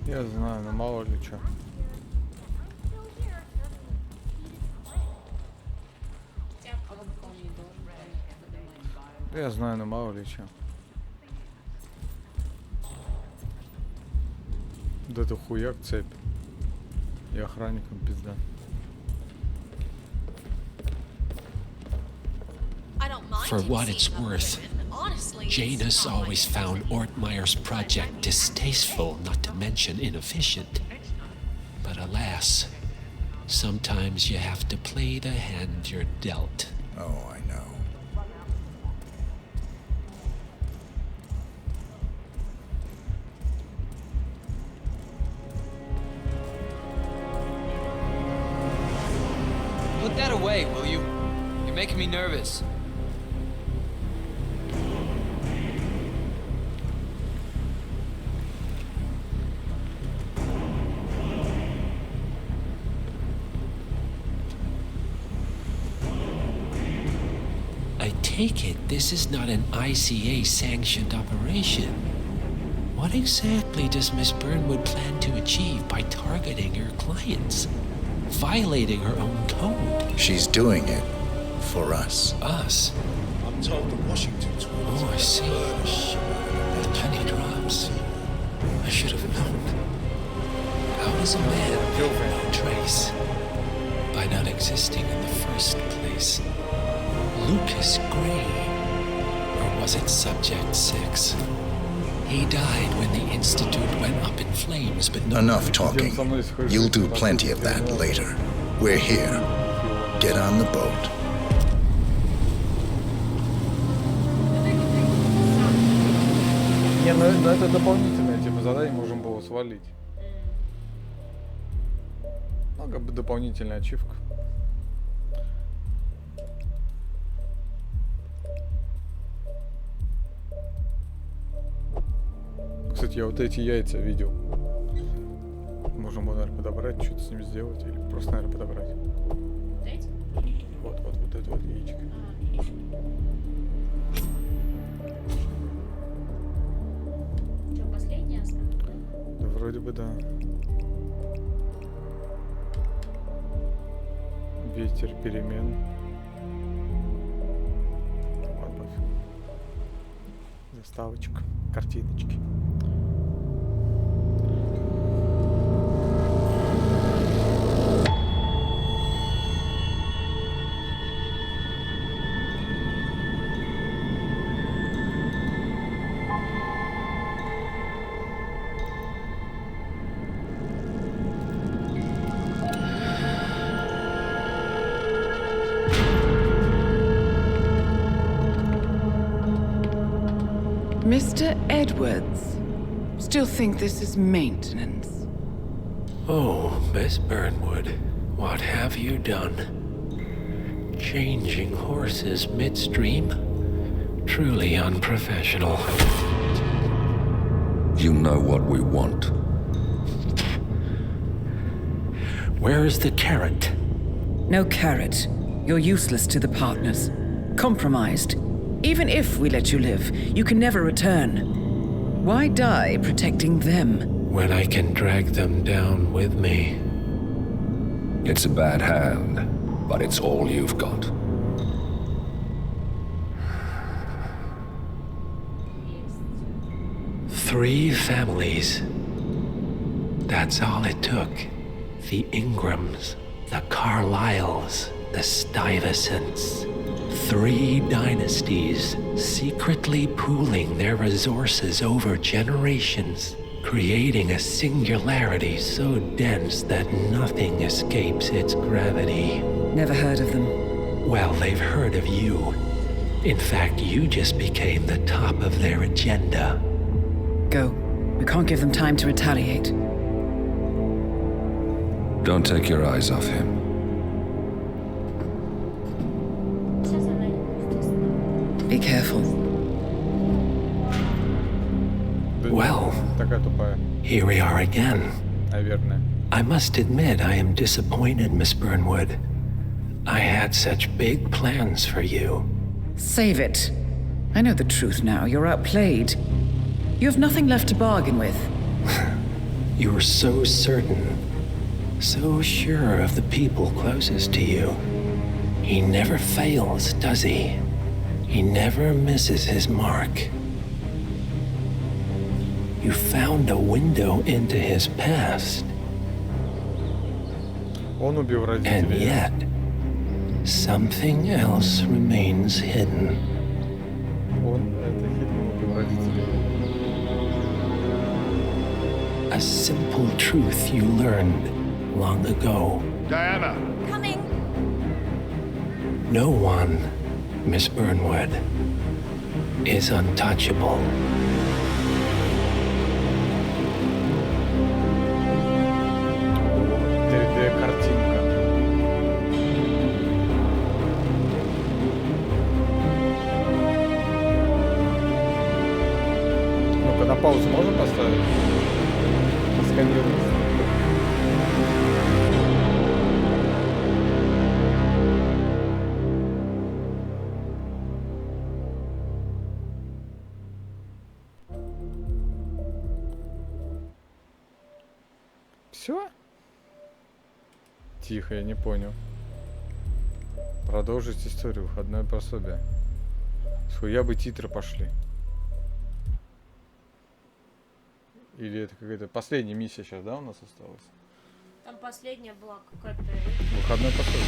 Я знаю, но мало ли чё. Я знаю, но мало ли чё. Да это хуяк цепь. И охранникам пизда. For what it's worth, Janus always found Ortmeyer's project distasteful, not to mention inefficient. But alas, sometimes you have to play the hand you're dealt. Oh, I know. Put that away, will you? You're making me nervous. I take it this is not an ICA-sanctioned operation. What exactly does Miss Burnwood plan to achieve by targeting her clients? Violating her own code? She's doing it for us. Us? I'm told the Washingtons will. Oh, I see. The penny drops. I should have known. How does a man leave no trace? By not existing in the first place. Lucas Gray. Or was it Subject 6? He died when the Institute went up in flames, but no... Enough talking. You'll do plenty of that later. We're here. Get on the boat. Не, ну это дополнительное, типа, задание можем было свалить. Ну, как бы дополнительная ачивка. Кстати, я вот эти яйца видел. Можем, наверное, подобрать, что-то с ними сделать, или просто, наверное, подобрать. Вот это вот яичко. последняя осталась, да? Да вроде бы да. Ветер перемен. Ладно. Заставочка. Картиночки. Mr. Edwards, still think this is maintenance? Oh, Miss Burnwood, what have you done? Changing horses midstream? Truly unprofessional. You know what we want. Where is the carrot? No carrot. You're useless to the partners. Compromised. Even if we let you live, you can never return. Why die protecting them? When I can drag them down with me. It's a bad hand, but it's all you've got. Three families. That's all it took. The Ingrams, the Carlyles, the Stuyvesants. 3 dynasties secretly pooling their resources over generations, creating a singularity so dense that nothing escapes its gravity. Never heard of them. Well, they've heard of you. In fact, you just became the top of their agenda. Go. We can't give them time to retaliate. Don't take your eyes off him. Be careful. Well, here we are again. I must admit I am disappointed, Miss Burnwood. I had such big plans for you. Save it. I know the truth now. You're outplayed. You have nothing left to bargain with. You were so certain, so sure of the people closest to you. He never fails, does he? He never misses his mark. You found a window into his past. And yet, something else remains hidden. A simple truth you learned long ago. Diana! Coming! No one, Miss Burnwood, is untouchable. Ну-ка, на паузу можно поставить? Сканировать. Все? Тихо, я не понял. Продолжить историю. Выходное пособие. Схуя бы титры пошли. Или это какая-то последняя миссия сейчас, да, у нас осталась? Там последняя была какая-то... Выходное пособие.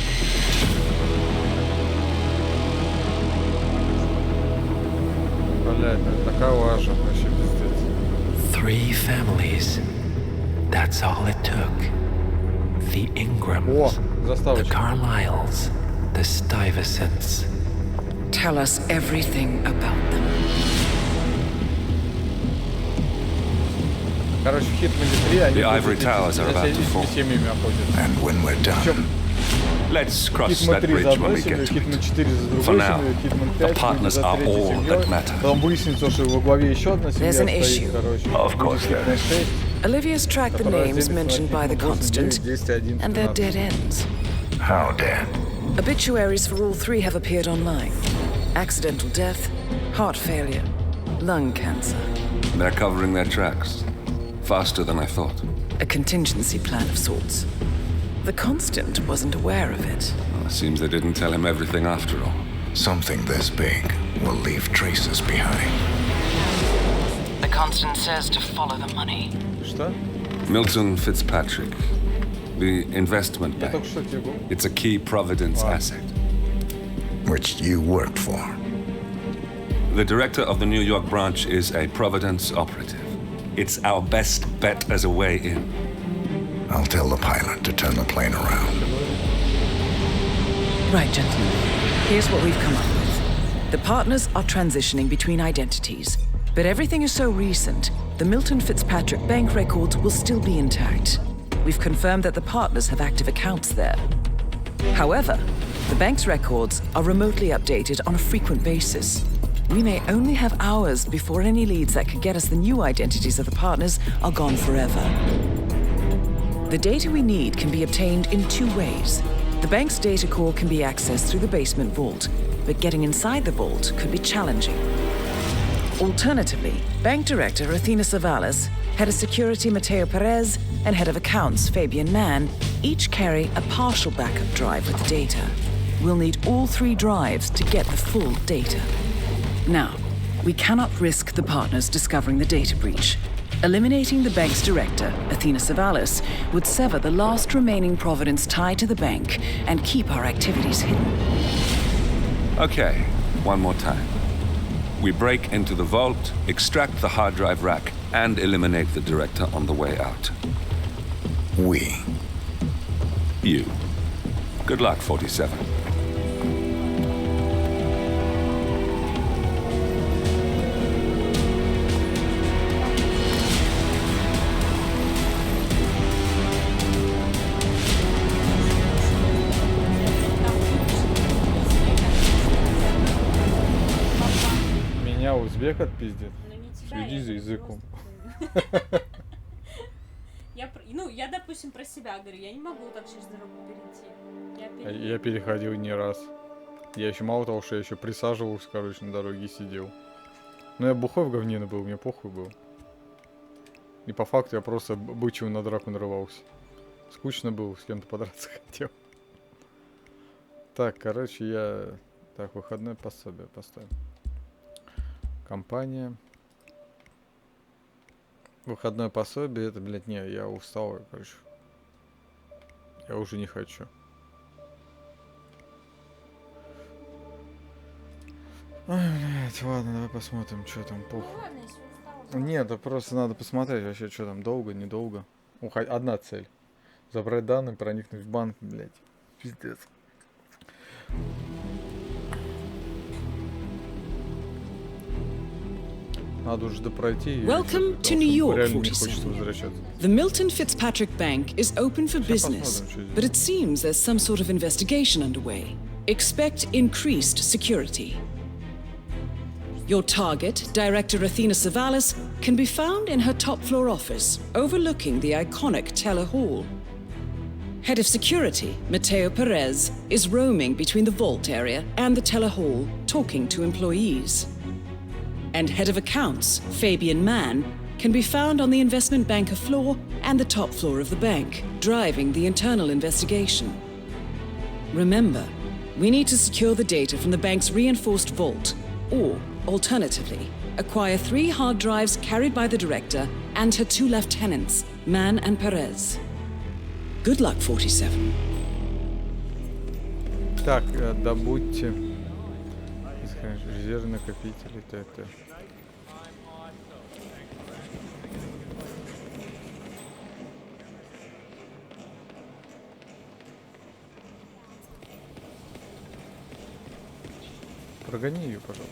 Блядь, ну такая важа, вообще пиздец. 3 families. That's all it took. The Ingrams, the Carlyles, the Stuyvesants. Tell us everything about them. Короче, в Hitman 3 они The ivory towers are about to fall. семьями охотятся. And when we're done, Let's cross Hitman that 3 за bridge одной when we семьей, get to Hitman it. 4 за другой For now, семьей, Hitman the 5 partners за are третьей all семьей. that matter. Потом выяснится, что во главе еще одна семья There's an стоит, issue. короче. Of course there is. Hitman 6. Olivia's tracked the names mentioned by the Constant, and they're dead ends. how dead? Obituaries for all 3 have appeared online. Accidental death, heart failure, lung cancer. They're covering their tracks. Faster than I thought. A contingency plan of sorts. The Constant wasn't aware of it. Well, it seems they didn't tell him everything after all. Something this big will leave traces behind. The Constant says to follow the money. Что? Milton Fitzpatrick. The investment bank. It's a key Providence asset. Which you worked for. The director of the New York branch is a Providence operative. It's our best bet as a way in. I'll tell the pilot to turn the plane around. Right, gentlemen. Here's what we've come up with. The partners are transitioning between identities, but everything is so recent, the Milton Fitzpatrick bank records will still be intact. We've confirmed that the partners have active accounts there. However, the bank's records are remotely updated on a frequent basis. We may only have hours before any leads that could get us the new identities of the partners are gone forever. The data we need can be obtained in two ways. The bank's data core can be accessed through the basement vault, but getting inside the vault could be challenging. Alternatively, Bank Director Athena Savalas, Head of Security Mateo Perez, and Head of Accounts Fabian Mann each carry a partial backup drive with the data. We'll need all three drives to get the full data. Now, we cannot risk the partners discovering the data breach. Eliminating the bank's director, Athena Savalas, would sever the last remaining Providence tie to the bank and keep our activities hidden. Okay, one more time. We break into the vault, extract the hard drive rack, and eliminate the director on the way out. We. You. Good luck, 47. Узбек отпиздит. Следи за языком. Я, допустим, про себя говорю, я не могу так через дорогу перейти. Я переходил не раз. Я еще мало того, что я еще присаживался, короче, на дороге и сидел. Но я бухой в говне был, мне похуй был. И по факту я просто бычью на драку нарывался. Скучно было, с кем-то подраться хотел. Так, короче, я... Так, выходное пособие поставим. Компания. Выходное пособие, это, блядь, не, я устал, короче. Я уже не хочу. Ой, блядь, ладно, давай посмотрим, что там, похуй. Нет, да просто надо посмотреть вообще, что там, долго, недолго. Одна цель. Забрать данные, проникнуть в банк, блядь. Пиздец. Welcome to New York, 47. The Milton Fitzpatrick Bank is open for business, but it seems there's some sort of investigation underway. Expect increased security. Your target, Director Athena Savalas, can be found in her top-floor office, overlooking the iconic Teller Hall. Head of Security, Mateo Perez, is roaming between the vault area and the Teller Hall, talking to employees. And Head of Accounts, Fabian Mann, can be found on the investment banker floor and the top floor of the bank, driving the internal investigation. Remember, we need to secure the data from the bank's reinforced vault, or, alternatively, acquire 3 hard drives carried by the director and her 2 lieutenants, Mann and Perez. Good luck, 47. Так, добудьте резервные накопители ТТ. Прогони ее, пожалуйста.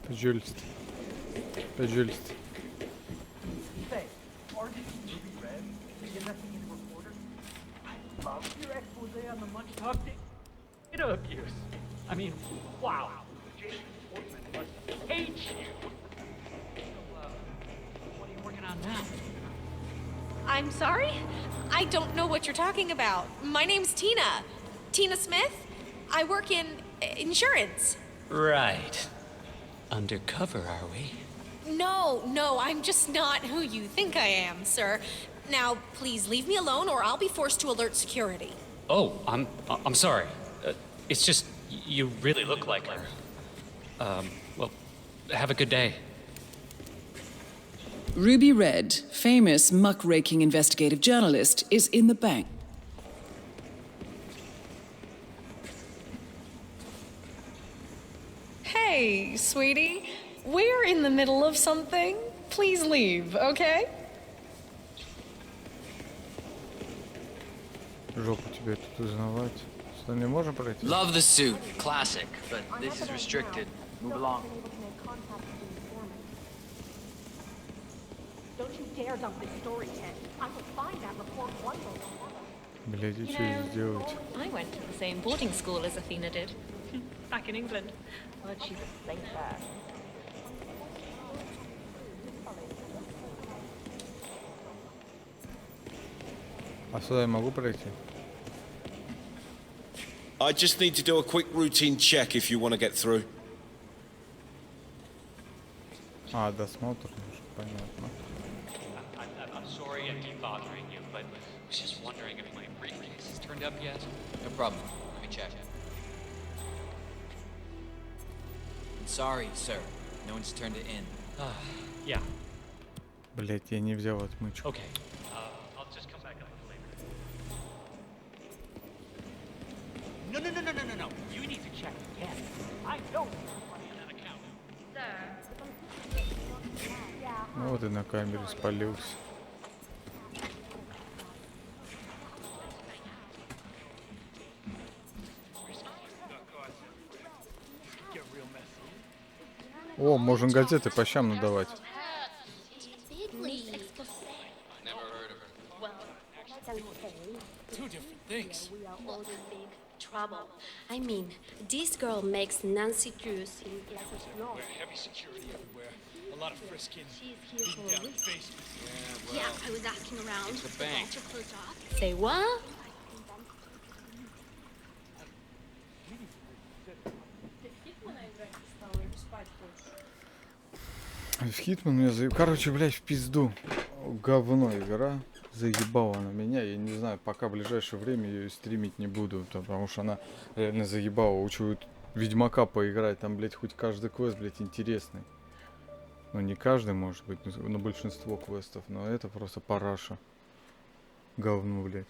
Пожалуйста. Пожалуйста. Abuse. I mean, wow. Jason Portman must hate you. What are you working on now? I'm sorry? I don't know what you're talking about. My name's Tina. Tina Smith? I work in insurance. Right. Undercover, are we? No, I'm just not who you think I am, sir. Now, please leave me alone or I'll be forced to alert security. Oh, I'm sorry. It's just, you really look like her. Well, have a good day. Ruby Red, famous muckraking investigative journalist, is in the bank. Hey, sweetie. We're in the middle of something. Please leave, okay? Жопу тебе тут узнавать. Что, не можем пройти? Love the suit. Classic. But this is restricted. Move along. Don't you dare dump this story, Ted. I will find that report one way or another. Блядь, и что сделать? I went to the same boarding school as Athena did. Back in England. But she's a sainter. А сюда я могу пройти? I just need to do a quick routine check if you want to get through. А, досмотр, понятно. I'm sorry I keep bothering you, but I was just wondering if my briefcase has turned up yet. No problem. Let me check. I'm sorry, sir. No one's turned it in. Yeah. Блять, я не взял отмычку. Okay. I'll just come back up later. No. You need to check again. I don't have money on that account. Ну вот и на камере спалился. О, можем газеты по щам надавать. Two different things. We are all in big trouble. I mean, this girl makes Nancy Drews in Echo's Law. Heavy security everywhere. A lot of frisking. She's here Beating for a down the reason. basement. Yeah, I was asking around. It's a bank. Get your clothes off. Say what? В Hitman меня заебал. Короче, блядь, в пизду. Говно игра. Заебала она меня. Я не знаю, пока в ближайшее время ее стримить не буду. Потому что она реально заебала. Учу Ведьмака поиграть. Там, блядь, хоть каждый квест, блядь, интересный. Ну, не каждый, может быть, но большинство квестов. Но это просто параша. Говно, блядь.